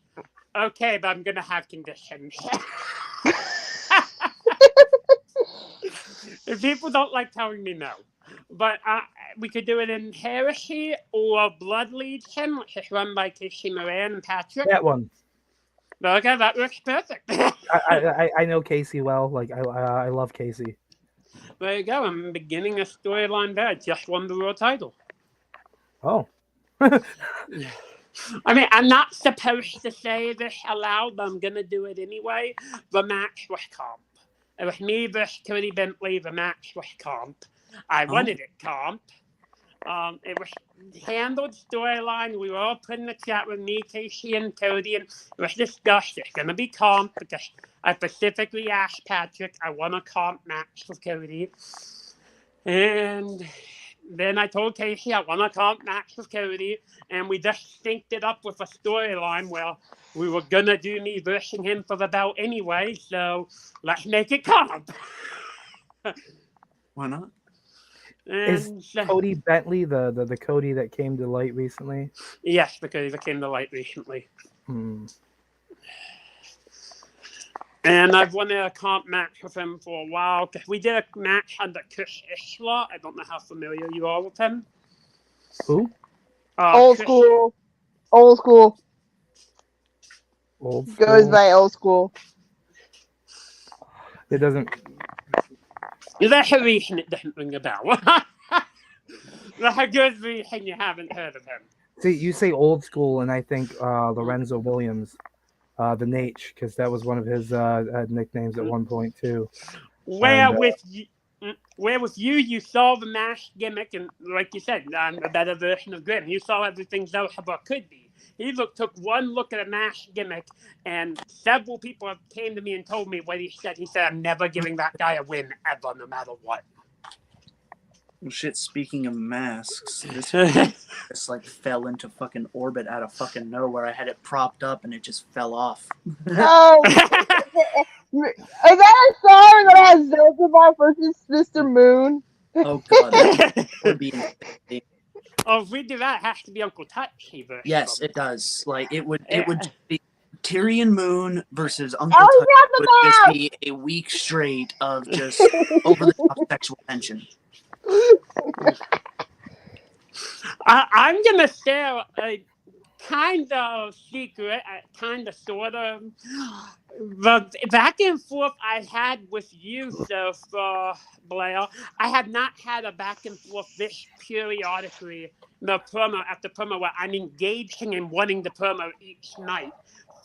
okay, but I'm going to have conditions. People don't like telling me no. But we could do it in Heresy or Blood Legion, which is run by Casey Moran and Patrick. That one. Okay, that works perfect. I know Casey well. Like I love Casey. There you go. I'm beginning a storyline there. Just won the world title. Oh. I mean, I'm not supposed to say this aloud, but I'm going to do it anyway. The match was comp. It was me versus Cody Bentley. The match was comp. I wanted it comp. It was handled storyline. We were all put in the chat with me, Casey, and Cody, and it was discussed. It's going to be comp because I specifically asked Patrick, I want a comp match with Cody. And then I told Casey I want a comp match with Cody, and we just synced it up with a storyline where we were going to do me versus him for the belt anyway, so let's make it comp. Why not? And, Is Cody Bentley the Cody that came to light recently? yes, because he came to light recently. And I've wanted a comp match with him for a while, because we did a match under Chris Ishla. I don't know how familiar you are with him. Who? Old school. Old school. Old school. Goes by old school. It doesn't. That's a reason it doesn't ring a bell. That's a good reason you haven't heard of him. See, you say old school, and I think Lorenzo Williams, the Nate, because that was one of his nicknames at one point too. Where with you, you saw the mask gimmick, and like you said, a better version of Grim. You saw everything Zohaba could be. He took one look at a mask gimmick, and several people came to me and told me what he said. He said, I'm never giving that guy a win ever, no matter what. Well, shit, speaking of masks, this just like fell into fucking orbit out of fucking nowhere. I had it propped up and it just fell off. Oh, is that a song that has Zohaba versus Mr. Moon? Oh god, that would be insane. Oh, if we do that, it has to be Uncle Touchy version. Yes, it does. Like it would be Tyrion Moon versus Uncle Oh, Touch would just be a week straight of just over the top sexual tension. I'm gonna share a kind of secret, kind of sort of. The back and forth I had with you, so Blair, I have not had a back and forth this periodically. The promo after promo, where I'm engaging and wanting the promo each night.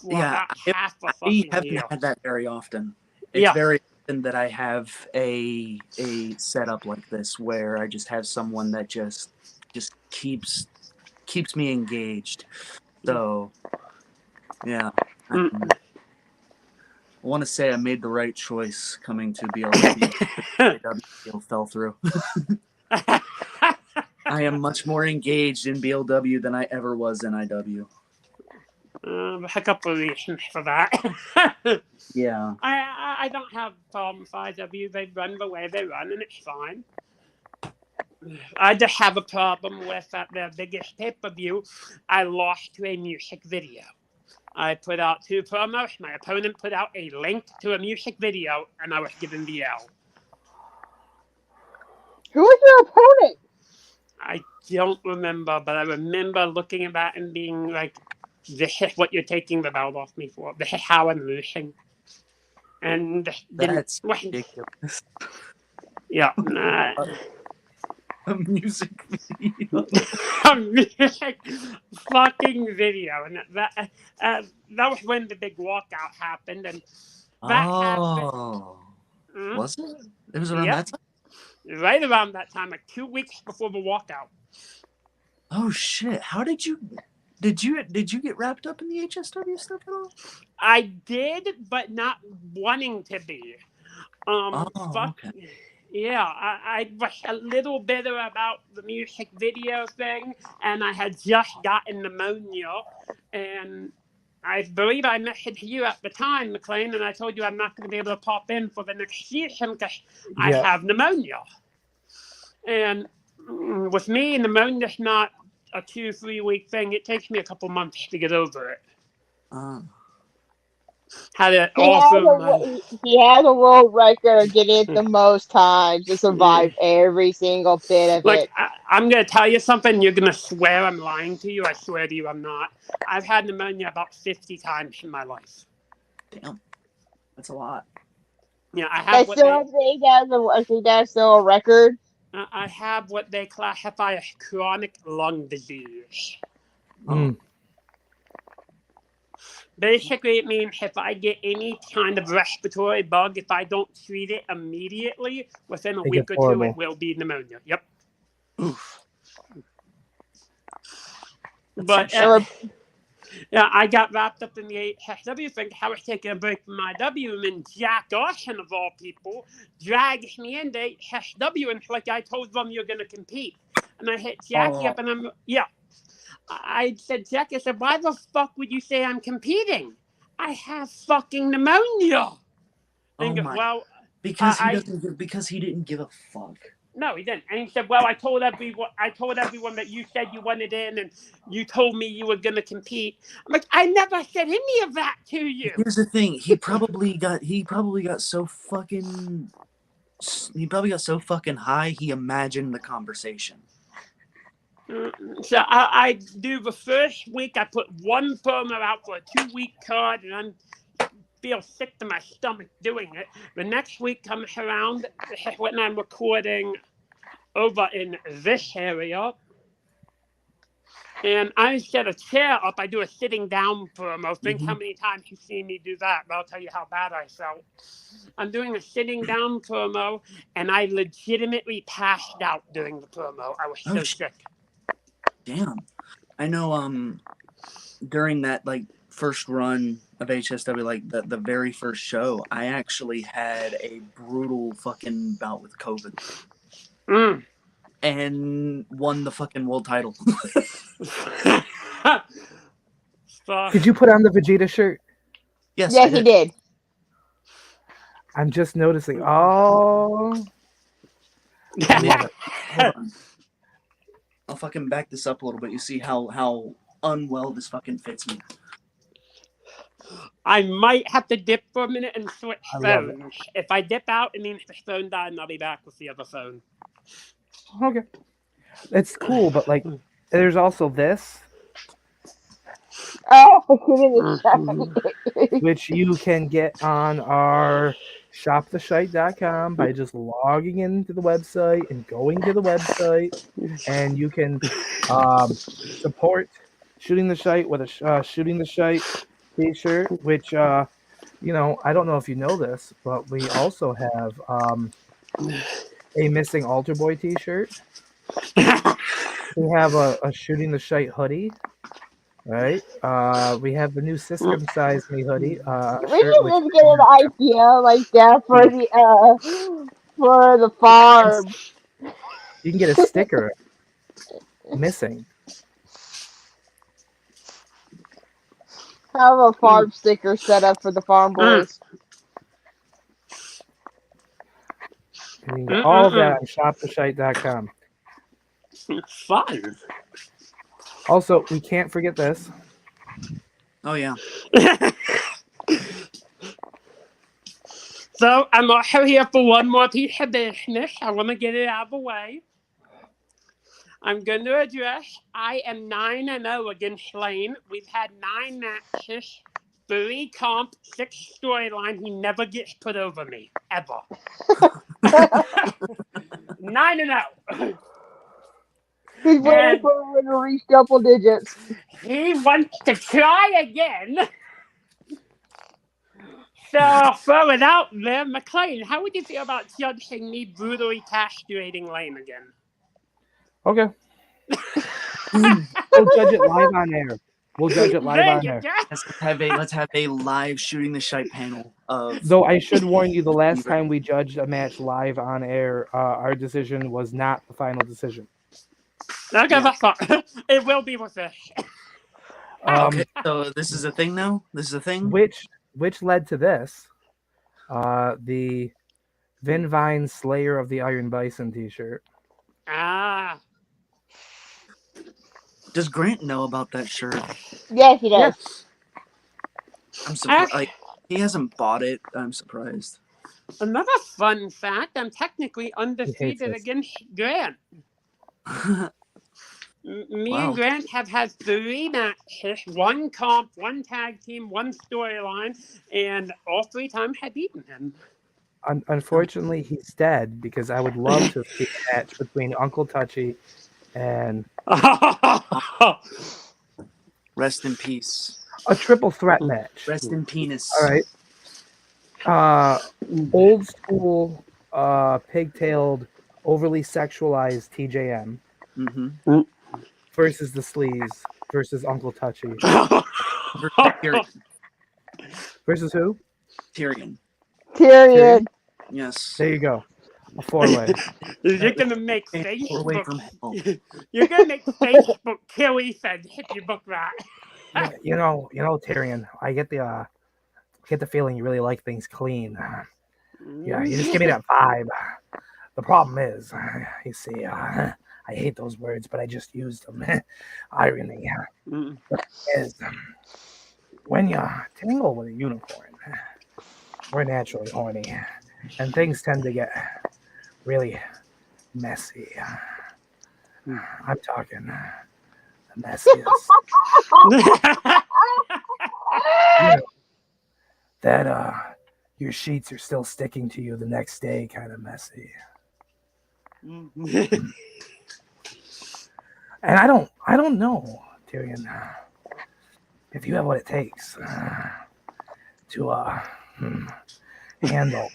For Yeah, half a I fucking haven't year. had that very often. It's very often that I have a setup like this where I just have someone that just keeps me engaged. So yeah. I want to say I made the right choice coming to BLW. IW fell through. I am much more engaged in BLW than I ever was in IW. A couple of reasons for that. Yeah. I don't have problems with IW. They run the way they run, and it's fine. I just have a problem with their biggest pay-per-view. I lost to a music video. I put out 2 promos. My opponent put out a link to a music video, and I was given the L. Who was your opponent? I don't remember, but I remember looking at that and being like, this is what you're taking the belt off me for. This is how I'm losing. And that's ridiculous. Yeah. a music video. A music fucking video, and that was when the big walkout happened, and that happened. Mhm. Was it? It was around Yep. that time? Right around that time, like 2 weeks before the walkout. Oh shit! How did you get wrapped up in the HSW stuff at all? I did, but not wanting to be. Okay. Yeah, I was a little bitter about the music video thing, and I had just gotten pneumonia, and I believe I messaged you at the time, McLean, and I told you I'm not going to be able to pop in for the next season because I Yeah. have pneumonia. And with me, pneumonia's not a 2-3 week thing. It takes me a couple months to get over it. Had it awesome. He has a world record of getting it the most times to survive every single bit of Like, it. I'm going to tell you something. You're going to swear I'm lying to you. I swear to you I'm not. I've had pneumonia about 50 times in my life. Damn. That's a lot. Yeah, I I have still think that's still a record. I have what they classify as chronic lung disease. Mm. Basically, it means if I get any kind of respiratory bug, if I don't treat it immediately, within a week or two, it will be pneumonia. Yep. Oof. But yeah, I got wrapped up in the HSW thing. I was taking a break from IW, and then Jack Dawson, of all people, drags me into HSW, and it's like I told them you're going to compete. And I hit Jackie up, and I said, Jack, I said, why the fuck would you say I'm competing? I have fucking pneumonia. And Oh my! well, because he didn't give a fuck. No, he didn't. And he said, well, I told everyone that you said you wanted in, and you told me you were going to compete. I'm like, I never said any of that to you. Here's the thing. He probably got so fucking high he imagined the conversation. So I do the first week. I put one promo out for a 2-week card, and I feel sick to my stomach doing it. The next week comes around when I'm recording over in this area, and I set a chair up. I do a sitting down promo. Think how many times you've seen me do that, but I'll tell you how bad I felt. I'm doing a sitting down promo, and I legitimately passed out during the promo. I was so sick. Damn. I know during that first run of HSW, the very first show, I actually had a brutal fucking bout with COVID. And won the fucking world title. Did you put on the Vegeta shirt? Yes, he did. I'm just noticing. Oh. I love it. Hold on. I'll fucking back this up a little bit. You see how unwell this fucking fits me. I might have to dip for a minute and switch phones. If I dip out, it means the phone died, and I'll be back with the other phone. Okay. It's cool, but there's also this. Which you can get on our shoptheshite.com by just logging into the website and going to the website, and you can support Shooting the Shite with a Shooting the Shite t-shirt, which I don't know if you know this, but we also have a Missing Altar Boy t-shirt. We have a Shooting the Shite hoodie. Right. We have the new System Size Me hoodie. We should get an idea like that for the farm. You can get a sticker. Missing. Have a farm sticker set up for the farm boys. And you can get all of that on shoptheshite.com. Fun. Also, we can't forget this. Oh, yeah. So, I'm also here for one more piece of business. I want to get it out of the way. I'm going to address, I am 9-0 against Lane. We've had 9 matches, 3 comp, 6 storyline. He never gets put over me, ever. 9-0. He's waiting And for him to reach double digits. he wants to try again. So, throw it out there, McLean. How would you feel about judging me brutally castrating Lane again? Okay. We'll judge it live on air. We'll judge it live There on you air. go. Let's have a live shooting the shite panel of. Though I should warn you, the last time we judged a match live on air, our decision was not the final decision. Okay, Yeah. that's fine. It will be with this. Okay, so this is a thing now. This is a thing. Which led to this, the Vin Vine Slayer of the Iron Bison T-shirt. Ah. Does Grant know about that shirt? Yes, he does. I'm surprised. Like, he hasn't bought it. I'm surprised. Another fun fact, I'm technically undefeated this. against Grant. Me Wow. and Grant have had 3 matches, 1 comp, 1 tag team, 1 storyline, and all 3 times have beaten him. Unfortunately, he's dead because I would love to see a match between Uncle Touchy and Rest in peace. a triple threat match. Rest in penis. All right. Old school, pigtailed, overly sexualized TJM Mm-hmm. versus the Sleaze versus Uncle Touchy. Versus who? Tyrion. Tyrion. Yes. There you go. A 4-way. You're gonna make Away from hell. Facebook. You're gonna make Facebook kill Ethan if you book that. you know, Tyrion. I get the feeling you really like things clean. Yeah, you just give me that vibe. The problem is, you see, I hate those words, but I just used them. Irony is when you tangle with a unicorn, we're naturally horny, and things tend to get really messy. I'm talking the messiest. That your sheets are still sticking to you the next day, kind of messy. And I don't know, Tyrion, if you have what it takes to handle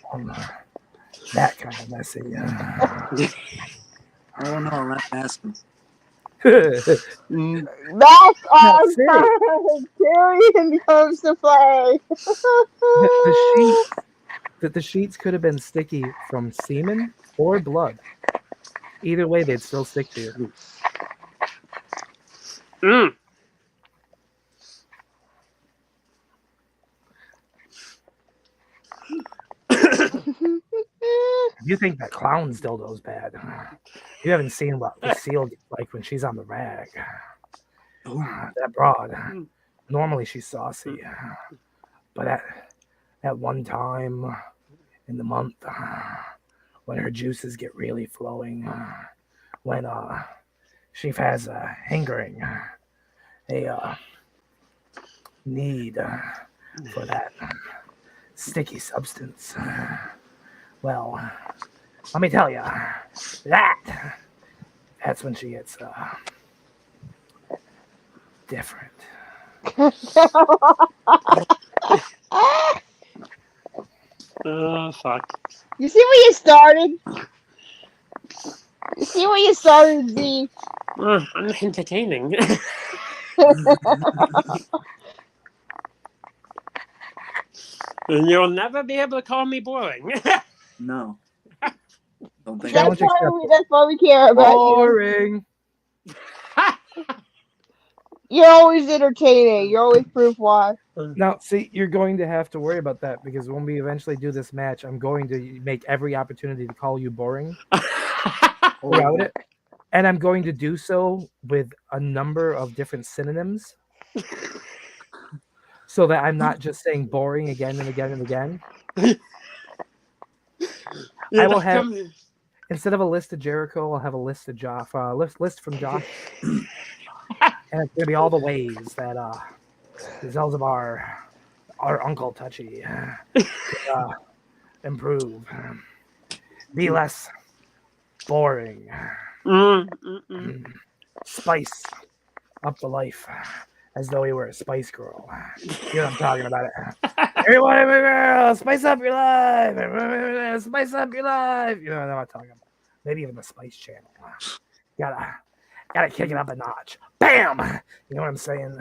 that kind of messy. I don't know. I'll have to ask him. That's on time. Tyrion comes to play. the sheets could have been sticky from semen or blood. Either way, they'd still stick to you. You think that clown's dildo's bad? You haven't seen what Lucille gets like when she's on the rag. That broad. Normally she's saucy, but at one time in the month when her juices get really flowing, when she has a hankering, a need for that sticky substance. Well, let me tell you, that's when she gets different. Oh, fuck. You see where you started? You see where you started, Z? I'm entertaining. And you'll never be able to call me boring. No. Don't think Challenge That's why we care about Boring. You're always entertaining. You're always proof why. Now, see, you're going to have to worry about that because when we eventually do this match, I'm going to make every opportunity to call you boring throughout it. And I'm going to do so with a number of different synonyms so that I'm not just saying boring again and again and again. I will have, instead of a list of Jericho, I'll have a list of Josh, list from Josh. And it's going to be all the ways that Zelzabar, our Uncle Touchy, could improve, be less boring. spice up the life as though he were a Spice Girl. You know what I'm talking about? Everyone, every girl, spice up your life. Spice up your life. You know what I'm talking about? Maybe even the Spice Channel. Gotta kick it up a notch. Bam! You know what I'm saying?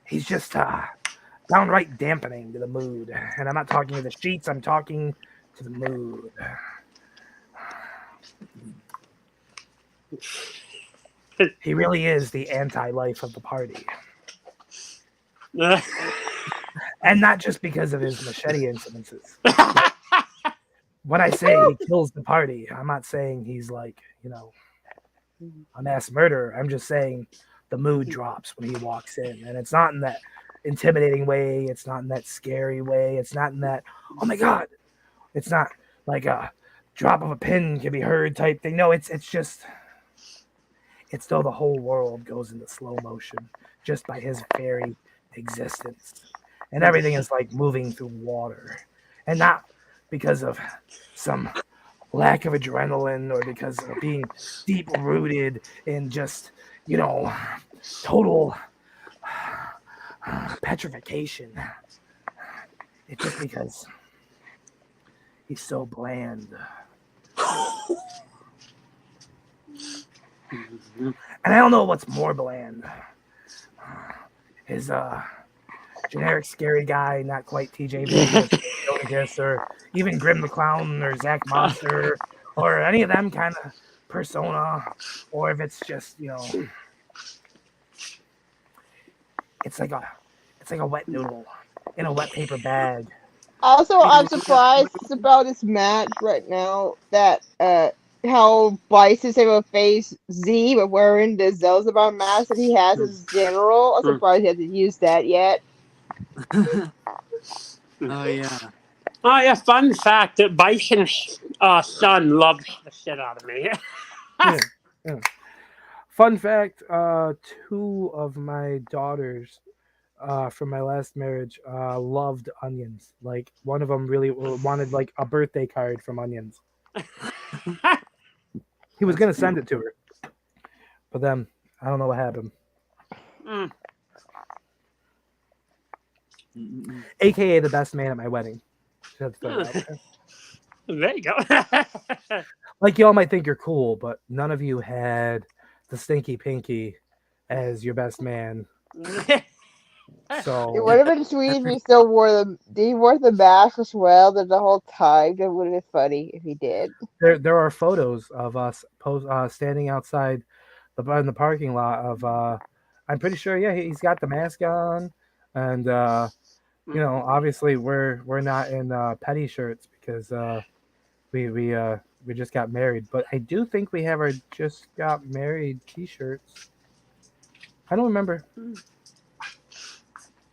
He's just downright dampening to the mood. And I'm not talking to the sheets, I'm talking to the mood. He really is the anti-life of the party. And not just because of his machete incidences. When I say he kills the party, I'm not saying he's like, a mass murderer. I'm just saying the mood drops when he walks in. And it's not in that intimidating way. It's not in that scary way. It's not in that, oh my God. It's not like a drop of a pin can be heard type thing. No, it's though the whole world goes into slow motion just by his very existence. And everything is like moving through water. And not because of some lack of adrenaline or because of being deep rooted in just, total petrification. It's just because he's so bland. And I don't know what's more bland. His generic scary guy, not quite TJ Vegas or even Grim the Clown or Zach Monster or any of them kind of persona, or if it's just, it's like a wet noodle in a wet paper bag. Also, I'm surprised about this match right now that how Bison's able to face Z but wearing the Zelzabon mask that he has as general. I'm surprised he hasn't used that yet. Oh yeah. Oh yeah, fun fact that Bison's son loves the shit out of me. Yeah. Fun fact, 2 of my daughters from my last marriage loved onions. Like one of them really wanted like a birthday card from Onions. He was going to send it to her. But then I don't know what happened. AKA the best man at my wedding. There you go. Like y'all might think you're cool, but none of you had the Stinky Pinky as your best man. So it would have been sweet if he still wore the mask as well the whole time. That would have been funny if he did. There are photos of us standing outside in the parking lot of I'm pretty sure he's got the mask on, and obviously we're not in petty shirts because we just got married, but I do think we have our just got married t-shirts. I don't remember.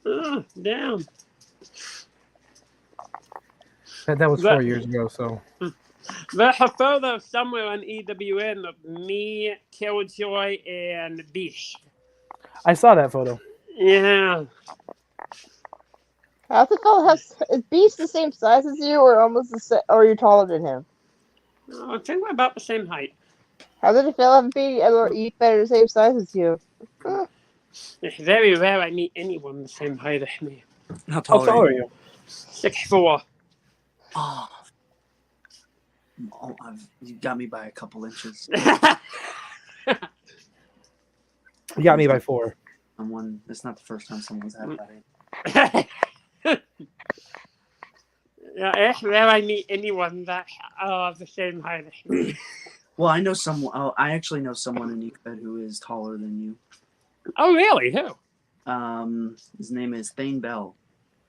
Oh, damn. That was 4 years ago, so. There's a photo somewhere on EWN of me, Killjoy, and Beast. I saw that photo. Yeah. How's it feel? Is Beast the same size as you, or almost the same, or are you taller than him? I think we're about the same height. How did it feel having Beast or better the same size as you? It's very rare I meet anyone the same height as me. How tall are you? 6'4". Oh, you got me by a couple inches. You got me by 4. It's not the first time someone's had that. Yeah, it's rare I meet anyone that the same height as me. Well, I know someone. Oh, I actually know someone in Eekbed who is taller than you. Oh, really? Who? His name is Thane Bell.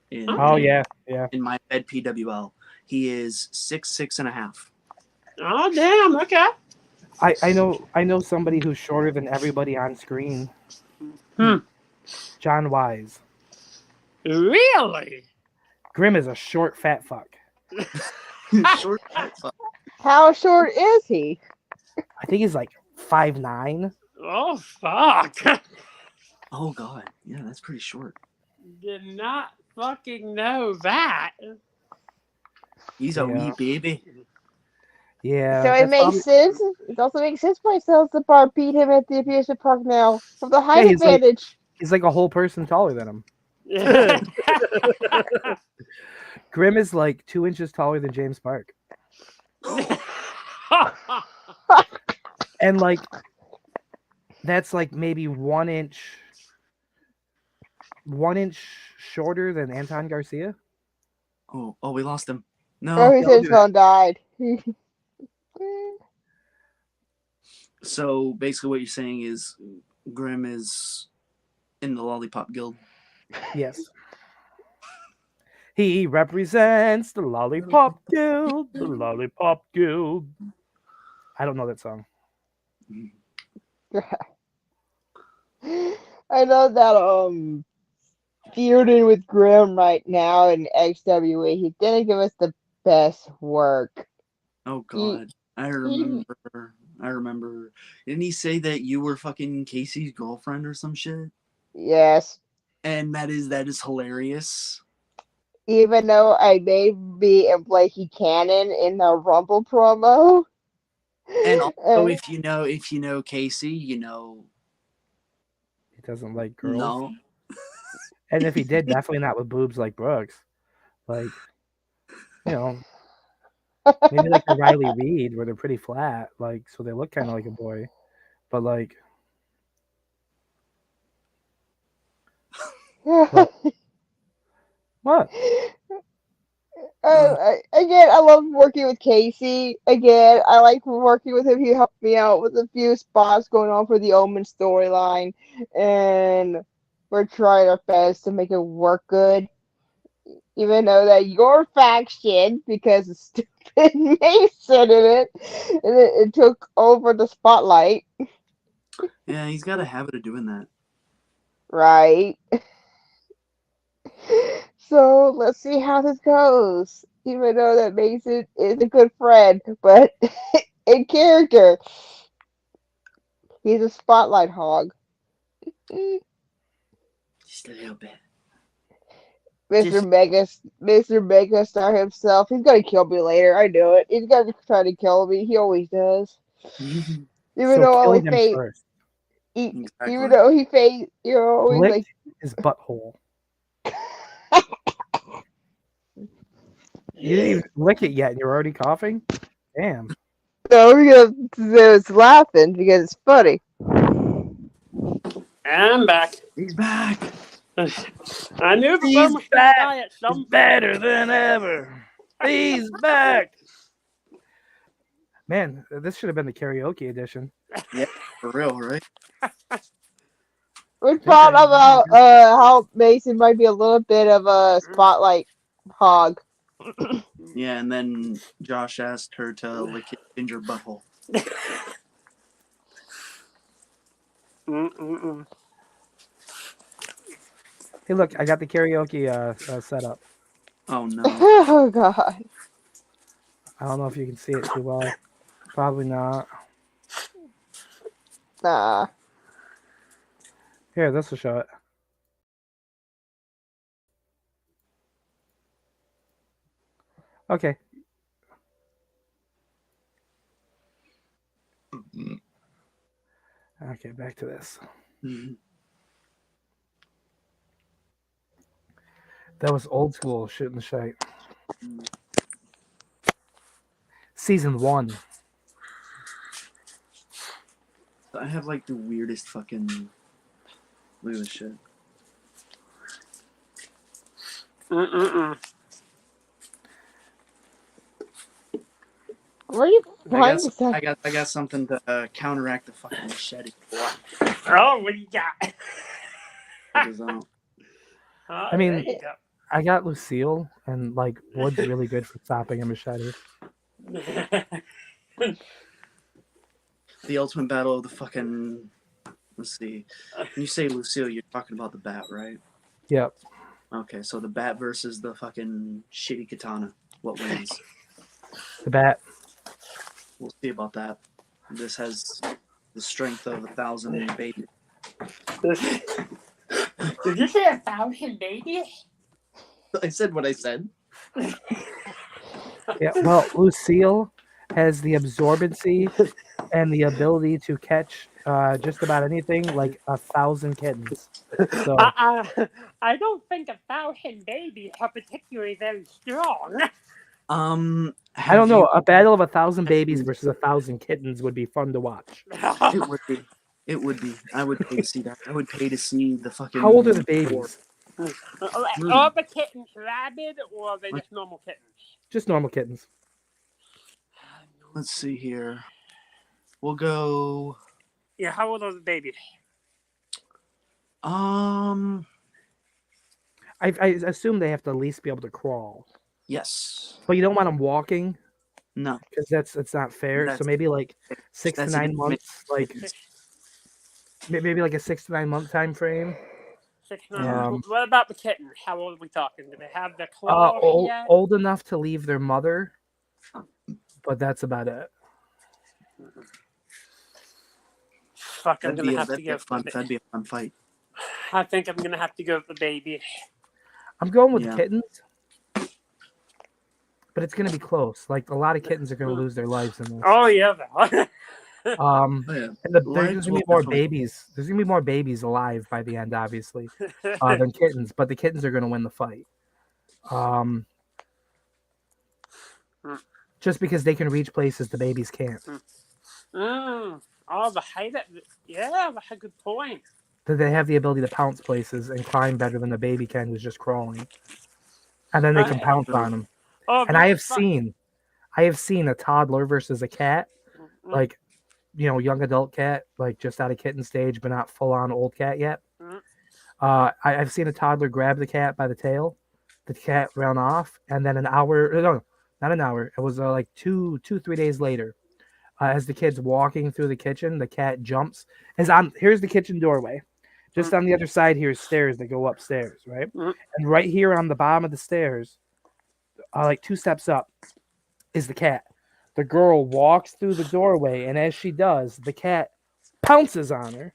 In my bed PWL. He is 6'6.5". Oh, damn. Okay. I know somebody who's shorter than everybody on screen. John Wise. Really? Grim is a short fat fuck. Short fat fuck. How short is he? I think he's like 5'9". Oh, fuck. Oh, God. Yeah, that's pretty short. Did not fucking know that. He's a wee baby. Yeah. So it that's makes probably- sense. It also makes sense why Salsa Bar beat him at the amusement park now from the height Yeah, he's like- advantage. He's like a whole person taller than him. Yeah. Grim is like 2 inches taller than James Park. And like that's like maybe 1 inch shorter than Anton Garcia. Oh, we lost him. Oh, No. he said his phone died. So basically, what you're saying is Grim is in the Lollipop Guild. Yes. He represents the Lollipop Guild. The Lollipop Guild. I don't know that song. I know that feuding with Grim right now in XWE, he didn't give us the best work. Oh God, I remember. Didn't he say that you were fucking Casey's girlfriend or some shit? Yes. And that is hilarious. Even though I made me and Blakey Cannon in the Rumble promo. And also, if you know Casey, you know He doesn't like girls. no. And if he did, definitely not with boobs like Brooks. Like, you know, maybe like the Riley Reid, where they're pretty flat, like so they look kind of like a boy, but like, what? Again, I love working with Casey. Again, I like working with him. He helped me out with a few spots going on for the Omen storyline, and we're trying our best to make it work good. Even though that your faction, because of stupid Mason in it, and it took over the spotlight. Yeah, he's got a habit of doing that. Right. So let's see how this goes. Even though that Mason is a good friend, but in character, he's a spotlight hog. Just a little bit. Mr. Megastar himself. He's gonna kill me later. I know it. He's gonna try to kill me. He always does. Even So though kill only him fate. first. Even Exactly. though he fate, always Lick like. his butthole. You didn't even lick it yet, and you're already coughing. Damn. No, because it's laughing because it's funny. And I'm back. He's back. I knew the He's phone was going back. to die at some He's better than ever. He's back. Man, this should have been the karaoke edition. Yeah, for real, right? We thought about how Mason might be a little bit of a spotlight hog. Yeah, and then Josh asked her to lick his ginger butthole. Hey, look, I got the karaoke set up. Oh no. Oh God. I don't know if you can see it too well. Probably not. Nah. Here, this will show it. Okay. Okay, back to this. That was old school shooting the shite. Season 1. I have like the weirdest fucking. Look at this shit. Where are you finding this? I got something to counteract the fucking machete. Oh, what do you got? I mean, I got Lucille, and like wood's really good for stopping a machete. The ultimate battle of the fucking. Let's see. When you say Lucille, you're talking about the bat, right? Yep. Okay, so the bat versus the fucking shitty katana. What wins? The bat. We'll see about that. This has the strength of 1,000 babies. Did you say 1,000 babies? I said what I said. Yeah, well, Lucille has the absorbency and the ability to catch just about anything, like 1,000 kittens. So I don't think 1,000 babies are particularly very strong. I don't know. A battle of 1,000 babies versus 1,000 kittens would be fun to watch. It would be. It would be. I would pay to see that. I would pay to see the fucking. How old are the babies? Are the kittens rabid or are they just normal kittens? Just normal kittens. Let's see here. We'll go. Yeah, how old are the babies? I assume they have to at least be able to crawl. Yes. But you don't want them walking No. because that's not fair. So That's- maybe like 6 to that's 9 an- months, like maybe like a 6 to 9 month time frame. 6, 9. What about the kittens? How old are we talking? Do they have the Uh, claws old, yet? old enough to leave their mother, but that's about it. Fuck, I'm gonna have to go for that'd be a fun fight. I think I'm gonna have to go with the baby. I'm going with Yeah. kittens, but it's gonna be close. Like a lot of kittens are gonna lose their lives in this. Oh yeah, Oh, And yeah. there's Lives gonna will be more definitely- babies. There's gonna be more babies alive by the end, obviously, than kittens. But the kittens are gonna win the fight. Just because they can reach places the babies can't. Oh, the height. Yeah, that's a good point. That they have the ability to pounce places and climb better than the baby can, who's just crawling. And then they can pounce on them. Oh, And I have fuck. seen a toddler versus a cat, like, young adult cat, like just out of kitten stage, but not full on old cat yet. I've seen a toddler grab the cat by the tail, the cat ran off, and then not an hour. It was like 3 days later. As the kid's walking through the kitchen, the cat jumps. Here's the kitchen doorway. Just on the other side here is stairs that go upstairs, right? And right here on the bottom of the stairs, like 2 steps up, is the cat. The girl walks through the doorway, and as she does, the cat pounces on her,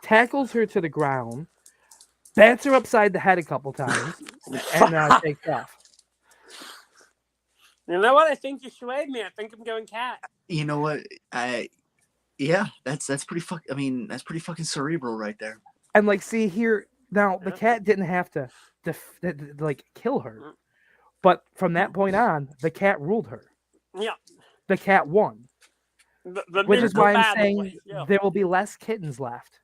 tackles her to the ground, bats her upside the head a couple times, and takes off. You know what? I think you swayed me. I think I'm going cat. You know what? Yeah, that's pretty that's pretty fucking cerebral right there. And like, see here now, the cat didn't have to kill her, but from that point on, the cat ruled her. Yeah. The cat won, which is why I'm saying there will be less kittens left.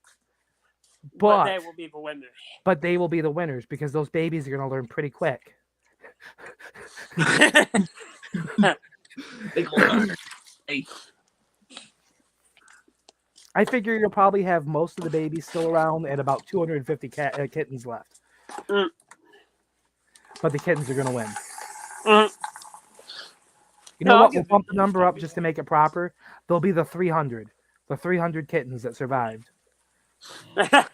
But they will be the winners. But they will be the winners because those babies are going to learn pretty quick. I figure you'll probably have most of the babies still around and about 250 kittens left. But the kittens are going to win. You know what? We'll bump the number up just to make it proper. There'll be the 300. The 300 kittens that survived. And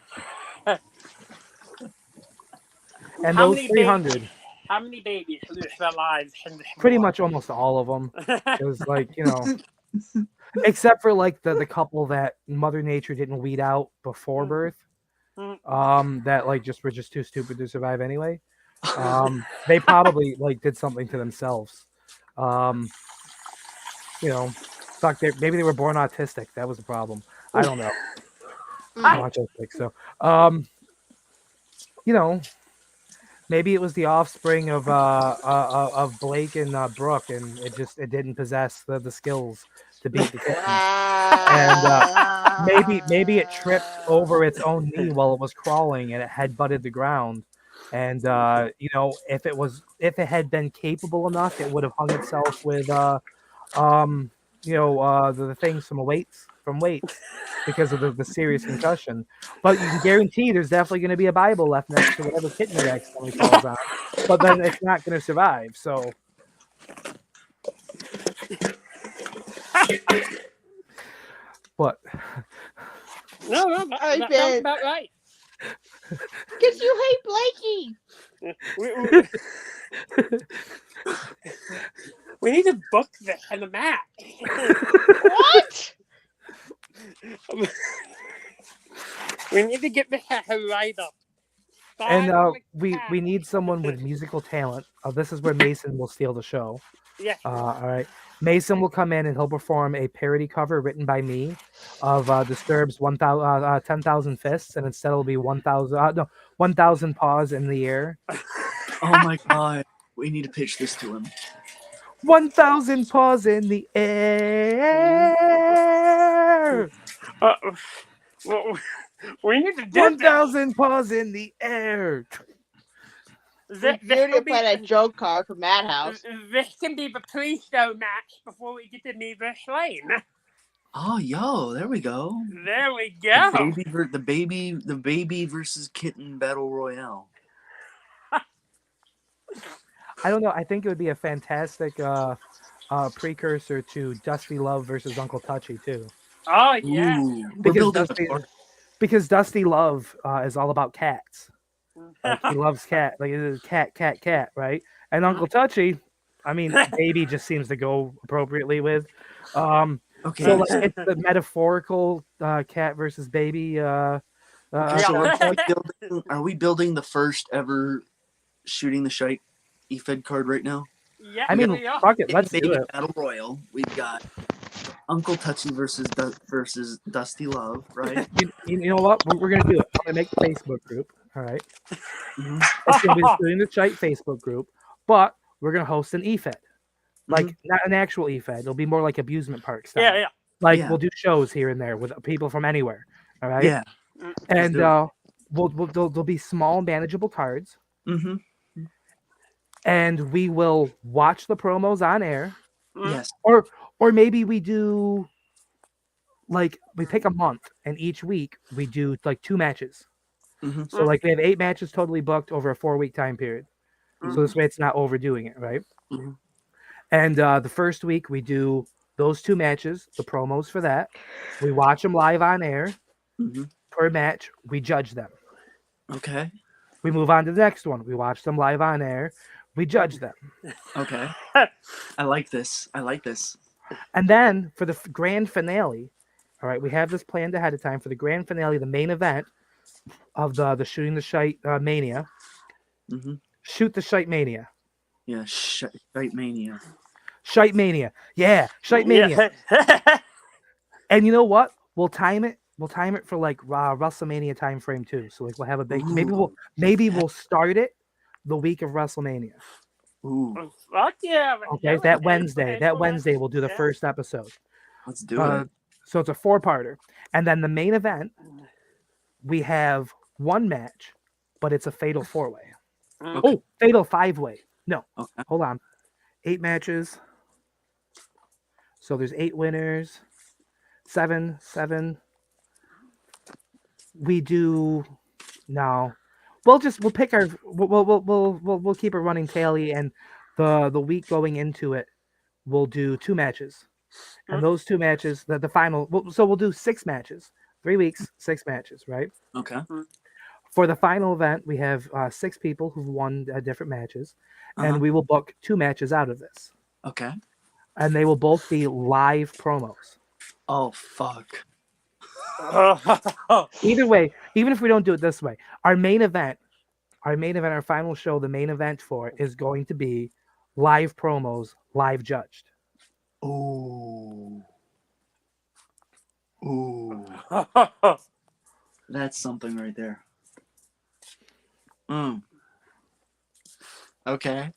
those 300. How many babies are alive? Pretty much almost all of them. Because, except for the couple that Mother Nature didn't weed out before birth, that just were just too stupid to survive anyway. They probably did something to themselves. Fuck, maybe they were born autistic. That was the problem. I don't know. I'm autistic, so maybe it was the offspring of Blake and Brooke, and it didn't possess the skills to beat the kitten. And maybe it tripped over its own knee while it was crawling, and it headbutted the ground. And if it had been capable enough, it would have hung itself with the things from weights because of the serious concussion. But you can guarantee there's definitely going to be a Bible left next to whatever kitten it accidentally falls on. But then it's not going to survive. So. What? No, that sounds about right. Because you hate Blakey. We need to book this and a match. What? We need to get this at her right up. And Finally, we cat. need someone with musical talent. This is where Mason will steal the show. Yes. All right, Mason will come in and he'll perform a parody cover written by me of Disturbed's 10,000 Fists, and instead it'll be 1,000 paws in the air. Oh my god. We need to pitch this to him. 1,000 paws in the air. Well, we need to do 1,000 paws in the air. this. You need to play that joke card for Madhouse. This can be the pre-show match before we get to me versus Lane. Oh, yo, there we go. There we go. The baby versus kitten battle royale. I don't know. I think it would be a fantastic precursor to Dusty Love versus Uncle Touchy too. Oh yeah. Ooh, we're building a story. Because Dusty Love is all about cats. Like, he loves cat. Like, it is cat, right? And Uncle Touchy, I mean, baby just seems to go appropriately with. Okay. So like, it's the metaphorical cat versus baby. So are we building the first ever shooting the shite E-Fed card right now? Yeah. I mean, we are. fuck it, let's Baby do it. Battle Royal. We've got Uncle Touchy versus Dusty Love, right? You know what? We're gonna do it. I'm gonna make a Facebook group. All right. Mhm. It's gonna be the Shooting the Shite Facebook group, but we're gonna host an E-Fed. Like, not an actual E-Fed. It'll be more like amusement park style. Yeah. Like, Yeah. we'll do shows here and there with people from anywhere. All right. Yeah. And do there'll be small, manageable cards, Mm-hmm. and we will watch the promos on air, Yes. or maybe we do, like, we pick a month, and each week we do like 2 matches. Mhm. So like we have 8 matches totally booked over a 4-week time period. So this way it's not overdoing it, right? Mhm. And the first week we do those 2 matches, the promos for that. We watch them live on air. Mhm. Per match, we judge them. Okay. We move on to the next one. We watch them live on air. We judge them. Okay. I like this. And then for the grand finale, all right, we have this planned ahead of time. For the grand finale, the main event of the Shooting the Shite Mania. Mm-hmm. Shoot the Shite Mania. Yeah. Shite Mania. Shite Mania. Yeah, Shite Mania. Yeah. And you know what? We'll time it. We'll time it for like WrestleMania time frame too. So like we'll have a big. Maybe we'll start it the week of WrestleMania. Ooh. Fuck yeah. Okay, that Wednesday we'll do the first episode. Let's do it. So it's a 4-parter, and then the main event, we have 1 match, but it's a fatal 4-way. Okay. Oh, fatal 5-way. No, Okay. hold on. 8 matches. So there's 8 winners. 7. We do no. We'll pick our. We'll keep a running tally, and the week going into it, we'll do 2 matches, and those 2 matches, the final. So we'll do 6 matches, 3 weeks, 6 matches, right? Okay. For the final event, we have 6 people who've won different matches, Uh-huh. and we will book 2 matches out of this, Okay. and they will both be live promos. Oh fuck. Either way, even if we don't do it this way, our main event, our final show, the main event for it is going to be live promos, live judged. Ooh. That's something right there. Okay.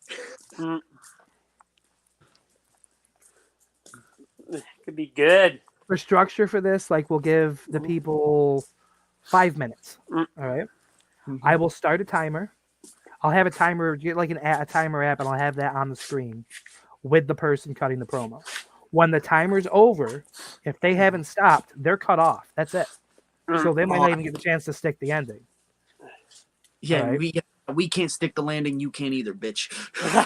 Could be good. For structure for this, like, we'll give the people 5 minutes. All right. I will start a timer. I'll have a timer, get like a timer app, and I'll have that on the screen with the person cutting the promo. When the timer's over, if they haven't stopped, they're cut off. That's it. So they might not even get the chance to stick the ending. Yeah, Right. we can't stick the landing. You can't either, bitch.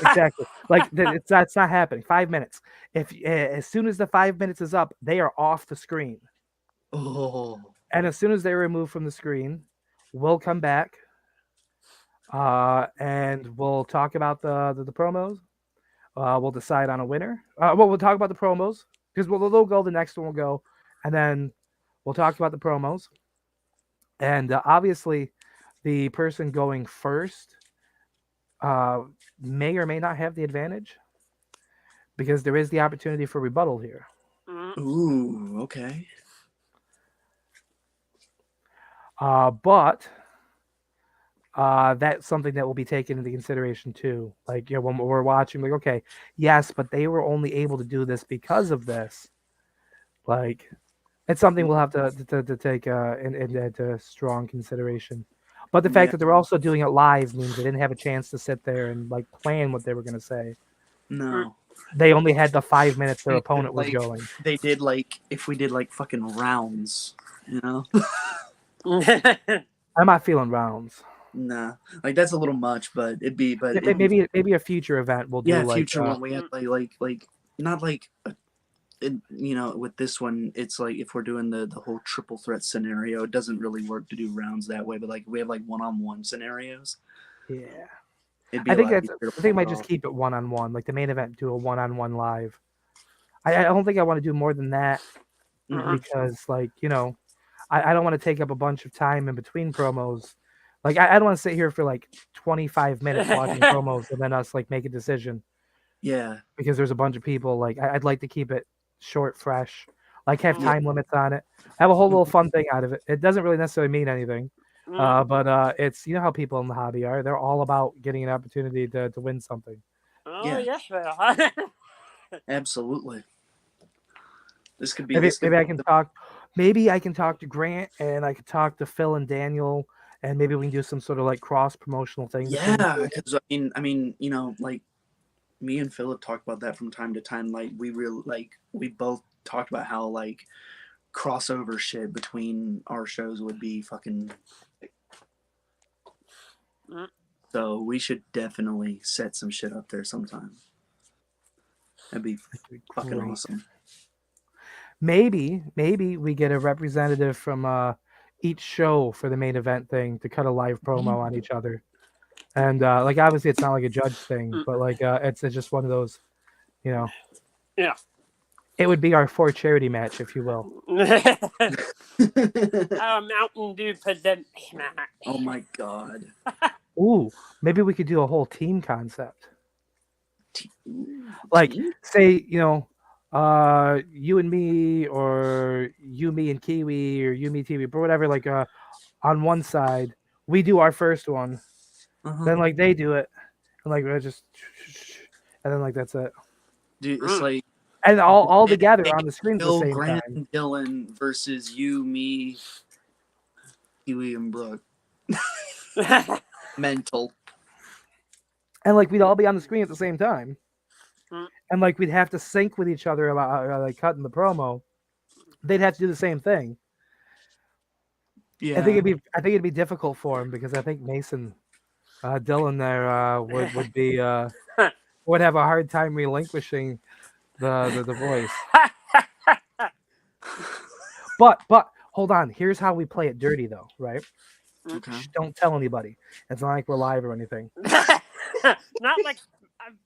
Exactly. Like, that's not happening. 5 minutes. If as soon as the 5 minutes is up, they are off the screen. Oh. And as soon as they're removed from the screen, we'll come back, and we'll talk about the promos. We'll decide on a winner. We'll talk about the promos, because they'll go. The next one will go, and then we'll talk about the promos. And obviously, the person going first may or may not have the advantage because there is the opportunity for rebuttal here. Ooh, okay. But that's something that will be taken into consideration too. Like, when we're watching, like, okay, yes, but they were only able to do this because of this. Like, it's something we'll have to take into strong consideration. But the fact Yeah. that they're also doing it live means they didn't have a chance to sit there and like plan what they were going to say. No. They only had the 5 minutes their They opponent was like- going. They did if we did fucking rounds, I'm not feeling rounds. Nah, that's a little much, but it'd be Maybe a future event we'll do future one we have not with this one it's like if we're doing the whole triple threat scenario, it doesn't really work to do rounds that way, but we have one-on-one scenarios. Yeah. It'd be I think a lot that's. easier to I think pull might it just off. keep it one-on-one, like the main event. Do a one-on-one live. I don't think I want to do more than that because, I don't want to take up a bunch of time in between promos. Like, I don't want to sit here for 25 minutes watching promos and then us make a decision Yeah. because there's a bunch of people. I'd like to keep it short, fresh. Have time limits on it. Have a whole little fun thing out of it. It doesn't really necessarily mean anything. But it's how people in the hobby are. They're all about getting an opportunity to win something. Oh, Yeah. yes, they are. Absolutely. This could be. Maybe I can talk. Maybe I can talk to Grant and I could talk to Phil and Daniel, and maybe we can do some sort of cross promotional thing. between the Yeah, two. because me and Philip talked about that from time to time. We both talked about how crossover shit between our shows would be fucking. So we should definitely set some shit up there sometime. That'd be fucking Great. awesome. Maybe we get a representative from each show for the main event thing to cut a live promo on each other. And obviously it's not like a judge thing, but it's just one of those, Yeah. It would be our for charity match, if you will. Mountain Dew presents match. Oh my god. Ooh, maybe we could do a whole team concept. Team? Say, you and me, or you, me, and Kiwi, or you, me, Kiwi, but whatever. On one side, we do our first one, then they do it, and we're just, and then that's it. Dude, it's And all together on the screen at the Bill, same Grant, time. and Dylan versus you, me, Kiwi, and Brooke. Mental. And we'd all be on the screen at the same time. And we'd have to sync with each other about cutting the promo. They'd have to do the same thing. Yeah. I think it'd be difficult for him because I think Mason, Dylan there would be would have a hard time relinquishing the voice. But hold on, here's how we play it dirty though, right? Okay. Shh, don't tell anybody. It's not like we're live or anything. Not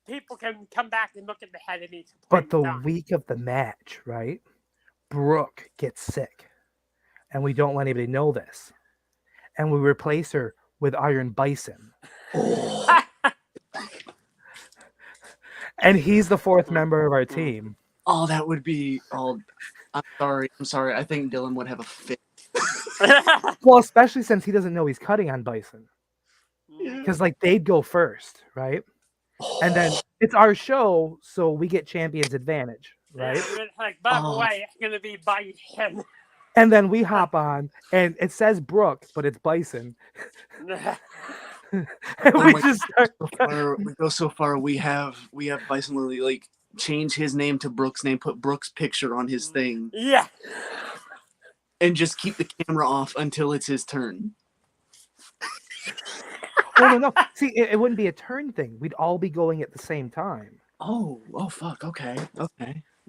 people can come back and look at the head of each. But the week of the match, right? Brooke gets sick, and we don't let anybody know this, and we replace her with Iron Bison. And he's the fourth member of our team. Oh, that would be. Oh, I'm sorry. I think Dylan would have a fit. Well, especially since he doesn't know he's cutting on Bison, because they'd go first, right? And then it's our show, so we get champion's advantage, right? By the way, it's gonna be Bison. And then we hop on, and it says Brooke, but it's Bison. And we just start. We go so far. We have Bison Lily change his name to Brooke's name, put Brooke's picture on his thing. Yeah. And just keep the camera off until it's his turn. Oh, no. See, it wouldn't be a turn thing. We'd all be going at the same time. Oh, fuck. Okay.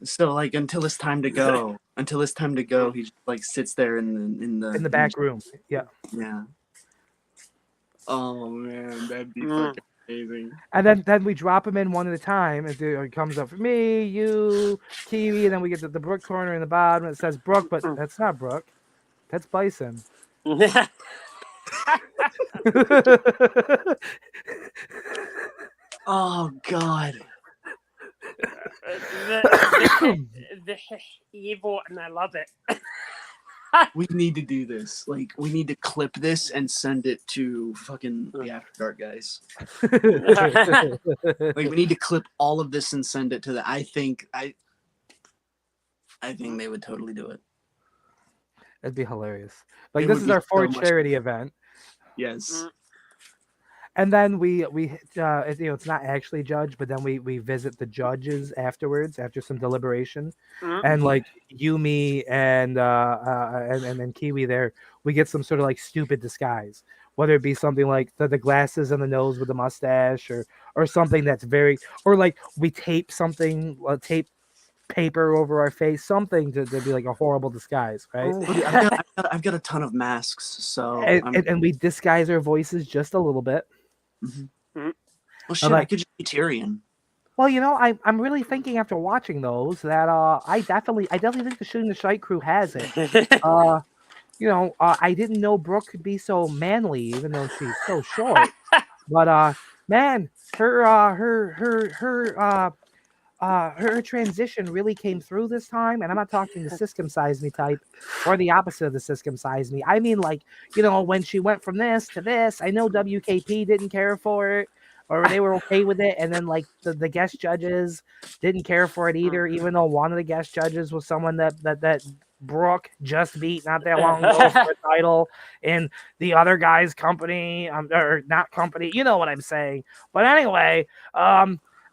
So until it's time to go. He just sits there in the back room. Yeah. Yeah. Oh man, that'd be fucking amazing. And then we drop him in one at a time. It comes up for me, you, Kiwi, and then we get to the Brooke corner in the bottom. And it says Brooke, but that's not Brooke. That's Bison. Oh God. This is evil, and I love it. We need to do this. Like, we need to clip this and send it to fucking the After Dark guys. Like, we need to clip all of this and send it to the. I think they would totally do it. It'd be hilarious. Like, It this would is be our so fourth much charity event. Yes. And then it's not actually judged, but then we visit the judges afterwards after some deliberation, and like Yumi and Kiwi there, we get some sort of like stupid disguise, whether it be something like the glasses and the nose with the mustache, or something that's very, or like we tape something, tape paper over our face, something to be like a horrible disguise, right? Oh, dude, I've got a ton of masks, so And we disguise our voices just a little bit. Well, shit, I could just be Tyrion. Well, I'm really thinking after watching those that I definitely think the Shooting the Shite crew has it. I didn't know Brooke could be so manly, even though she's so short. But man, her transition really came through this time, and I'm not talking the Siscom size me type or the opposite of the Siscom size me. I mean, like, when she went from this to this, I know WKP didn't care for it, or they were okay with it, and then like the guest judges didn't care for it either, even though one of the guest judges was someone that Brooke just beat not that long ago for a title in the other guy's company, or not company, you know what I'm saying. But anyway,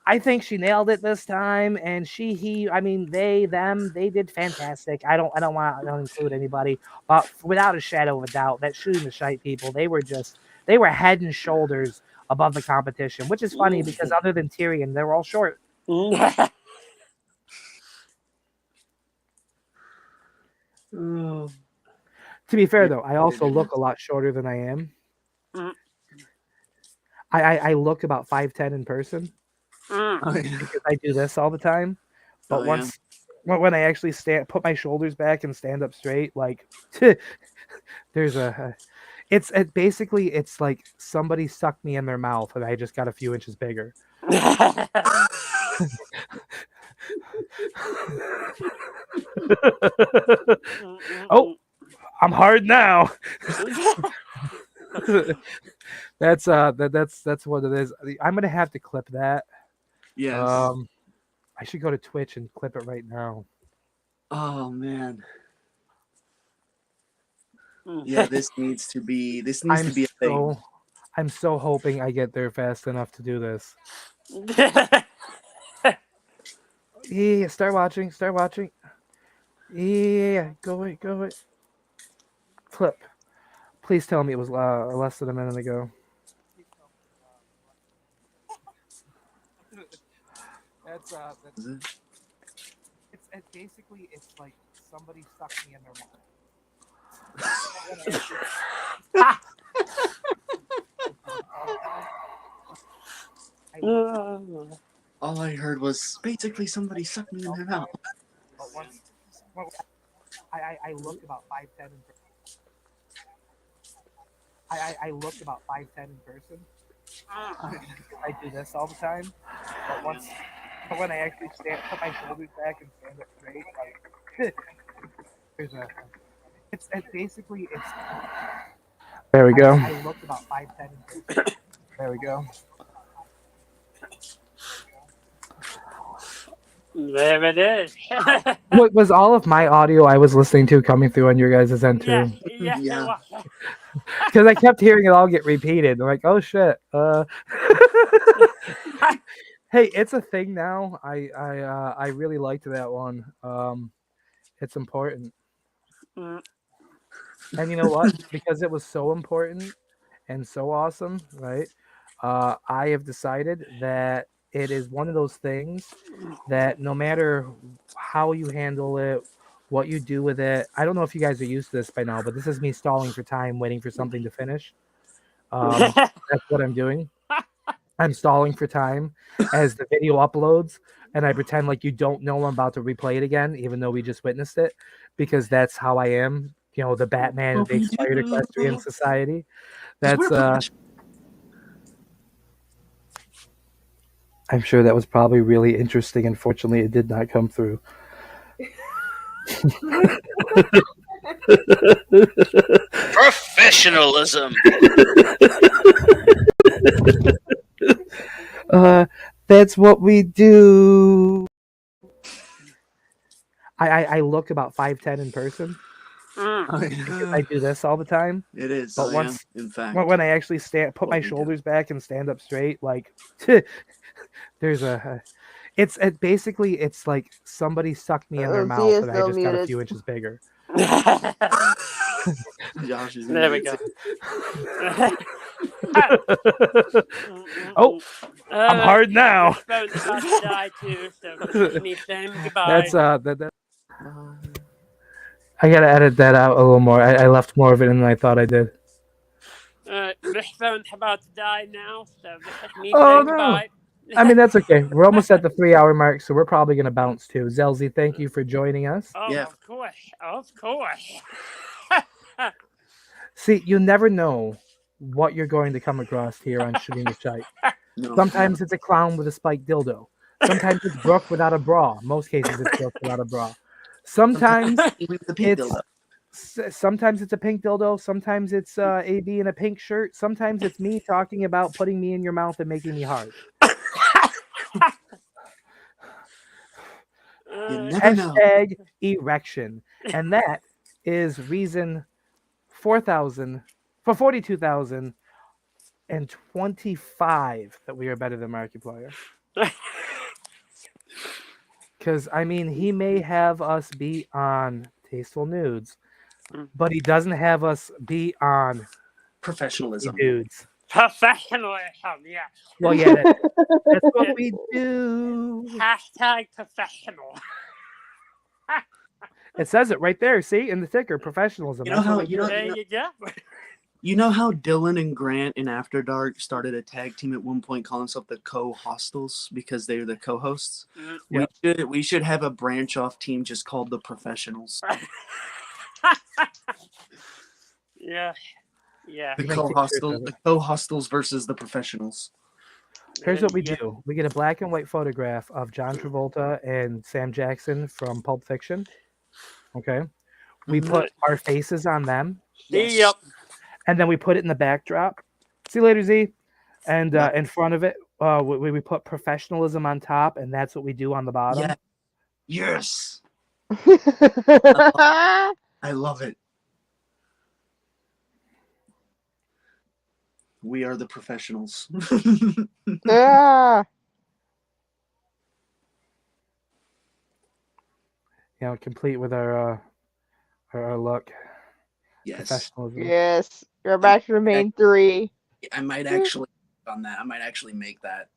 I think she nailed it this time, and they did fantastic. I don't want to include anybody, but without a shadow of a doubt, that Shooting the Shite people, they were head and shoulders above the competition, which is funny because other than Tyrion, they were all short. To be fair, though, I also look a lot shorter than I am. I look about 5'10" in person. Because I do this all the time, but when I actually put my shoulders back and stand up straight, like there's it's like somebody sucked me in their mouth and I just got a few inches bigger. Oh, I'm hard now. That's what it is. I'm gonna have to clip that. Yes. I should go to Twitch and clip it right now. Oh man. Yeah, this needs to be a thing. I'm so hoping I get there fast enough to do this. Yeah, start watching. Yeah, go it. Clip. Please tell me it was less than a minute ago. That's it's basically like somebody stuck me in their mouth. All I heard was basically somebody sucked me in their mouth. I look about 5'10" in person. I look about 5'10" in person. I do this all the time, but when I actually put my shoulders back and stand up straight, like it's basically. There we go. I look about 5'10" in person. There we go. There it is. What was all of my audio I was listening to coming through on your guys' end too? Yeah. Because I kept hearing it all get repeated. I'm like, oh shit. Hey, it's a thing now. I really liked that one. It's important. And you know what? Because it was so important and so awesome, right? I have decided that it is one of those things that no matter how you handle it, what you do with it, I don't know if you guys are used to this by now, but this is me stalling for time, waiting for something to finish. That's what I'm doing. I'm stalling for time as the video uploads, and I pretend like you don't know I'm about to replay it again, even though we just witnessed it, because that's how I am the Batman of the We expired do. equestrian society. 'Cause That's we're I'm sure that was probably really interesting. Unfortunately, it did not come through. Professionalism. That's what we do. I look about 5'10" in person. Mm. I do this all the time. It is. But once in fact. when I actually put my What we do. shoulders back and stand up straight, like there's it's basically it's like somebody sucked me in their Z mouth is and I still just got a muted. few inches bigger. Josh is There we go. Oh, I'm hard now. Your phone's about to die too, so let me say goodbye. That's that. I gotta edit that out a little more. I left more of it than I thought I did. This phone's about to die now, so let me Oh, say no. goodbye. I mean, that's okay. We're almost at the 3-hour mark, so we're probably gonna bounce too. Zelzy, thank you for joining us. Oh, Yeah. of course. See, you never know what you're going to come across here on Shooting the Shite. No, Sometimes it's a clown with a spiked dildo. Sometimes it's Brooke without a bra. Most cases it's Brooke without a bra. Sometimes the pink it's dildo. sometimes it's a pink dildo. Sometimes it's AB in a pink shirt. Sometimes it's me talking about putting me in your mouth and making me hard. You never know. Hashtag erection. And that is reason 42,025 that we are better than Markiplier. Because, I mean, he may have us be on Tasteful Nudes, but he doesn't have us be on Professionalism. Dudes. Professionalism, yeah. Well, yeah, that's what we do. Hashtag professional. It says it right there, see, in the ticker, professionalism. You know That's how what we do. There you go. You know how Dylan and Grant in After Dark started a tag team at one point calling themselves the Co-Hostels because they're the co-hosts? Yep. We should have a branch off team just called the Professionals. Yeah. The Make Co-Hostels, pictures of the Co-Hostels versus the Professionals. Here's what we Yeah. do. We get a black and white photograph of John Travolta and Sam Jackson from Pulp Fiction. Okay. We put our faces on them. Yes. Yep. And then we put it in the backdrop. See you later, Z. And Yep. in front of it, we put professionalism on top, and that's what we do on the bottom. Yeah. Yes. I love it. We are the professionals. Yeah. Complete with our look. Yes. Professionalism. Yes. Your match remain 3. I might actually on that. I might actually make that.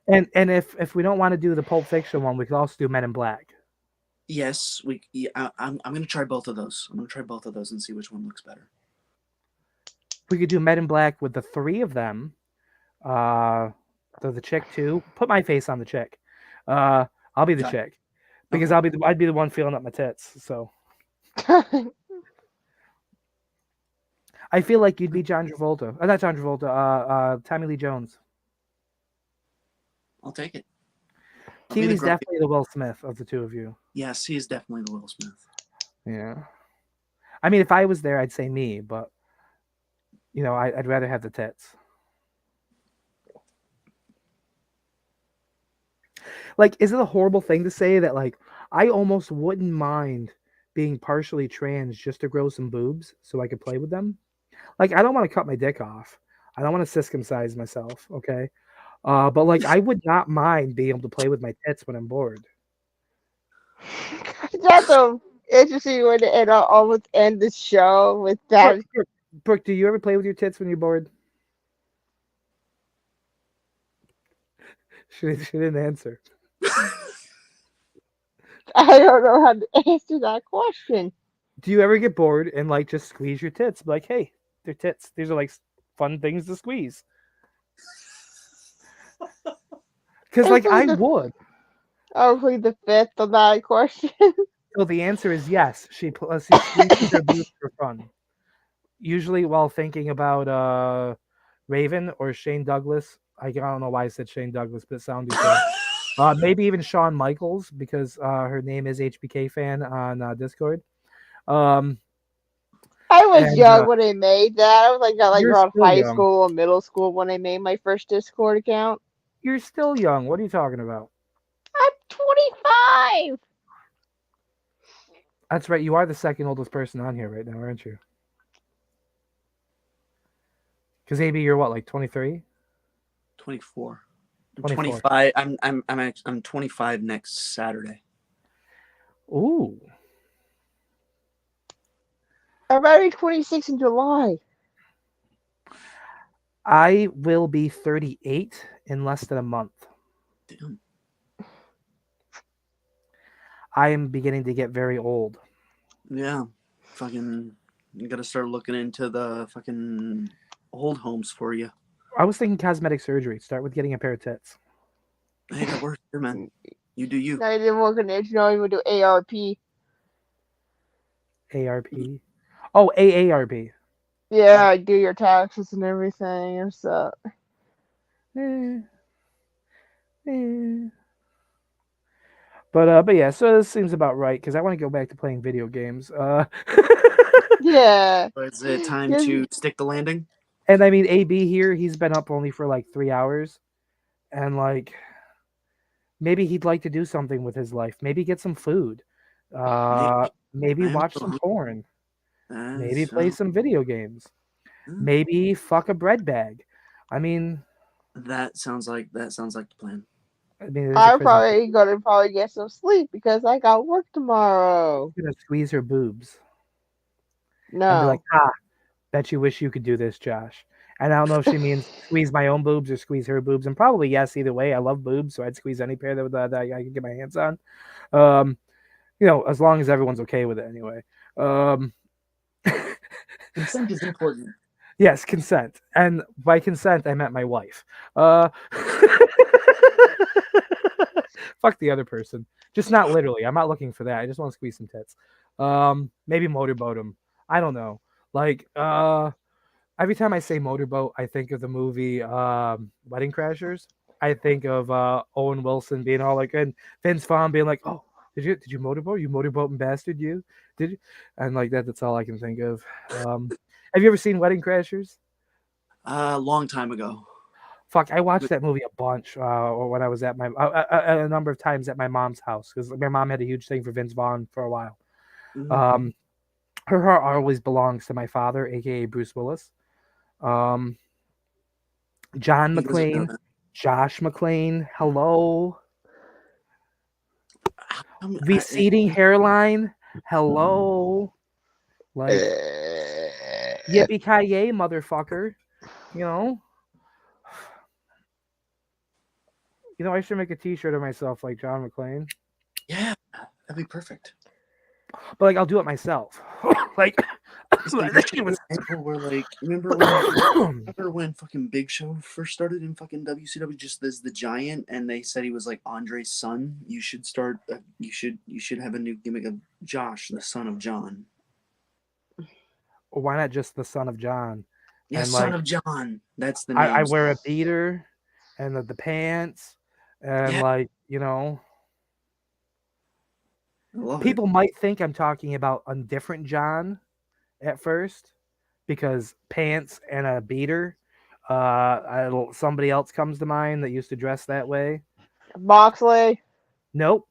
And if we don't want to do the Pulp Fiction one, we could also do Men in Black. Yes, I'm gonna try both of those. I'm gonna try both of those and see which one looks better. We could do Men in Black with the 3 of them. The chick too. Put my face on the chick. I'll be the Okay. chick because Okay. I'd be the one feeling up my tits. So I feel like you'd be John Travolta. Not John Travolta. Tommy Lee Jones. I'll take it. I'll be the Kiwi's grumpy- definitely the Will Smith of the two of you. Yes, he is definitely the Will Smith. Yeah. I mean, if I was there, I'd say me, but I'd rather have the tits. Like, is it a horrible thing to say that, like, I almost wouldn't mind being partially trans just to grow some boobs so I could play with them? Like, I don't want to cut my dick off. I don't want to circumcise myself, okay? But, like, I would not mind being able to play with my tits when I'm bored. That's a interesting way to almost end the show with that. Brooke, do you ever play with your tits when you're bored? She didn't answer. I don't know how to answer that question. Do you ever get bored and, like, just squeeze your tits? Like, hey, they're tits. These are, like, fun things to squeeze. Because, like, I would. I'll plead the fifth on that question. So the answer is yes. She squeezes her boobs for fun. Usually while thinking about Raven or Shane Douglas. I don't know why I said Shane Douglas, but it sounded good. Maybe even Shawn Michaels because her name is HBK fan on Discord. Um, I was and young when they made that. I was like you're around still high young. school or middle school when I made my first Discord account. You're still young. What are you talking about? I'm 25. That's right. You are the second oldest person on here right now, aren't you? Because AB, you're what, like 23? 24. I'm 24. 25. I'm 25 next Saturday. Ooh. I'm already 26 in July. I will be 38 in less than a month. Damn. I am beginning to get very old. Yeah. Fucking, you gotta start looking into the fucking old homes for you. I was thinking cosmetic surgery. Start with getting a pair of tits. Hey, that works too, man. You do you. I didn't work in it. You know, I would do ARP. ARP. Oh, AARP. Yeah, I do your taxes and everything and stuff. But yeah, so this seems about right because I want to go back to playing video games. Yeah. Is it time Yeah. to stick the landing? And I mean, AB here, he's been up only for like 3 hours, and like maybe he'd like to do something with his life. Maybe get some food. Maybe I'm watch so some porn. Maybe That's, play some video games. Hmm. Maybe fuck a bread bag. I mean, that sounds like the plan. it is a I'm prison. probably gonna get some sleep because I got work tomorrow. I'm gonna squeeze her boobs and be like, No. "Ha, bet you wish you could do this, Josh." And I don't know if she means squeeze my own boobs or squeeze her boobs. And probably yes, either way. I love boobs, so I'd squeeze any pair that I could get my hands on. Um, as long as everyone's okay with it, anyway. Um, Consent is important. yes, consent, and by consent, I meant my wife. Uh, fuck the other person. Just not literally. I'm not looking for that. I just want to squeeze some tits. Maybe motorboat them. I don't know. Like, every time I say motorboat, I think of the movie Wedding Crashers. I think of Owen Wilson being all like, and Vince Vaughn being like, "Oh, did you motorboat? You motorboating bastard, you did you?" And like that, that's all I can think of. Have you ever seen Wedding Crashers? A long time ago. Fuck, I watched that movie a bunch when I was at a number of times at my mom's house because my mom had a huge thing for Vince Vaughn for a while. Mhm. Her heart always belongs to my father, aka Bruce Willis. Um, John He doesn't know McClane, that. Josh McClane, hello. I'm- Receding hairline, hello. Like, yippee ki yay, motherfucker. You know, I should make a T-shirt of myself like John McClane, yeah, that'd be perfect. but like I'll do it myself. Like, So you should do people where like remember when fucking Big Show first started in fucking WCW just as the Giant, and they said he was like Andre's son. You should start. You should have a new gimmick of Josh, the son of John. Why not just the son of John? Yeah, And son like, of John. That's the I name. wear a beater and the pants, and Yeah, like, I love it. people might think I'm talking about a different John at first because pants and a beater. Somebody else comes to mind that used to dress that way. Moxley. Nope,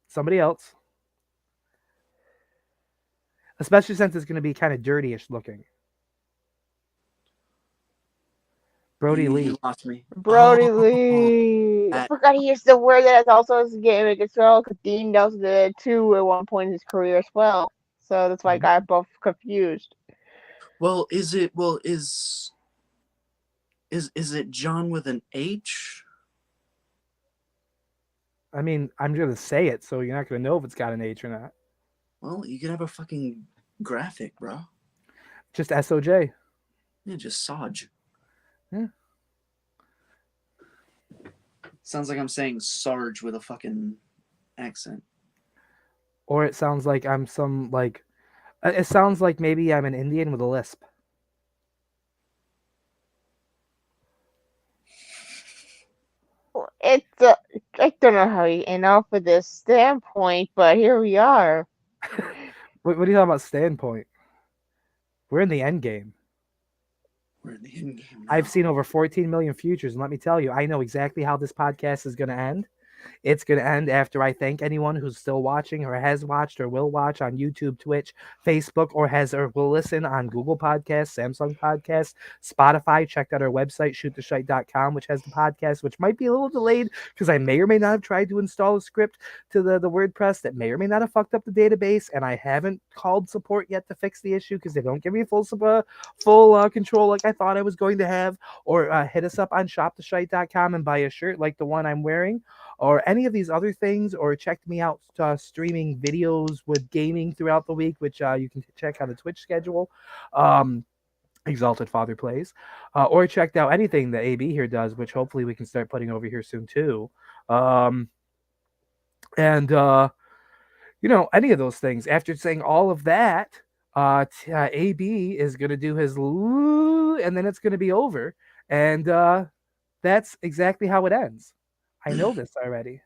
somebody else. Especially since it's going to be kind of dirtyish looking. Brody Lee. You lost me. Brody Oh, Lee. I that- forgot he used to wear that as also as a gimmick as well, because Dean Nelson did it too at one point in his career as well. So that's why I got both confused. well, is it? Well, is it John with an H? I mean, I'm going to say it, so you're not going to know if it's got an H or not. Well, you could have a fucking graphic, bro. Just SOJ. Yeah, just Saj. Yeah. Sounds like I'm saying Sarge with a fucking accent. or it sounds like I'm some like. It sounds like maybe I'm an Indian with a lisp. It's I don't know how you end up with this standpoint, but here we are. What are you talking about standpoint? We're in the end game. We're in the end game now. I've seen over 14 million futures, and let me tell you, I know exactly how this podcast is going to end. It's going to end after I thank anyone who's still watching or has watched or will watch on YouTube, Twitch, Facebook, or will listen on Google Podcasts, Samsung Podcasts, Spotify. Checked out our website, shoottheshite.com, which has the podcast, which might be a little delayed because I may or may not have tried to install a script to the WordPress that may or may not have fucked up the database, and I haven't called support yet to fix the issue because they don't give me full control like I thought I was going to have. Or hit us up on shoptheshite.com and buy a shirt like the one I'm wearing, or any of these other things, or check me out streaming videos with gaming throughout the week, which you can check on the Twitch schedule. Exalted Father Plays, or checked out anything that AB here does, which hopefully we can start putting over here soon too. And any of those things. After saying all of that, AB is going to do his and then it's going to be over. And that's exactly how it ends. I know this already.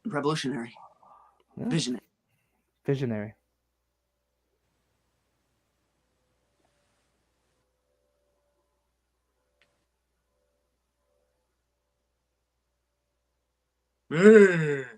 Revolutionary. Yeah. Visionary. Visionary. Mm.